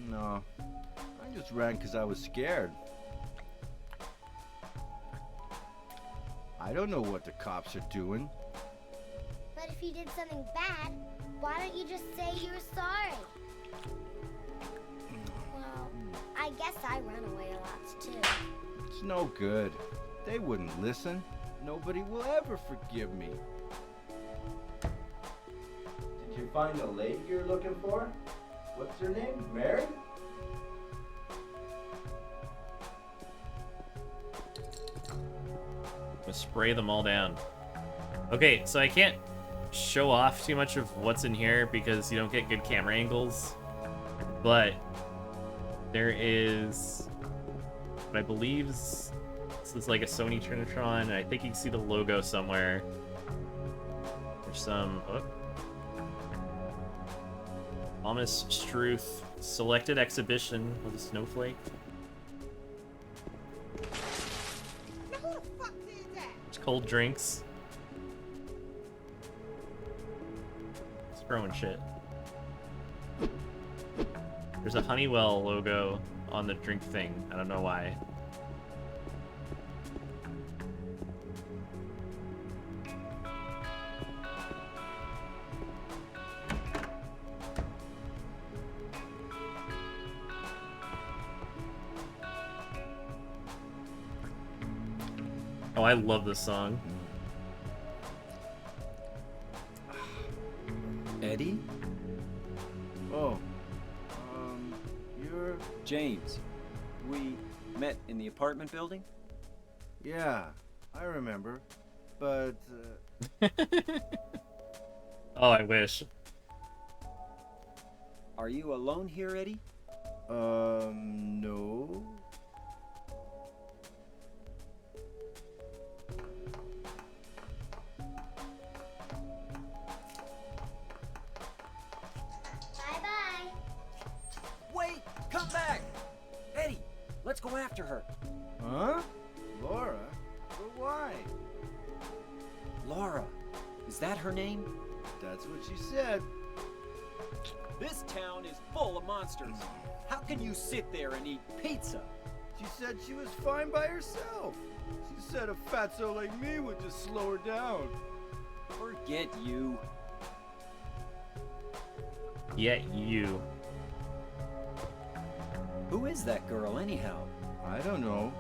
No, I just ran because I was scared. I don't know what the cops are doing. But if you did something bad, why don't you just say you were sorry? Well, I guess I run away a lot too. It's no good. They wouldn't listen. Nobody will ever forgive me. Did you find the lady you're looking for? What's her name? Mary? Spray them all down. Okay, so I can't show off too much of what's in here because you don't get good camera angles. But there is what I believe is this is like a Sony Trinitron, and I think you can see the logo somewhere. There's some Thomas Struth selected exhibition of a snowflake. Cold drinks. It's throwing shit. There's a Honeywell logo on the drink thing. I don't know why. Oh, I love this song. Eddie? Oh, you're... James. We met in the apartment building? Yeah, I remember. But, Oh, I wish. Are you alone here, Eddie? no. Bye-bye. Wait! Come back! Eddie, let's go after her. Huh? Laura? But why? Laura. Is that her name? That's what she said. This town is full of monsters. How can you sit there and eat pizza? She said she was fine by herself. She said a fatso like me would just slow her down. Forget you. Yet you. Who is that girl, anyhow? I don't know.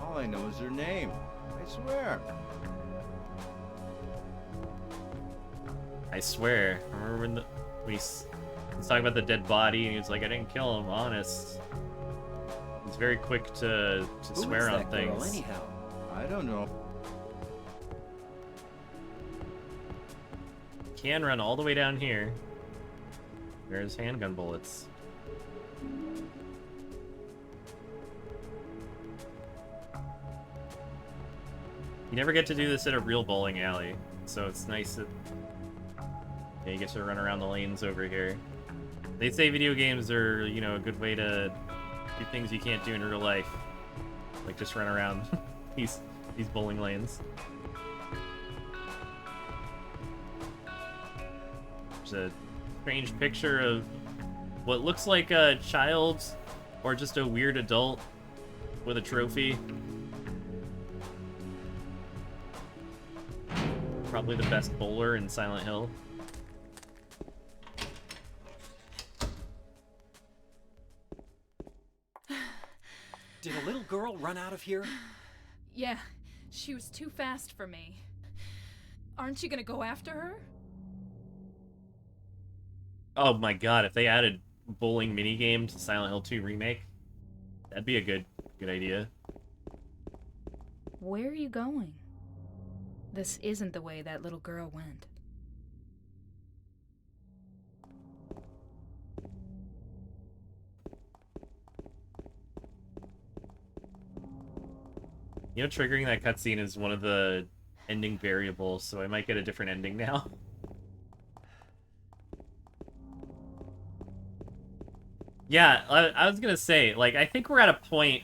All I know is her name. I swear. I swear. Remember when he was talking about the dead body and he was like, I didn't kill him, honest. He's very quick to Who swear is on that girl, things. anyhow? I don't know. Can run all the way down here. There's handgun bullets. You never get to do this at a real bowling alley, so it's nice that you get to run around the lanes over here. They say video games are, you know, a good way to do things you can't do in real life, like just run around these bowling lanes. There's a strange picture of what looks like a child or just a weird adult with a trophy. Probably the best bowler in Silent Hill. Did a little girl run out of here? Yeah, she was too fast for me. Aren't you gonna go after her? Oh my god, if they added bowling minigame to Silent Hill 2 Remake, that'd be a good idea. Where are you going? This isn't the way that little girl went. You know, triggering that cutscene is one of the ending variables, so I might get a different ending now. Yeah, I was gonna say, like, I think we're at a point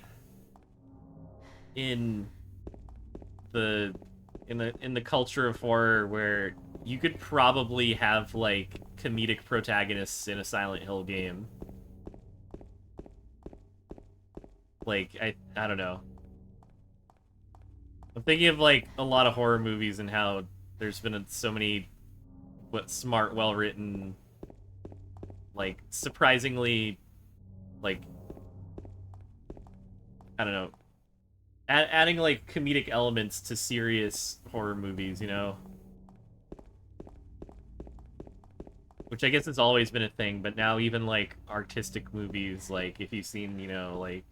in the culture of horror where you could probably have, like, comedic protagonists in a Silent Hill game. Like, I don't know. I'm thinking of, like, a lot of horror movies and how there's been so many smart, well-written, like, surprisingly, like, I don't know, adding, like, comedic elements to serious horror movies, you know? Which I guess has always been a thing, but now even, like, artistic movies, like, if you've seen, you know, like,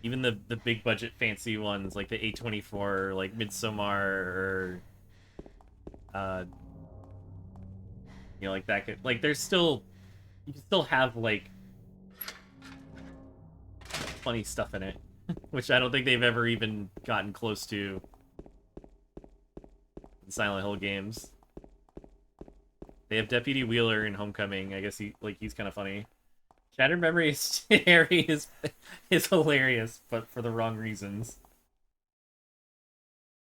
even the big budget fancy ones, like the A24, like Midsommar, or, you know, like that could, like, there's still, you can still have, like, funny stuff in it, which I don't think they've ever even gotten close to in Silent Hill games. They have Deputy Wheeler in Homecoming. I guess he's kind of funny. Shattered Memories Harry is hilarious, but for the wrong reasons.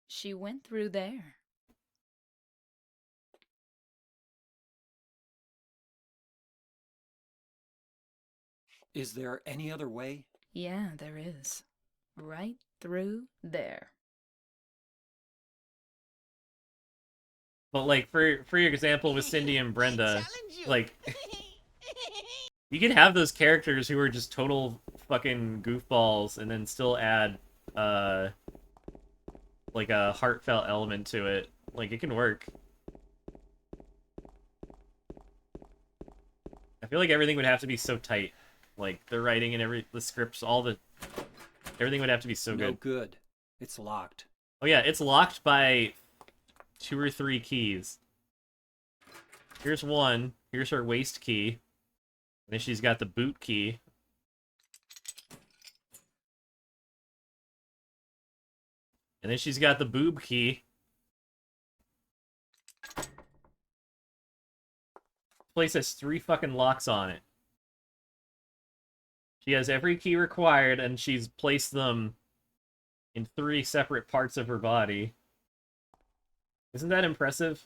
She went through there. Is there any other way? Yeah, there is. Right through there. But, like, for your example with Cindy and Brenda, like, you can have those characters who are just total fucking goofballs and then still add, like, a heartfelt element to it. Like, it can work. I feel like everything would have to be so tight. Like, the writing and the scripts, everything would have to be so No good. good. It's locked. Oh yeah, it's locked by 2 or 3 keys. Here's one. Here's her waist key. And then she's got the boot key. And then she's got the boob key. This place has 3 fucking locks on it. She has every key required, and she's placed them in 3 separate parts of her body. Isn't that impressive?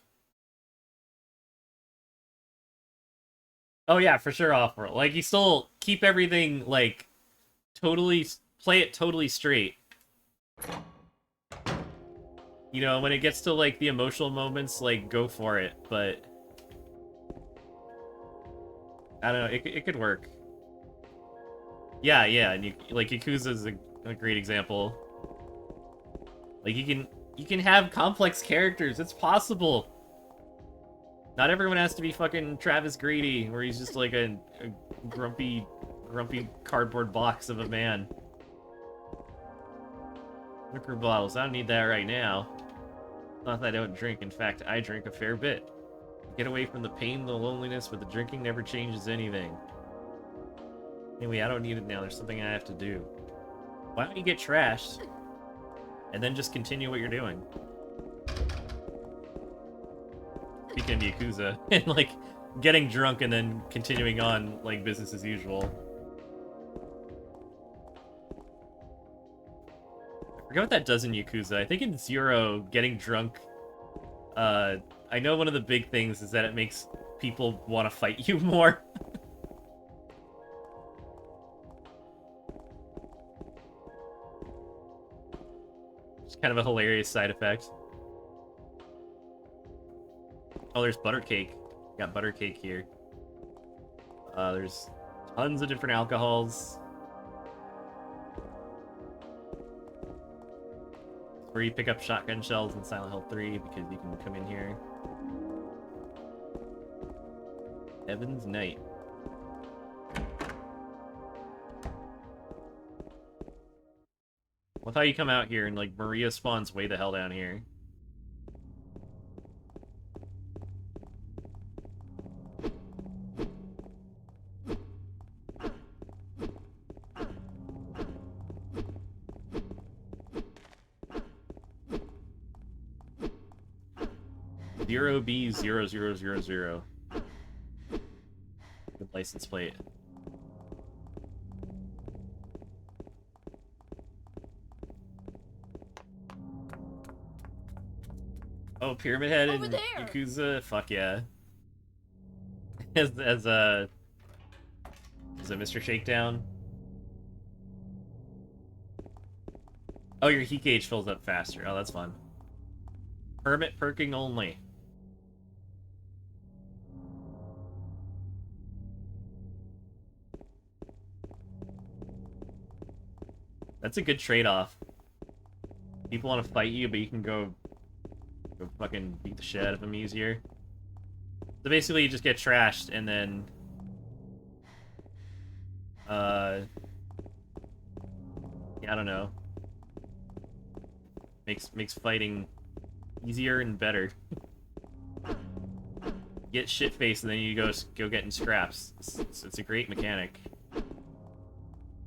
Oh yeah, for sure, Off-World. Like, you still keep everything, like, totally, play it totally straight. You know, when it gets to, like, the emotional moments, like, go for it, but I don't know, it could work. Yeah, and like, Yakuza's a great example. Like, you can have complex characters. It's possible. Not everyone has to be fucking Travis Grady, where he's just like a grumpy cardboard box of a man. Liquor bottles, I don't need that right now. Not that I don't drink, in fact, I drink a fair bit. Get away from the pain, the loneliness, but the drinking never changes anything. Anyway, I don't need it now, there's something I have to do. Why don't you get trashed, and then just continue what you're doing? Speaking of Yakuza, and like, getting drunk and then continuing on like business as usual. I forget what that does in Yakuza. I think in Zero, getting drunk, I know one of the big things is that it makes people want to fight you more. It's kind of a hilarious side effect. Oh, there's Buttercake. Got Buttercake here. There's tons of different alcohols. Where you pick up shotgun shells in Silent Hill 3 because you can come in here. Heaven's Night. What how you come out here and like Maria spawns way the hell down here? B0000. Good license plate. Oh, Pyramid Head Over and there. Yakuza, fuck yeah. as a Mr. Shakedown. Oh, your heat gauge fills up faster. Oh, that's fun. Permit perking only. That's a good trade-off. People want to fight you, but you can go fucking beat the shit out of them easier. So basically, you just get trashed, and then yeah, I don't know. Makes fighting easier and better. Get shit-faced, and then you go get in scraps. It's a great mechanic.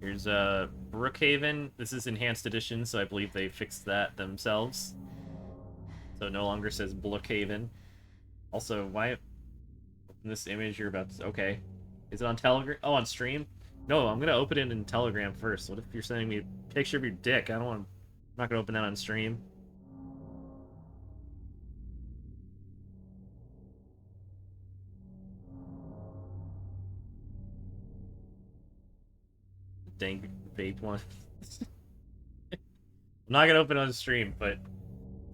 Here's Brookhaven. This is Enhanced Edition, so I believe they fixed that themselves. So it no longer says Brookhaven. Also, why open this image you're about to... Okay. Is it on Telegram? Oh, on stream? No, I'm gonna open it in Telegram first. What if you're sending me a picture of your dick? I don't want... I'm not gonna open that on stream. Dang vape one. I'm not gonna open it on stream, but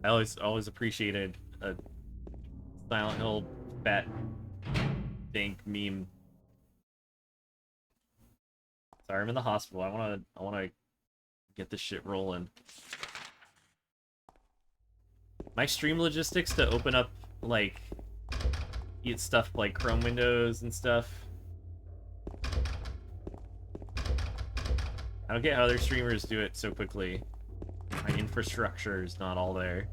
I always appreciated a Silent Hill fat dank meme. Sorry, I'm in the hospital. I wanna get this shit rolling. My stream logistics to open up like stuff like Chrome windows and stuff. I don't get how other streamers do it so quickly. My infrastructure is not all there.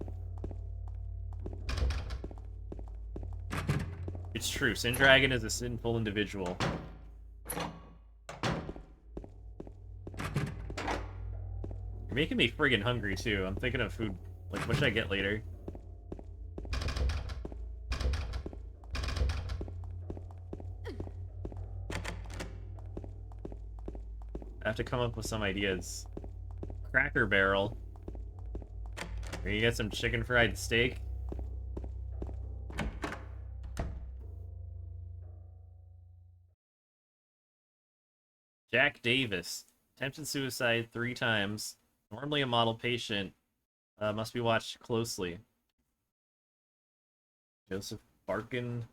It's true, Sindragon is a sinful individual. You're making me friggin' hungry too. I'm thinking of food. Like, what should I get later? I have to come up with some ideas. Cracker Barrel. Here, you get some chicken fried steak. Jack Davis. Attempted suicide 3 times. Normally a model patient. Must be watched closely. Joseph Barkin.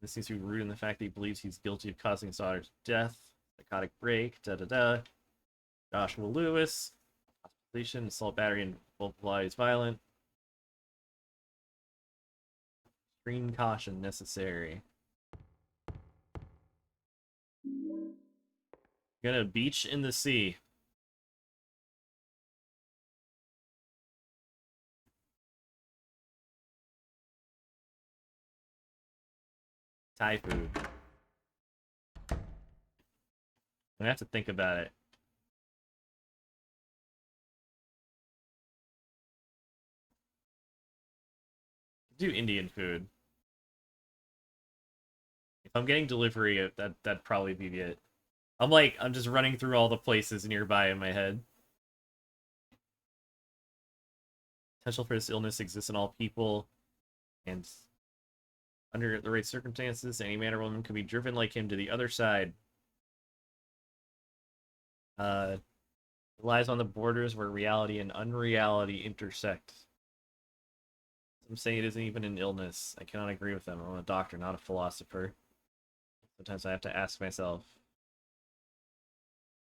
This seems to be rooted in the fact that he believes he's guilty of causing his daughter's death. Psychotic break, da-da-da. Joshua Lewis. Hospitalization, assault, battery, and multiply is violent. Extreme caution necessary. Gonna beach in the sea. Thai food. I'm gonna have to think about it. Do Indian food. If I'm getting delivery, that'd probably be it. I'm just running through all the places nearby in my head. Potential for this illness exists in all people, and under the right circumstances, any man or woman could be driven like him to the other side. It lies on the borders where reality and unreality intersect. Some say it isn't even an illness. I cannot agree with them. I'm a doctor, not a philosopher. Sometimes I have to ask myself.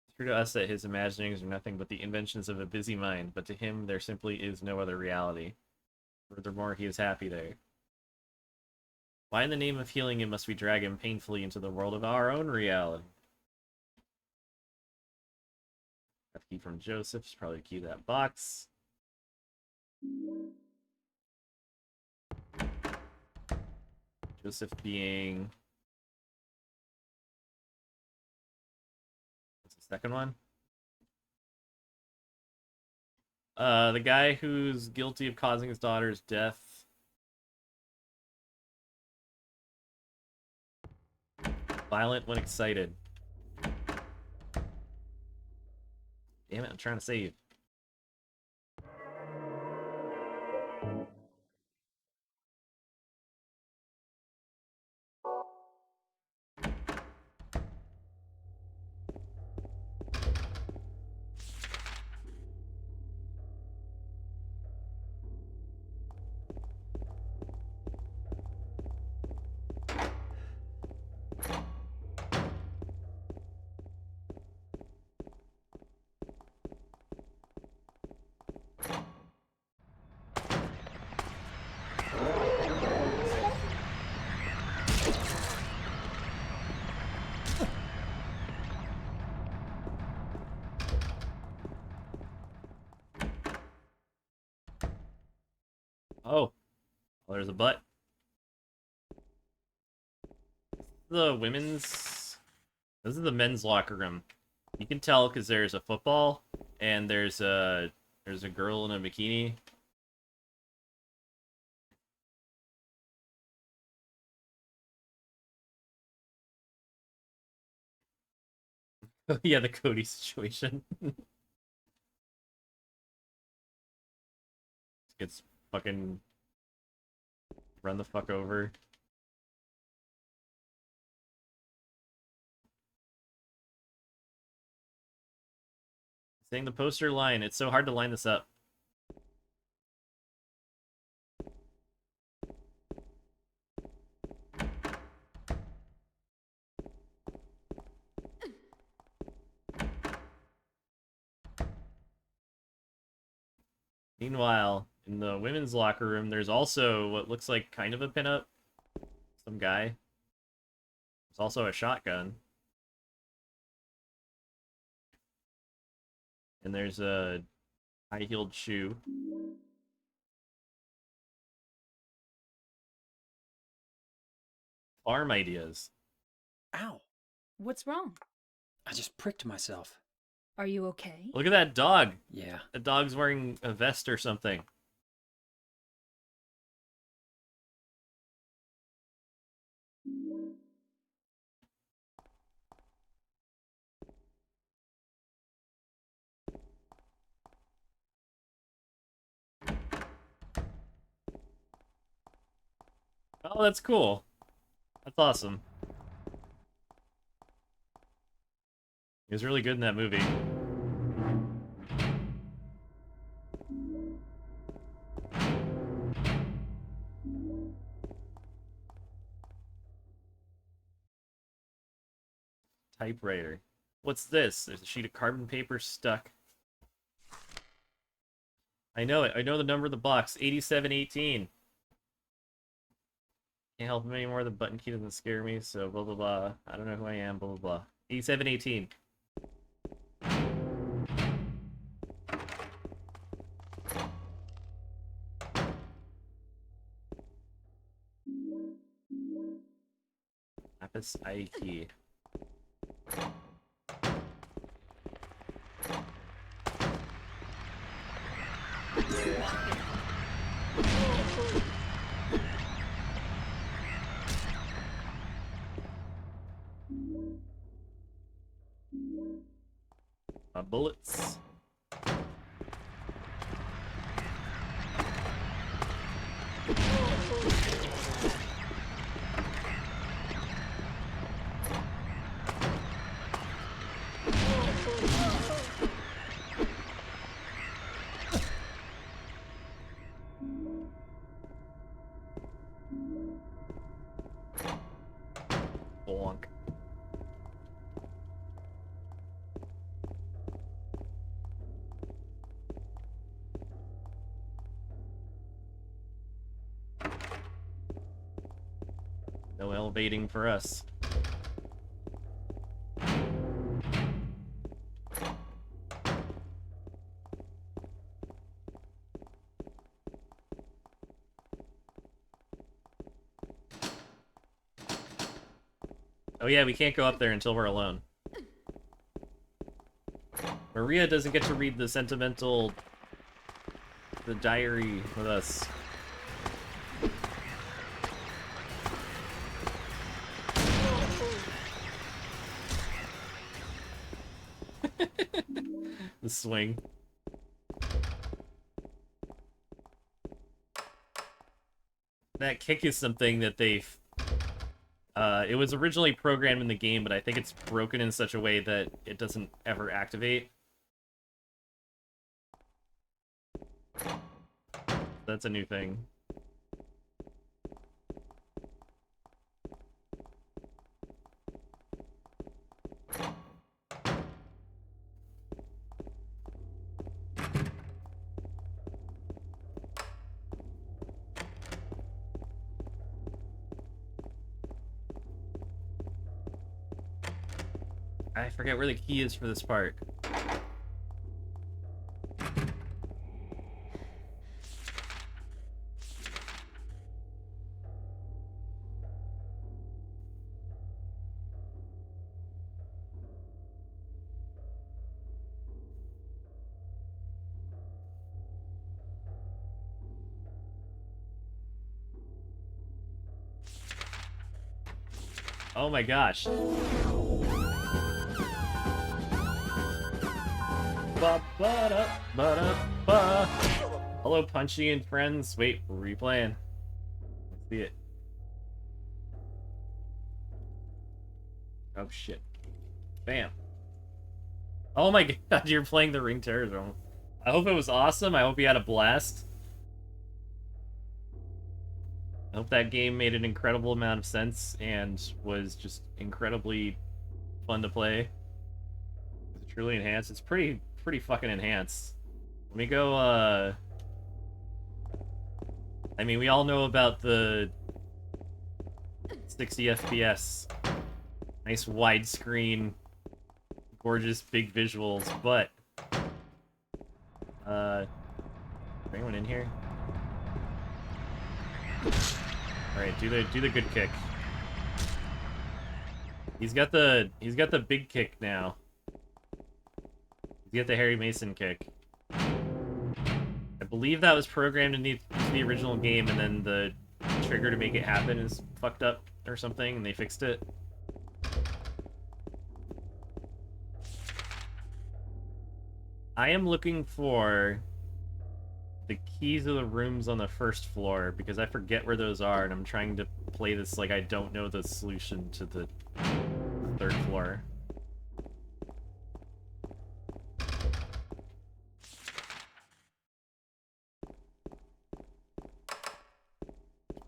It's true to us that his imaginings are nothing but the inventions of a busy mind, but to him there simply is no other reality. Furthermore, he is happy there. Why in the name of healing him must we drag him painfully into the world of our own reality? Got the key from Joseph. Should probably key that box. Joseph being... what's the second one? The guy who's guilty of causing his daughter's death. Violent when excited. Damn it, I'm trying to save. Oh, well, there's a butt. The women's... this is the men's locker room. You can tell because there's a football and there's a girl in a bikini. Yeah, the Cody situation. Gets fucking run the fuck over. Saying the poster line, it's so hard to line this up. Meanwhile, in the women's locker room, there's also what looks like kind of a pinup. Some guy. There's also a shotgun. And there's a high-heeled shoe. Farm ideas. Ow! What's wrong? I just pricked myself. Are you okay? Look at that dog. Yeah. The dog's wearing a vest or something. Oh, that's cool. That's awesome. He was really good in that movie. Typewriter. What's this? There's a sheet of carbon paper stuck. I know it. I know the number of the box. 8718. Can't help him anymore. The button key doesn't scare me, so blah blah blah. I don't know who I am, blah blah blah. 8718. Lapis I key. Bullets. Bonk. No elevating for us. Oh yeah, we can't go up there until we're alone. Maria doesn't get to read the diary with us. The swing. That kick is something that they've... it was originally programmed in the game, but I think it's broken in such a way that it doesn't ever activate. That's a new thing. I forget where the key is for this part. Oh my gosh. Ba-ba-da-ba-da-ba. Hello, Punchy and friends. Wait, we're replaying. Let's see it. Oh shit. Bam. Oh my god, you're playing the Ring Terror Zone. I hope it was awesome. I hope you had a blast. I hope that game made an incredible amount of sense and was just incredibly fun to play. Is it truly enhanced? It's pretty fucking enhanced. Let me go, I mean, we all know about the 60 FPS. Nice widescreen, gorgeous big visuals, but... is anyone in here? Alright, do the good kick. He's got the big kick now. He's got the Harry Mason kick. I believe that was programmed into the original game, and then the trigger to make it happen is fucked up or something, and they fixed it. I am looking for the keys of the rooms on the first floor, because I forget where those are, and I'm trying to play this like I don't know the solution to the third floor.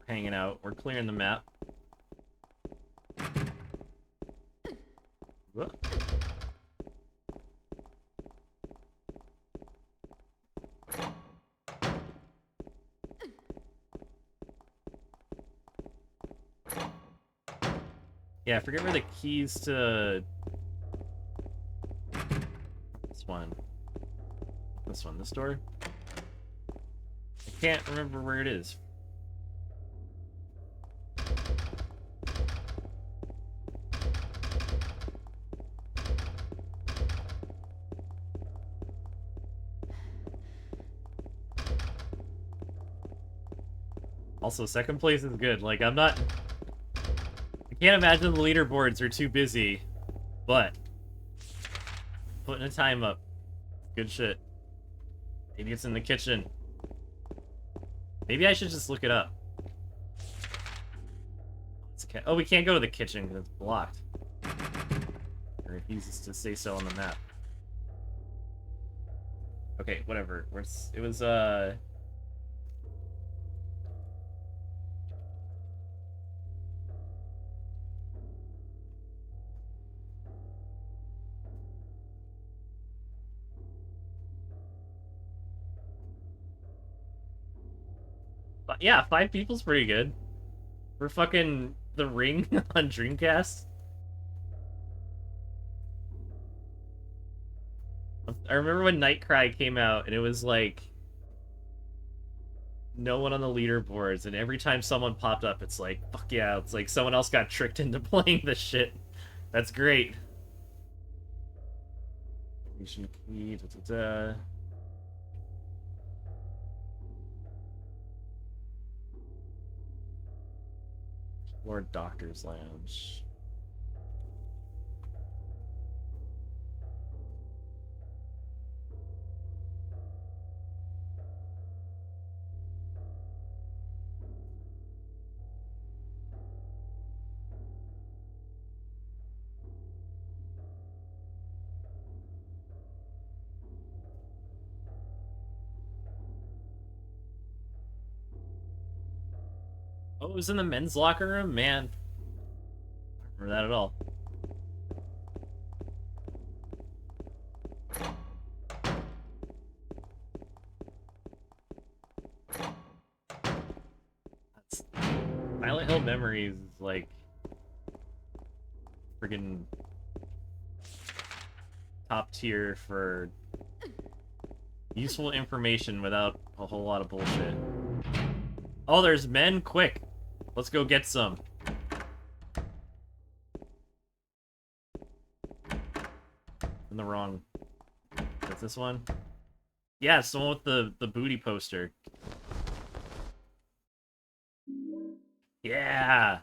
Hanging out. We're clearing the map. Whoa. Yeah, I forget where the keys to this one, this door. I can't remember where it is. Also, second place is good. Like, I can't imagine the leaderboards are too busy, but putting a time up. Good shit. Maybe it's in the kitchen. Maybe I should just look it up. Oh, we can't go to the kitchen because it's blocked. Or it refuses to say so on the map. Okay, whatever. It was, yeah, 5 people's pretty good. For fucking The Ring on Dreamcast. I remember when Nightcry came out and it was like no one on the leaderboards, and every time someone popped up, it's like, fuck yeah, it's like someone else got tricked into playing this shit. That's great. Key, da, da, da. Lord Doctor's Lounge. Oh, it was in the men's locker room? Man. I don't remember that at all. That's... Silent Hill Memories is like... friggin' top tier for useful information without a whole lot of bullshit. Oh, there's men? Quick! Let's go get some. In the wrong... What's this one? Yeah, it's the one with the booty poster. Yeah!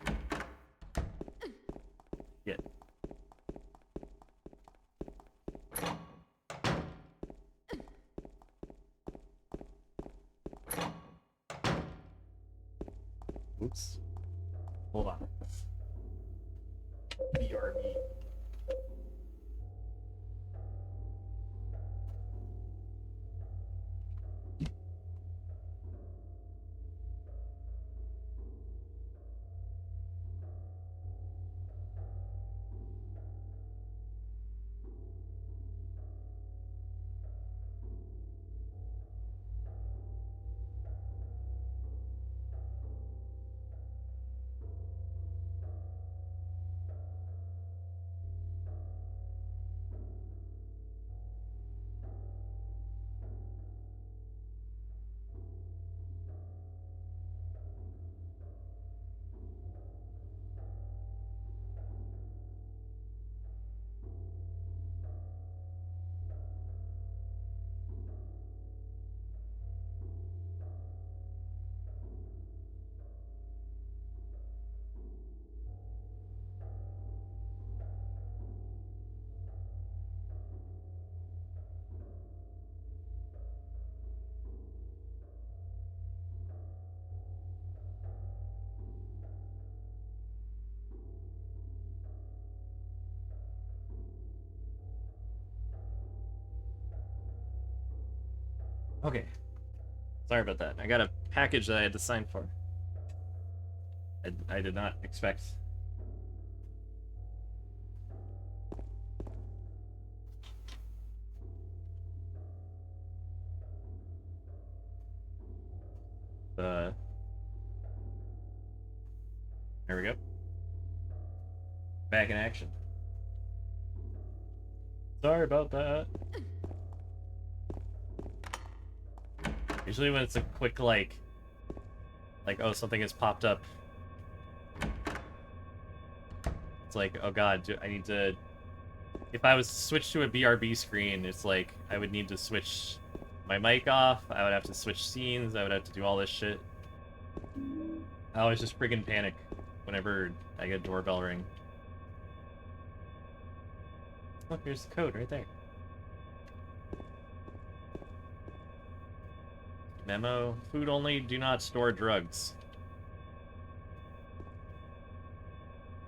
Get. Oops. Hold on. BRB. Okay. Sorry about that. I got a package that I had to sign for. I did not expect. There we go. back in action. Sorry about that. Usually when it's a quick, like, oh, something has popped up. It's like, oh god, I need to... If I was to switch to a BRB screen, it's like, I would need to switch my mic off, I would have to switch scenes, I would have to do all this shit. I always just friggin' panic whenever I get a doorbell ring. Look, there's the code right there. Memo, food only, do not store drugs.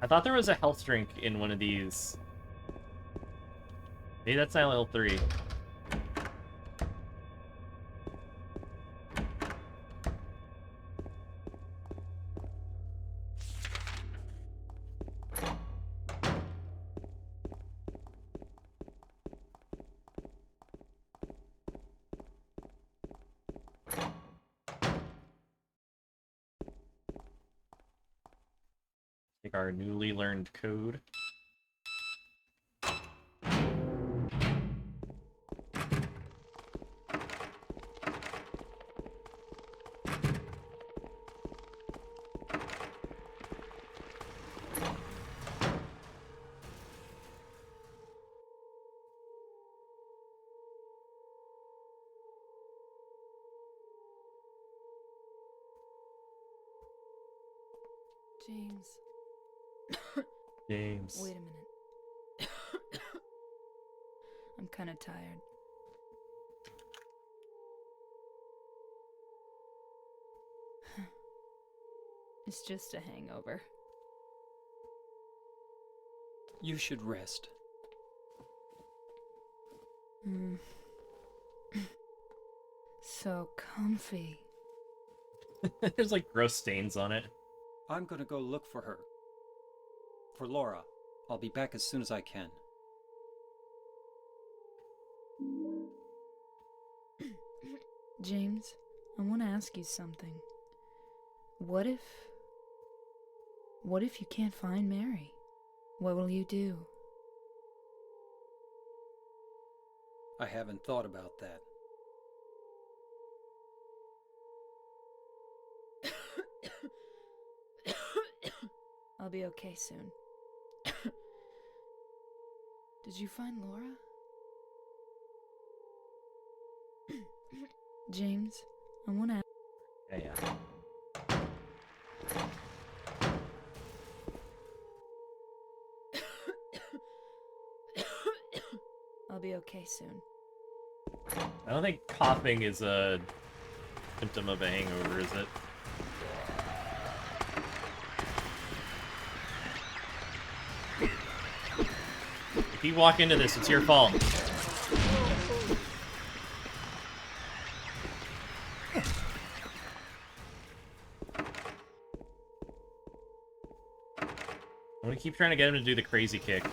I thought there was a health drink in one of these. Maybe that's Silent Hill 3. Take our newly learned code. James. James. Wait a minute. I'm kind of tired. It's just a hangover. You should rest. So comfy. There's like gross stains on it. I'm gonna go look for her. For Laura. I'll be back as soon as I can. James, I want to ask you something. What if you can't find Mary? What will you do? I haven't thought about that. I'll be okay soon. Did you find Laura? James, I want to... Yeah. I'll be okay soon. I don't think coughing is a symptom of a hangover, is it? If you walk into this, it's your fault. I'm gonna keep trying to get him to do the crazy kick.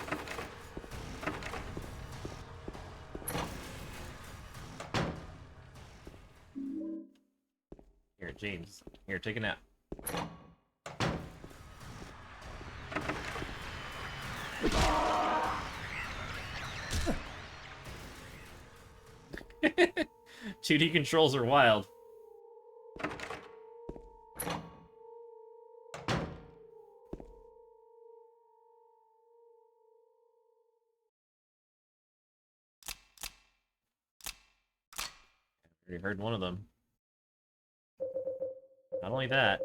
Here, James. Here, take a nap. Two-D controls are wild. Already heard one of them. Not only that.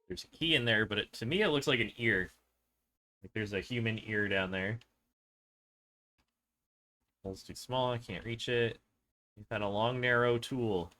There's a key in there, but to me it looks like an ear. Like there's a human ear down there. Hole's too small, I can't reach it. You've got a long, narrow tool.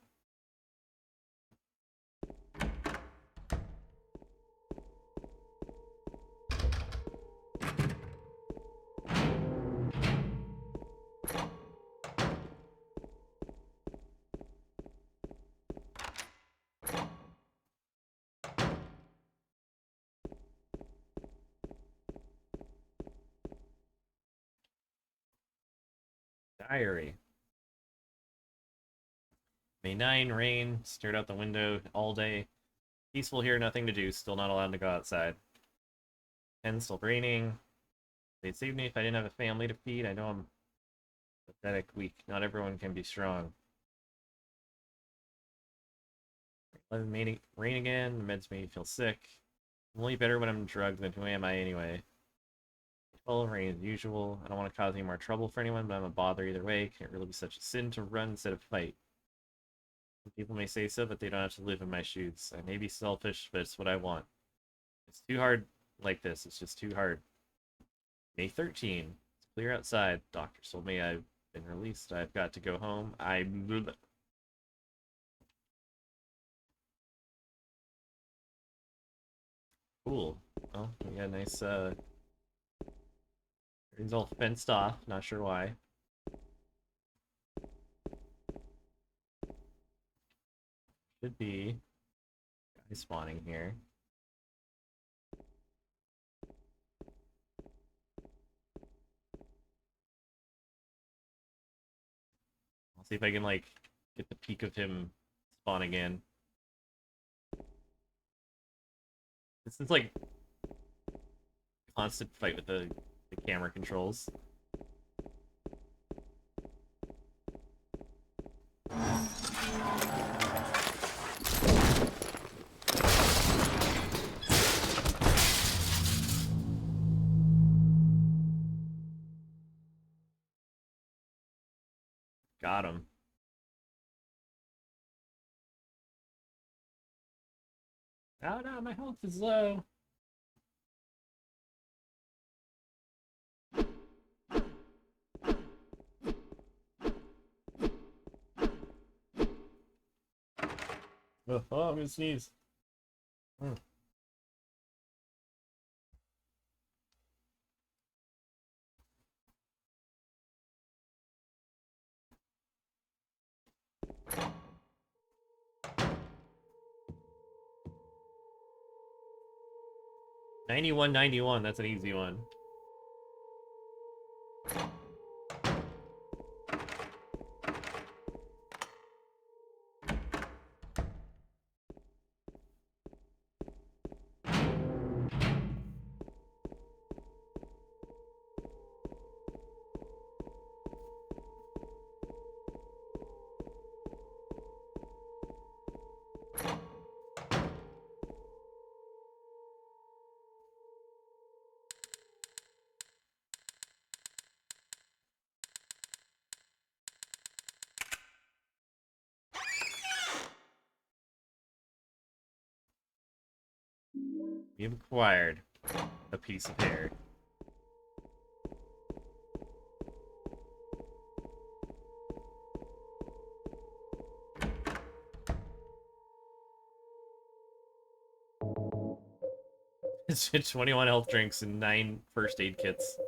Diary. May 9, rain, stared out the window all day. Peaceful here, nothing to do, still not allowed to go outside. 10, still raining. They'd save me if I didn't have a family to feed. I know I'm pathetic, weak. Not everyone can be strong. 11, rain again. The meds made me feel sick. I'm only better when I'm drugged than who am I anyway. 12, rain as usual. I don't want to cause any more trouble for anyone, but I'm a bother either way. Can't really be such a sin to run instead of fight. Some people may say so, but they don't have to live in my shoes. I may be selfish, but it's what I want. It's too hard like this. It's just too hard. May 13. It's clear outside. Doctor told me I've been released. I've got to go home. Cool. Well, we got a nice, it's all fenced off. Not sure why. Should be guys spawning here. I'll see if I can, like, get the peak of him spawning in. This is like constant fight with the camera controls. Got him. Oh no, my health is low. Oh, I'm gonna sneeze. Mm. $91.91, that's an easy one. We have acquired a piece of hair. It's 21 health drinks and 9 first aid kits.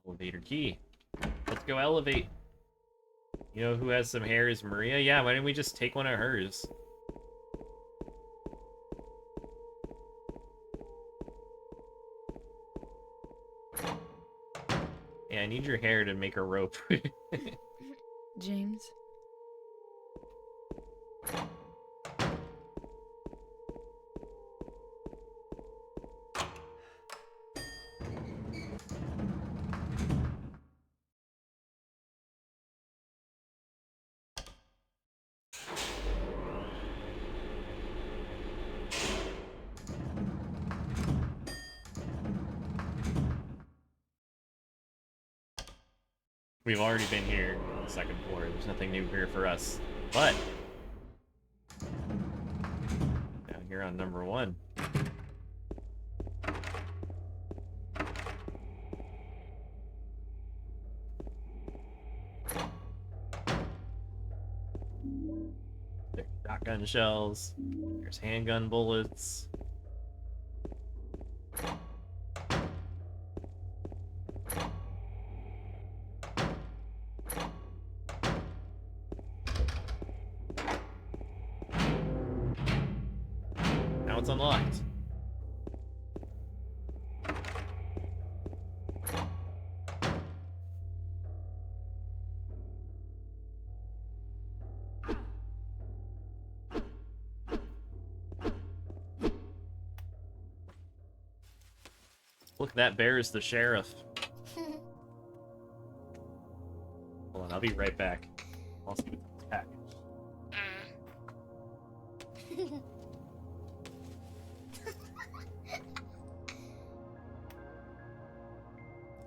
Elevator key. Let's go elevate. You know who has some hair is Maria? Yeah, why didn't we just take one of hers? Yeah, I need your hair to make a rope. James? We've already been here on the second floor. There's nothing new here for us. But down here on number 1. There, shotgun shells. There's handgun bullets. Now it's unlocked. Look, that bear is the sheriff. Hold on, I'll be right back. I'll see what's in this package.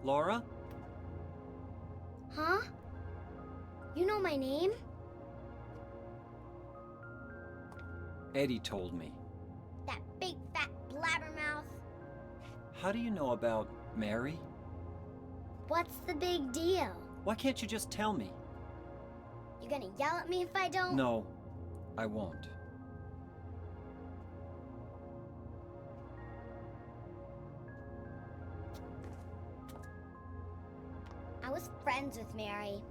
Laura? Huh? You know my name? Eddie told me. That big fat blabbermouth. How do you know about Mary? What's the big deal? Why can't you just tell me? You gonna yell at me if I don't? No, I won't. I was friends with Mary.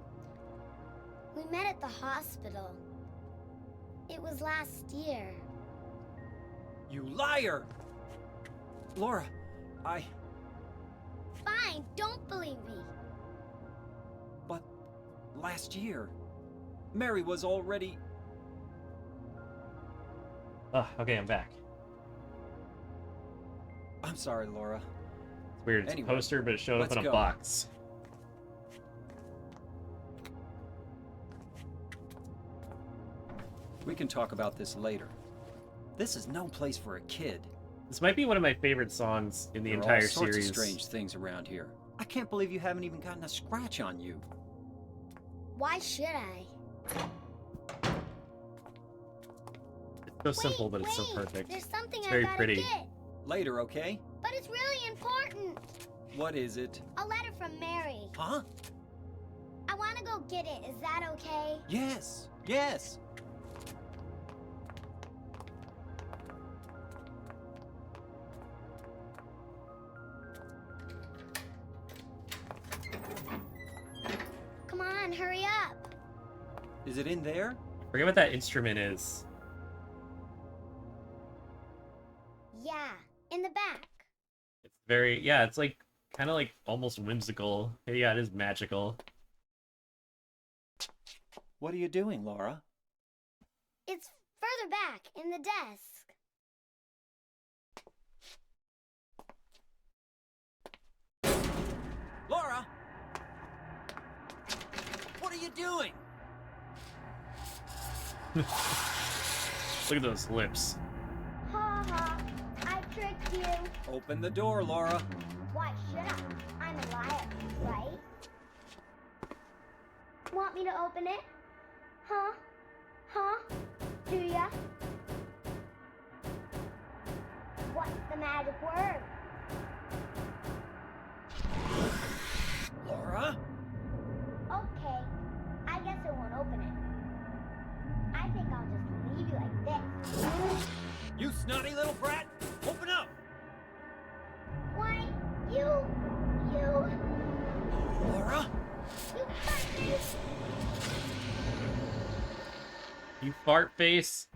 We met at the hospital. It was last year. You liar! Laura, Fine, don't believe me. But last year, Mary was already... Okay, I'm back. I'm sorry, Laura. It's weird. It's Anyway, a poster, but it showed up let's in a go. box. We can talk about this later. This is no place for a kid. This might be one of my favorite songs in the There are entire all sorts series. of strange things around here. I can't believe you haven't even gotten a scratch on you. Why should I? It's so simple, but it's so Wait, perfect. There's something It's I very gotta pretty. get. Later, okay? But it's really important. What is it? A letter from Mary. Huh? I want to go get it. Is that okay? Yes, yes. Come on, hurry up. Is it in there? Forget what that instrument is. Yeah, in the back. It's very, yeah, it's like, kind of like almost whimsical. Yeah, it is magical. What are you doing, Laura? It's further back in the desk. Laura! What are you doing? Look at those lips. Ha ha, I tricked you. Open the door, Laura. Why should I? I'm a liar, right? Want me to open it? Huh? Huh? Do ya? What's the magic word? Laura? Okay, I guess I won't open it. I think I'll just leave you like this. You snotty little brat! Open up! Why, you... Laura? You fuckers! You fart face.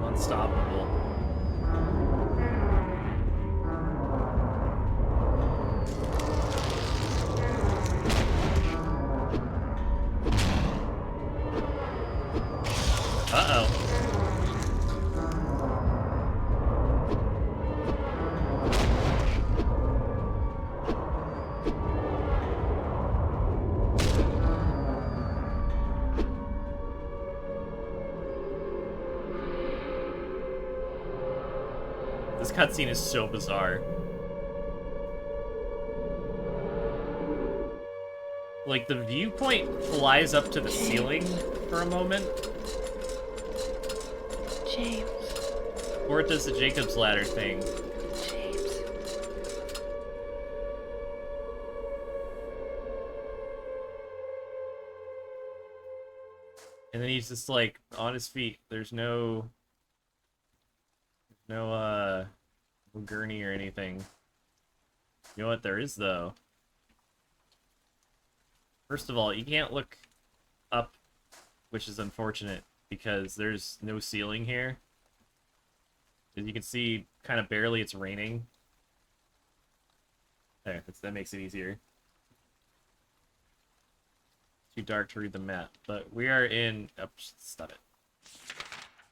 Unstoppable. cutscene is so bizarre. Like, the viewpoint flies up to the ceiling for a moment. James. Or it does the Jacob's Ladder thing. James. And then he's just, like, on his feet. There's no gurney or anything. You know what there is, though? First of all, you can't look up, which is unfortunate, because there's no ceiling here. As you can see, kind of barely, it's raining. There, that makes it easier. Too dark to read the map, but we are in... Oh, stop it.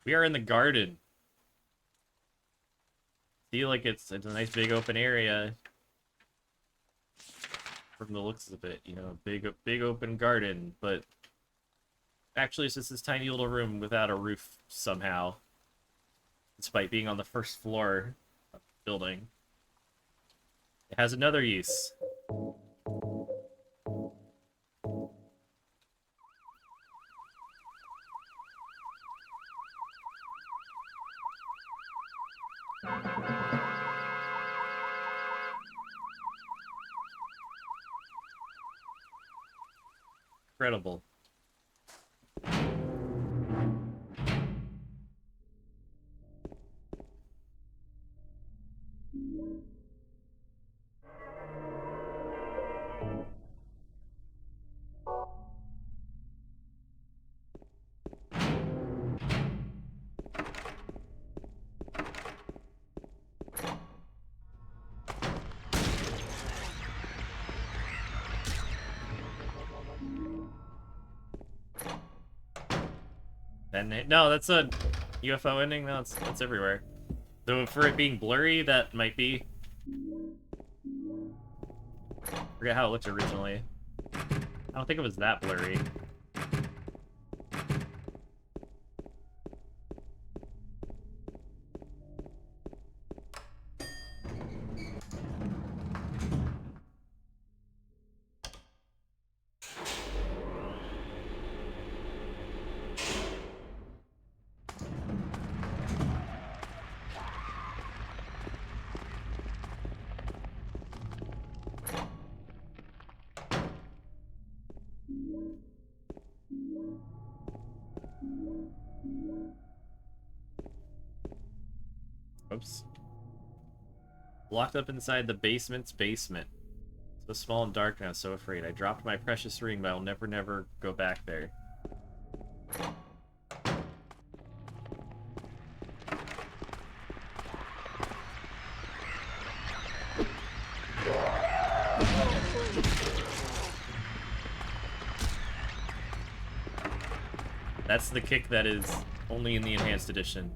We are in the garden. See, like, it's a nice big open area. From the looks of it, you know, big open garden, but actually it's just this tiny little room without a roof somehow, despite being on the first floor of the building. It has another use. Incredible. No, that's a UFO ending. No, it's everywhere. Though for it being blurry, that might be. Forget how it looked originally. I don't think it was that blurry. Oops. Locked up inside the basement's basement. So small and dark now, so afraid. I dropped my precious ring, but I'll never go back there. That's the kick that is only in the enhanced edition.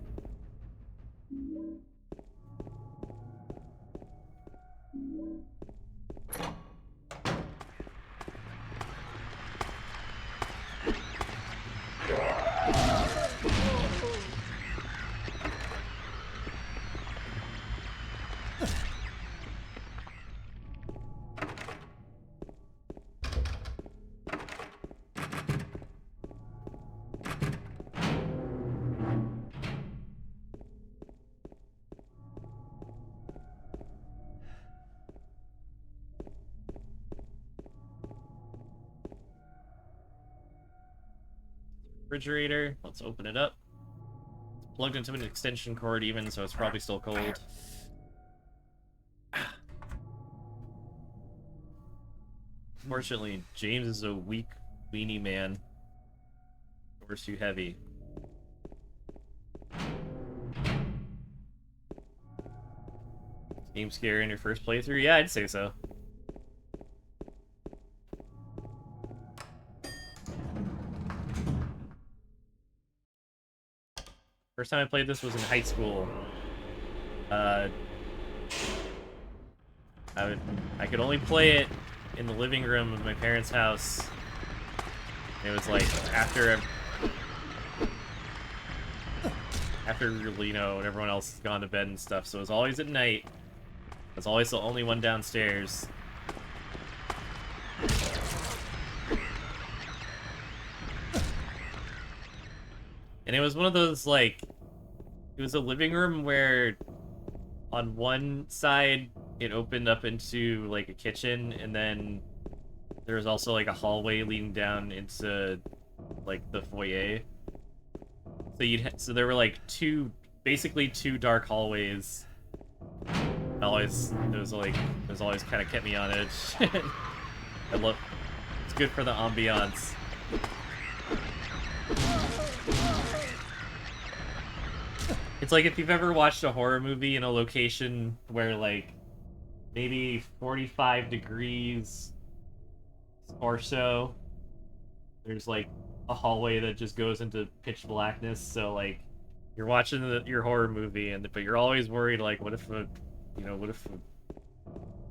Refrigerator. Let's open it up. It's plugged into an extension cord even, so it's probably still cold. Fortunately, James is a weak, weenie man. We're too heavy. Game scare in your first playthrough? Yeah, I'd say so. First time I played this was in high school. I could only play it in the living room of my parents' house. It was like after After, you know, everyone else has gone to bed and stuff, so it was always at night. I was always the only one downstairs. And it was one of those, like, it was a living room where on one side it opened up into, like, a kitchen, and then there was also, like, a hallway leading down into, like, the foyer. So there were, like, basically two dark hallways. It was always kind of kept me on edge. It's good for the ambiance. It's like if you've ever watched a horror movie in a location where, like, maybe 45 degrees or so, there's, like, a hallway that just goes into pitch blackness, so, like, you're watching your horror movie, but you're always worried, like, what if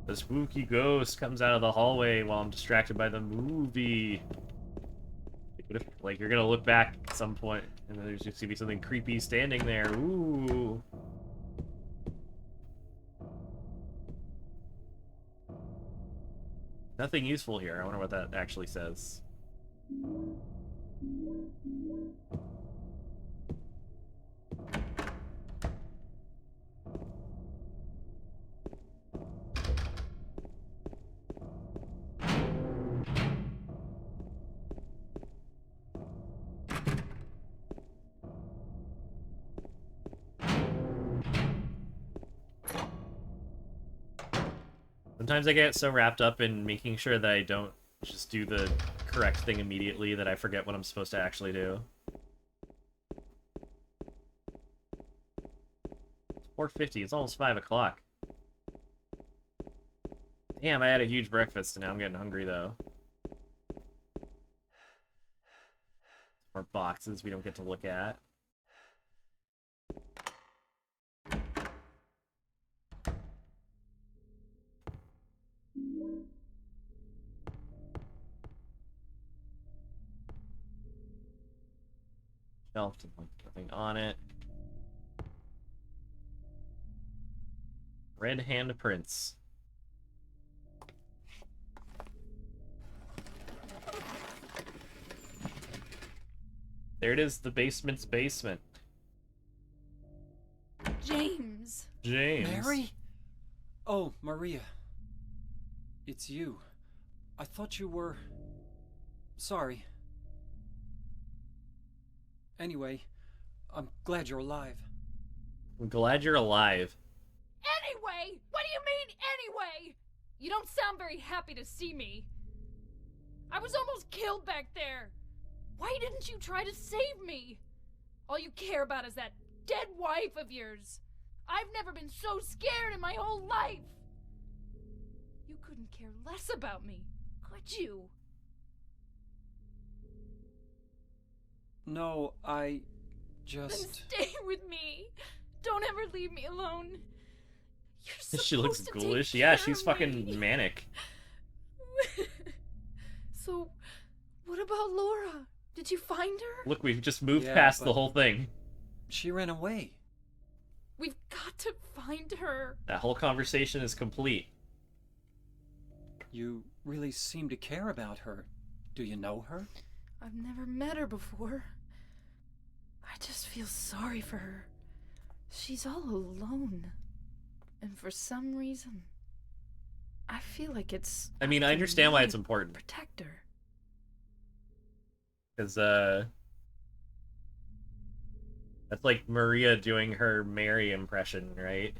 a spooky ghost comes out of the hallway while I'm distracted by the movie? What if, like, you're gonna look back at some point and there's just gonna be something creepy standing there? Ooh. Nothing useful here. I wonder what that actually says. Sometimes I get so wrapped up in making sure that I don't just do the correct thing immediately that I forget what I'm supposed to actually do. It's 4:50. It's almost 5 o'clock. Damn, I had a huge breakfast and now I'm getting hungry though. More boxes we don't get to look at. Shelf, nothing on it. Red handprints. There it is, the basement's basement. James. James. Mary? Oh, Maria. It's you. I thought you were... Sorry. Anyway, I'm glad you're alive. I'm glad you're alive. Anyway? What do you mean, anyway? You don't sound very happy to see me. I was almost killed back there. Why didn't you try to save me? All you care about is that dead wife of yours. I've never been so scared in my whole life. You couldn't care less about me, could you? No, I Then just... stay with me. Don't ever leave me alone. You're supposed She looks to take ghoulish. Yeah, care she's of fucking me. manic. So, what about Laura? Did you find her? Look, we've just moved Yeah, past the but- whole thing. She ran away. We've got to find her. That whole conversation is complete. You really seem to care about her. Do you know her? I've never met her before. I just feel sorry for her. She's all alone. And for some reason, I feel like it's... I mean, up I to understand why me it's to important. protect her. Because, that's like Maria doing her Mary impression, right?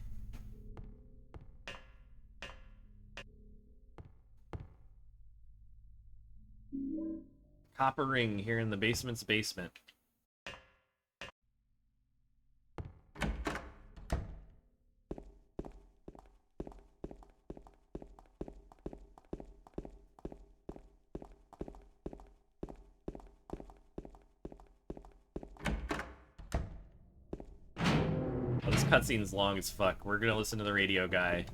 Copper ring here in the basement's basement. Oh, this cutscene's long as fuck. We're gonna listen to the radio guy.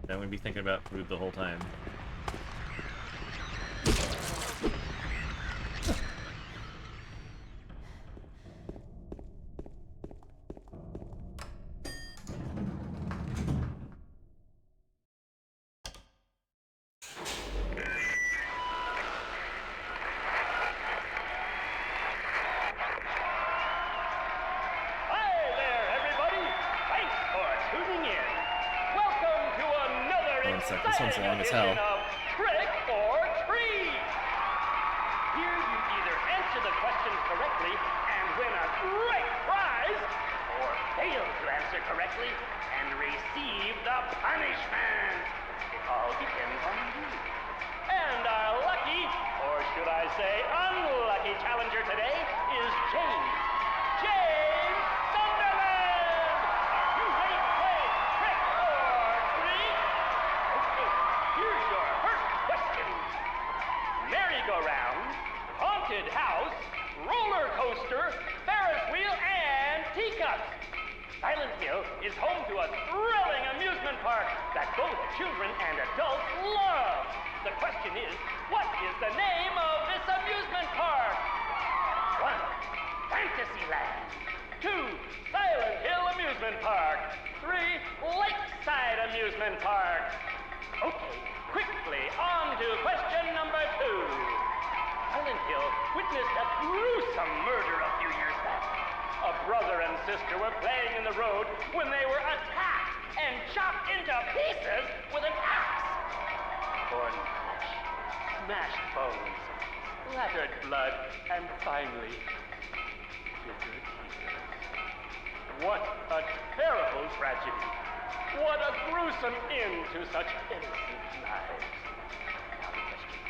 I'm gonna be thinking about food the whole time. one sec. This one's long as hell. Trick or treat. Here you either answer the questions correctly and win a great prize, or fail to answer correctly and receive the punishment. It all depends on you. And our lucky, or should I say unlucky challenger today is James. James Sunderland! Are you ready to play Trick or Treat? Okay, here's your first question. Merry-go-round, haunted house, roller coaster, Ferris wheel, and teacups. Silent Hill is home to a thrilling amusement park that both children and adults love. The question is, what is the name of this amusement park? 1. Fantasyland. 2. Silent Hill Amusement Park. 3. Lakeside Amusement Park. Okay, quickly on to question number 2. Silent Hill witnessed a gruesome murder a few years back. A brother and sister were playing in the road when they were attacked and chopped into pieces with an axe. Torn flesh, smashed bones, splattered blood, and finally, bitter tears. What a terrible tragedy. What a gruesome end to such innocent lives. Now the question.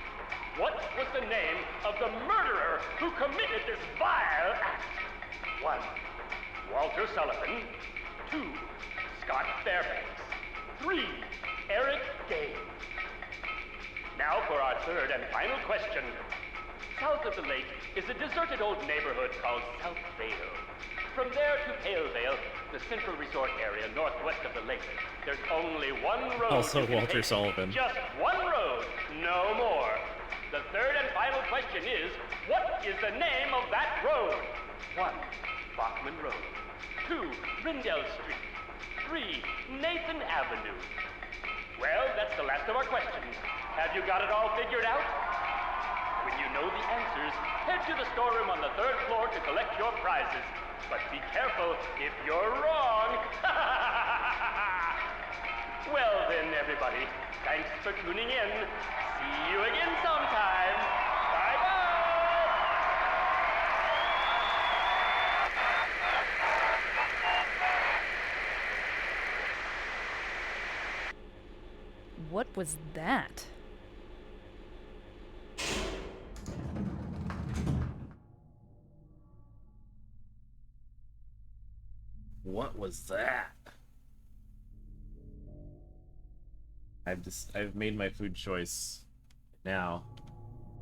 What was the name of the murderer who committed this vile act? 1. Walter Sullivan. 2. Scott Fairbanks. 3. Eric Dane. Now for our third and final question. South of the lake is a deserted old neighborhood called South Vale. From there to Pale Vale, the central resort area northwest of the lake, there's only one road. Also to be Walter taken. Sullivan. Just one road, no more. The third and final question is, what is the name of that road? 1. Bachman Road. 2. Rindell Street. 3. Nathan Avenue. Well, that's the last of our questions. Have you got it all figured out? When you know the answers, head to the storeroom on the 3rd floor to collect your prizes. But be careful if you're wrong. Well then, everybody, thanks for tuning in. See you again sometime. Bye-bye. What was that? What was that? I've made my food choice. Now,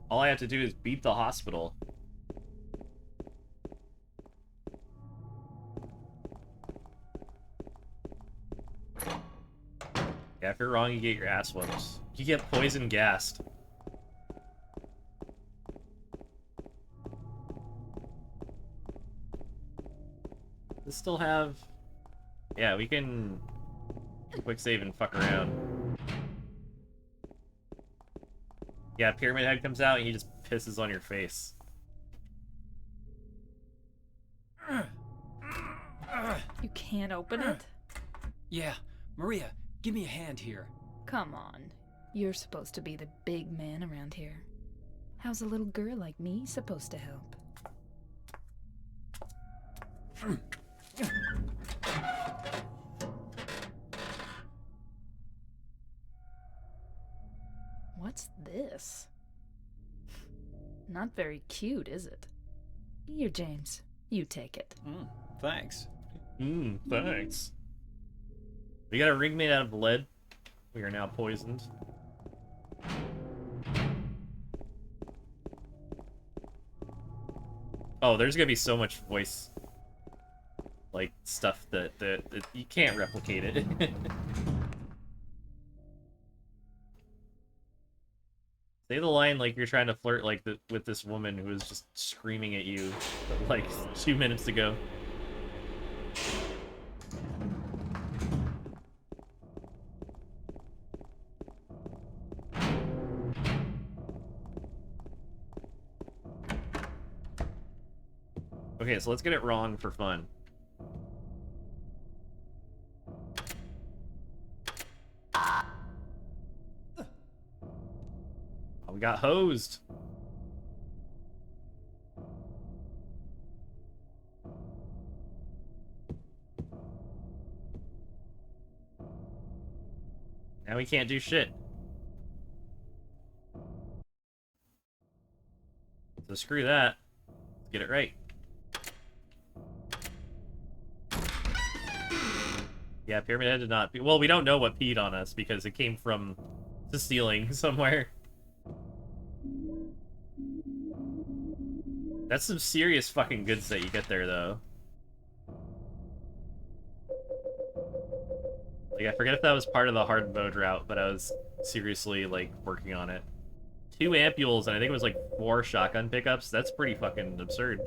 all I have to do is beat the hospital. Yeah, if you're wrong, you get your ass whooped. You get poison gassed. Does still have... Yeah, we can quick save and fuck around. Yeah, Pyramid Head comes out and he just pisses on your face. You can't open it? Yeah, Maria, give me a hand here. Come on. You're supposed to be the big man around here. How's a little girl like me supposed to help? What's this? Not very cute, is it? Here, James. You take it. Thanks. Thanks. We got a ring made out of lead. We are now poisoned. Oh, there's gonna be so much voice, like, stuff that you can't replicate it. Say the line like you're trying to flirt like with this woman who was just screaming at you like 2 minutes ago. Okay, so let's get it wrong for fun. We got hosed. Now we can't do shit. So screw that. Let's get it right. Yeah, Pyramid Head did not. Well, we don't know what peed on us because it came from the ceiling somewhere. That's some serious fucking goods that you get there, though. Like, I forget if that was part of the hard mode route, but I was seriously, like, working on it. 2 ampules, and I think it was, like, 4 shotgun pickups. That's pretty fucking absurd.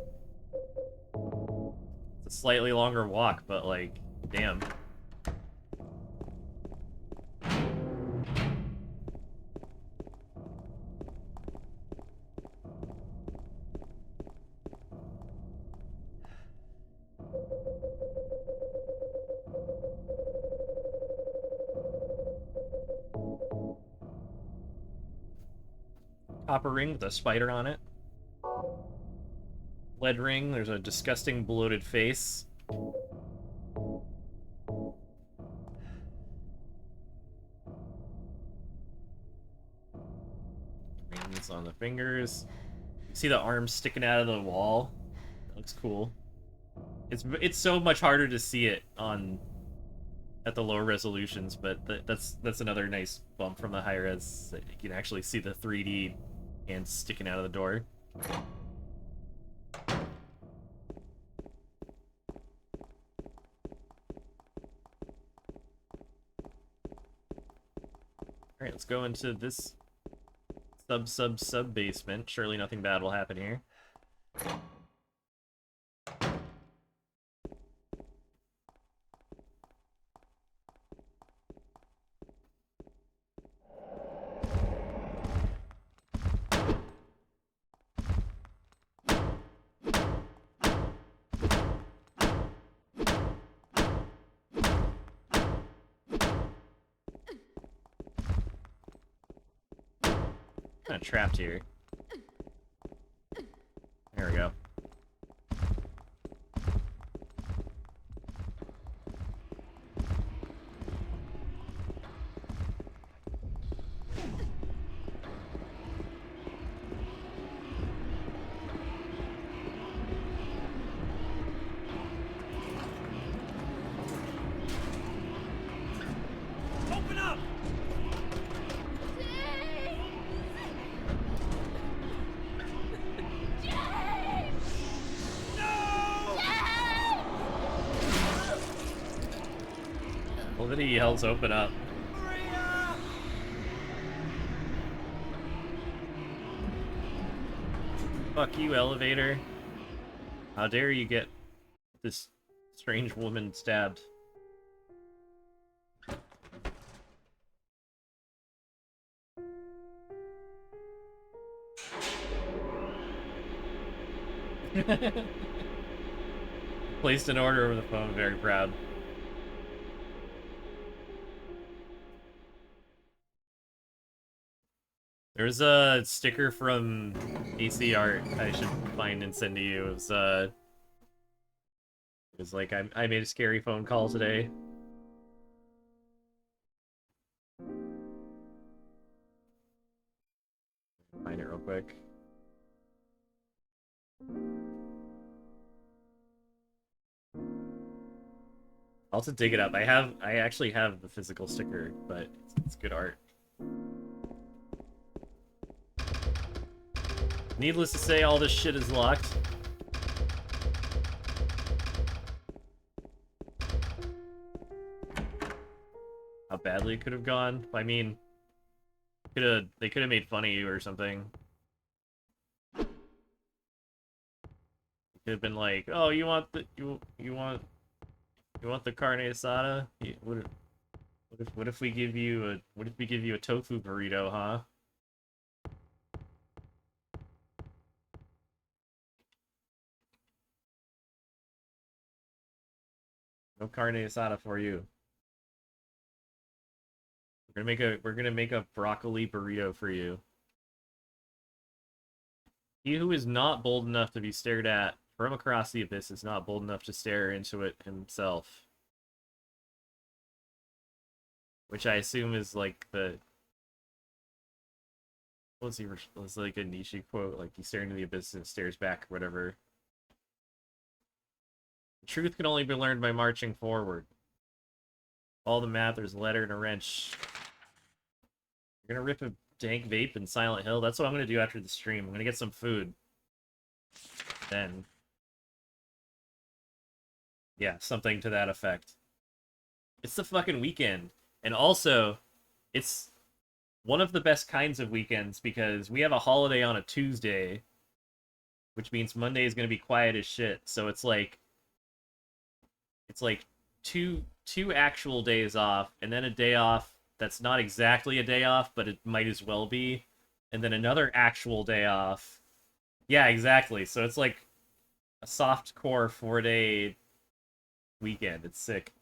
It's a slightly longer walk, but, like, damn. Copper ring with a spider on it. Lead ring, there's a disgusting bloated face. Rings on the fingers. You see the arms sticking out of the wall? That looks cool. It's so much harder to see it at the lower resolutions, but that's another nice bump from the high res. That you can actually see the 3D hands sticking out of the door. Alright, let's go into this sub basement. Surely nothing bad will happen here. Kind of trapped here. There we go. Open up! Well, then he yells, "Open up." Maria! Fuck you, elevator. How dare you get this strange woman stabbed? Placed an order over the phone, very proud. There's a sticker from AC Art I should find and send to you. It was like, I made a scary phone call today. Find it real quick. I'll have to dig it up. I actually have the physical sticker, but it's good art. Needless to say, all this shit is locked. How badly it could have gone. I mean, they could have made fun of you or something. It could have been like, "Oh, you want the you want the carne asada? What if we give you a tofu burrito, huh?" No carne asada for you. We're gonna make a broccoli burrito for you. He who is not bold enough to be stared at from across the abyss is not bold enough to stare into it himself. Which I assume is like the... was like a Nietzsche quote, like you stare into the abyss and it stares back or whatever. The truth can only be learned by marching forward. All the math, there's a letter and a wrench. You're gonna rip a dank vape in Silent Hill? That's what I'm gonna do after the stream. I'm gonna get some food. Then. Yeah, something to that effect. It's the fucking weekend. And also, it's one of the best kinds of weekends because we have a holiday on a Tuesday, which means Monday is gonna be quiet as shit. So it's like two actual days off, and then a day off that's not exactly a day off, but it might as well be, and then another actual day off. Yeah, exactly. So it's like a soft core 4-day weekend. It's sick.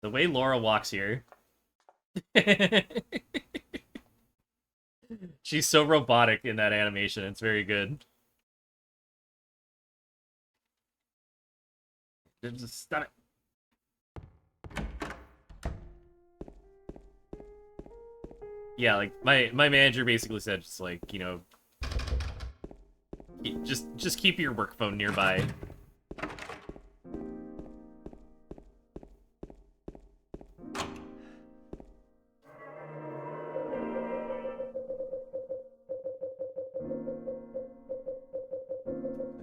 The way Laura walks here. She's so robotic in that animation. It's very good. Just stop it. Yeah, like my manager basically said, just like, you know, just keep your work phone nearby.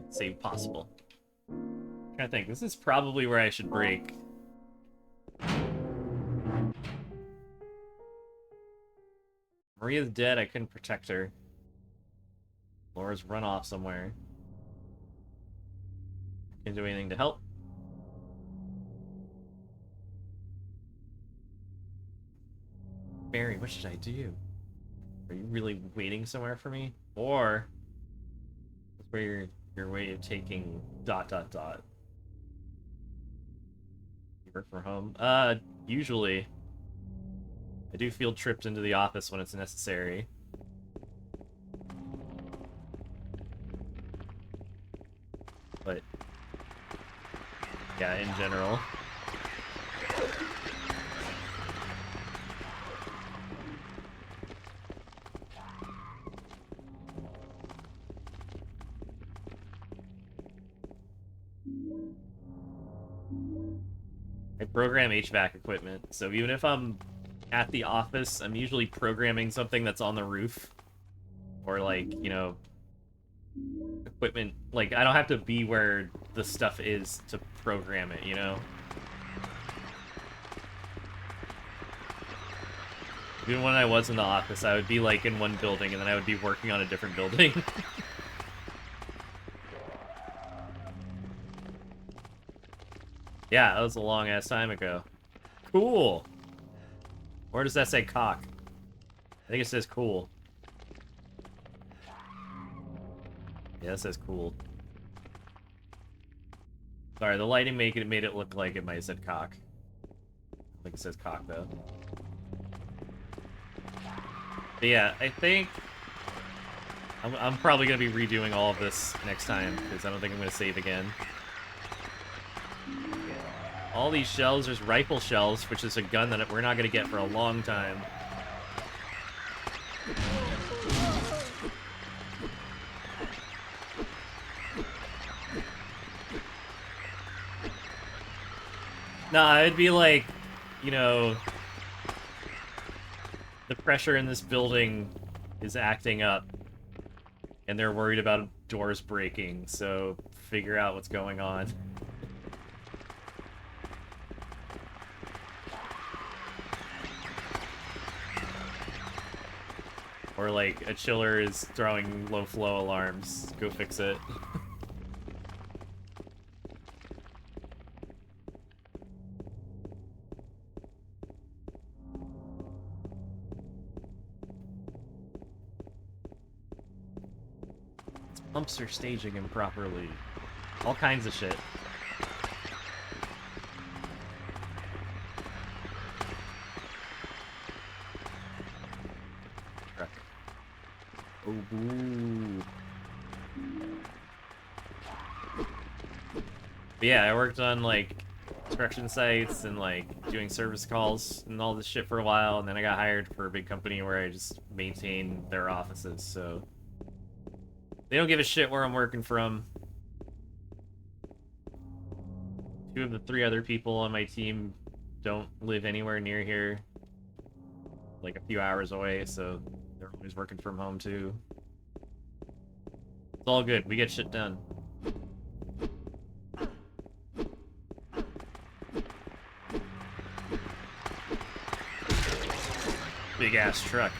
Save possible. I'm trying to think. This is probably where I should break. Maria's dead. I couldn't protect her. Laura's run off somewhere. Can't do anything to help. Barry, what should I do? Are you really waiting somewhere for me? Or is where your way of taking ... You work from home? Usually. I do field trips into the office when it's necessary. But yeah, in general. I program HVAC equipment, so even if I'm at the office, I'm usually programming something that's on the roof. Or like, you know, equipment, like I don't have to be where the stuff is to program it, you know? Even when I was in the office, I would be like in one building and then I would be working on a different building. Yeah, that was a long ass time ago. Cool. Or does that say cock? I think it says cool. Yeah, it says cool. Sorry, the lighting made it look like it might have said cock. I think it says cock though. But yeah, I think I'm probably gonna be redoing all of this next time because I don't think I'm gonna save again. All these shells, there's rifle shells, which is a gun that we're not gonna get for a long time. Nah, it'd be like, you know, the pressure in this building is acting up, and they're worried about doors breaking, so figure out what's going on. Or like, a chiller is throwing low flow alarms. Go fix it. Pumps are staging improperly. All kinds of shit. Oh, boo. But yeah, I worked on like construction sites and like doing service calls and all this shit for a while, and then I got hired for a big company where I just maintain their offices, so they don't give a shit where I'm working from. 2 of the 3 other people on my team don't live anywhere near here, like a few hours away, so they're always working from home too. It's all good. We get shit done. Big ass truck.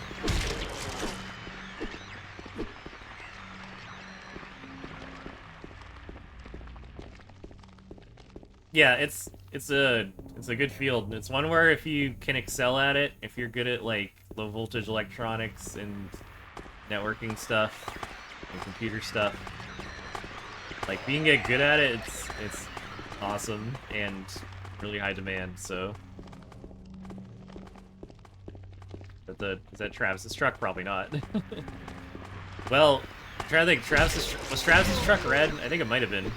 Yeah, it's a good field. It's one where if you can excel at it, if you're good at like low voltage electronics and networking stuff and computer stuff, like being get good at it, it's awesome and really high demand. So, is that Travis's truck? Probably not. Well, I'm trying to think. Was Travis's truck red? I think it might have been.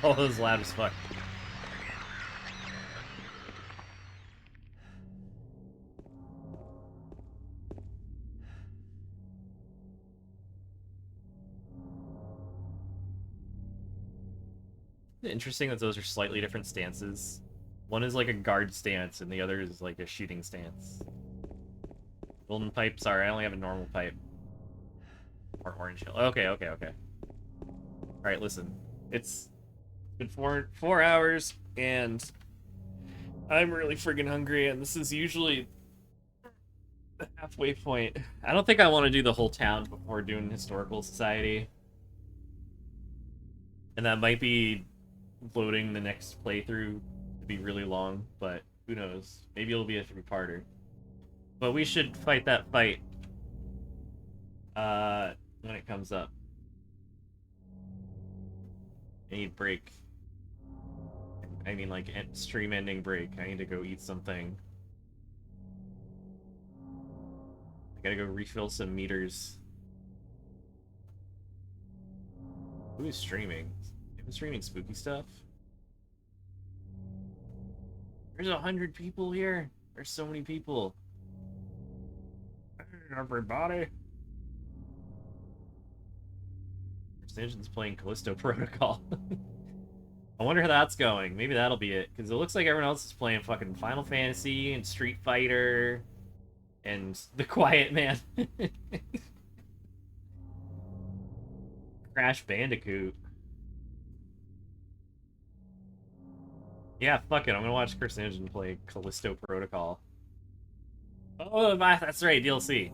Oh, that was loud as fuck. Interesting that those are slightly different stances. One is like a guard stance, and the other is like a shooting stance. Golden pipe, sorry, I only have a normal pipe. Or orange hill. Okay. Alright, listen. It's been 4 hours, and I'm really friggin' hungry, and this is usually the halfway point. I don't think I want to do the whole town before doing Historical Society. And that might be loading the next playthrough to be really long, but who knows? Maybe it'll be a 3-parter. But we should fight that fight when it comes up. I need break. I mean, like, stream ending break. I need to go eat something. I gotta go refill some meters. Who's streaming? I'm streaming spooky stuff. There's 100 people here. There's so many people. Hey, everybody. Precision's playing Callisto Protocol. I wonder how that's going. Maybe that'll be it, because it looks like everyone else is playing fucking Final Fantasy and Street Fighter and The Quiet Man. Crash Bandicoot. Yeah, fuck it. I'm gonna watch Carcinogen play Callisto Protocol. Oh, that's right, DLC.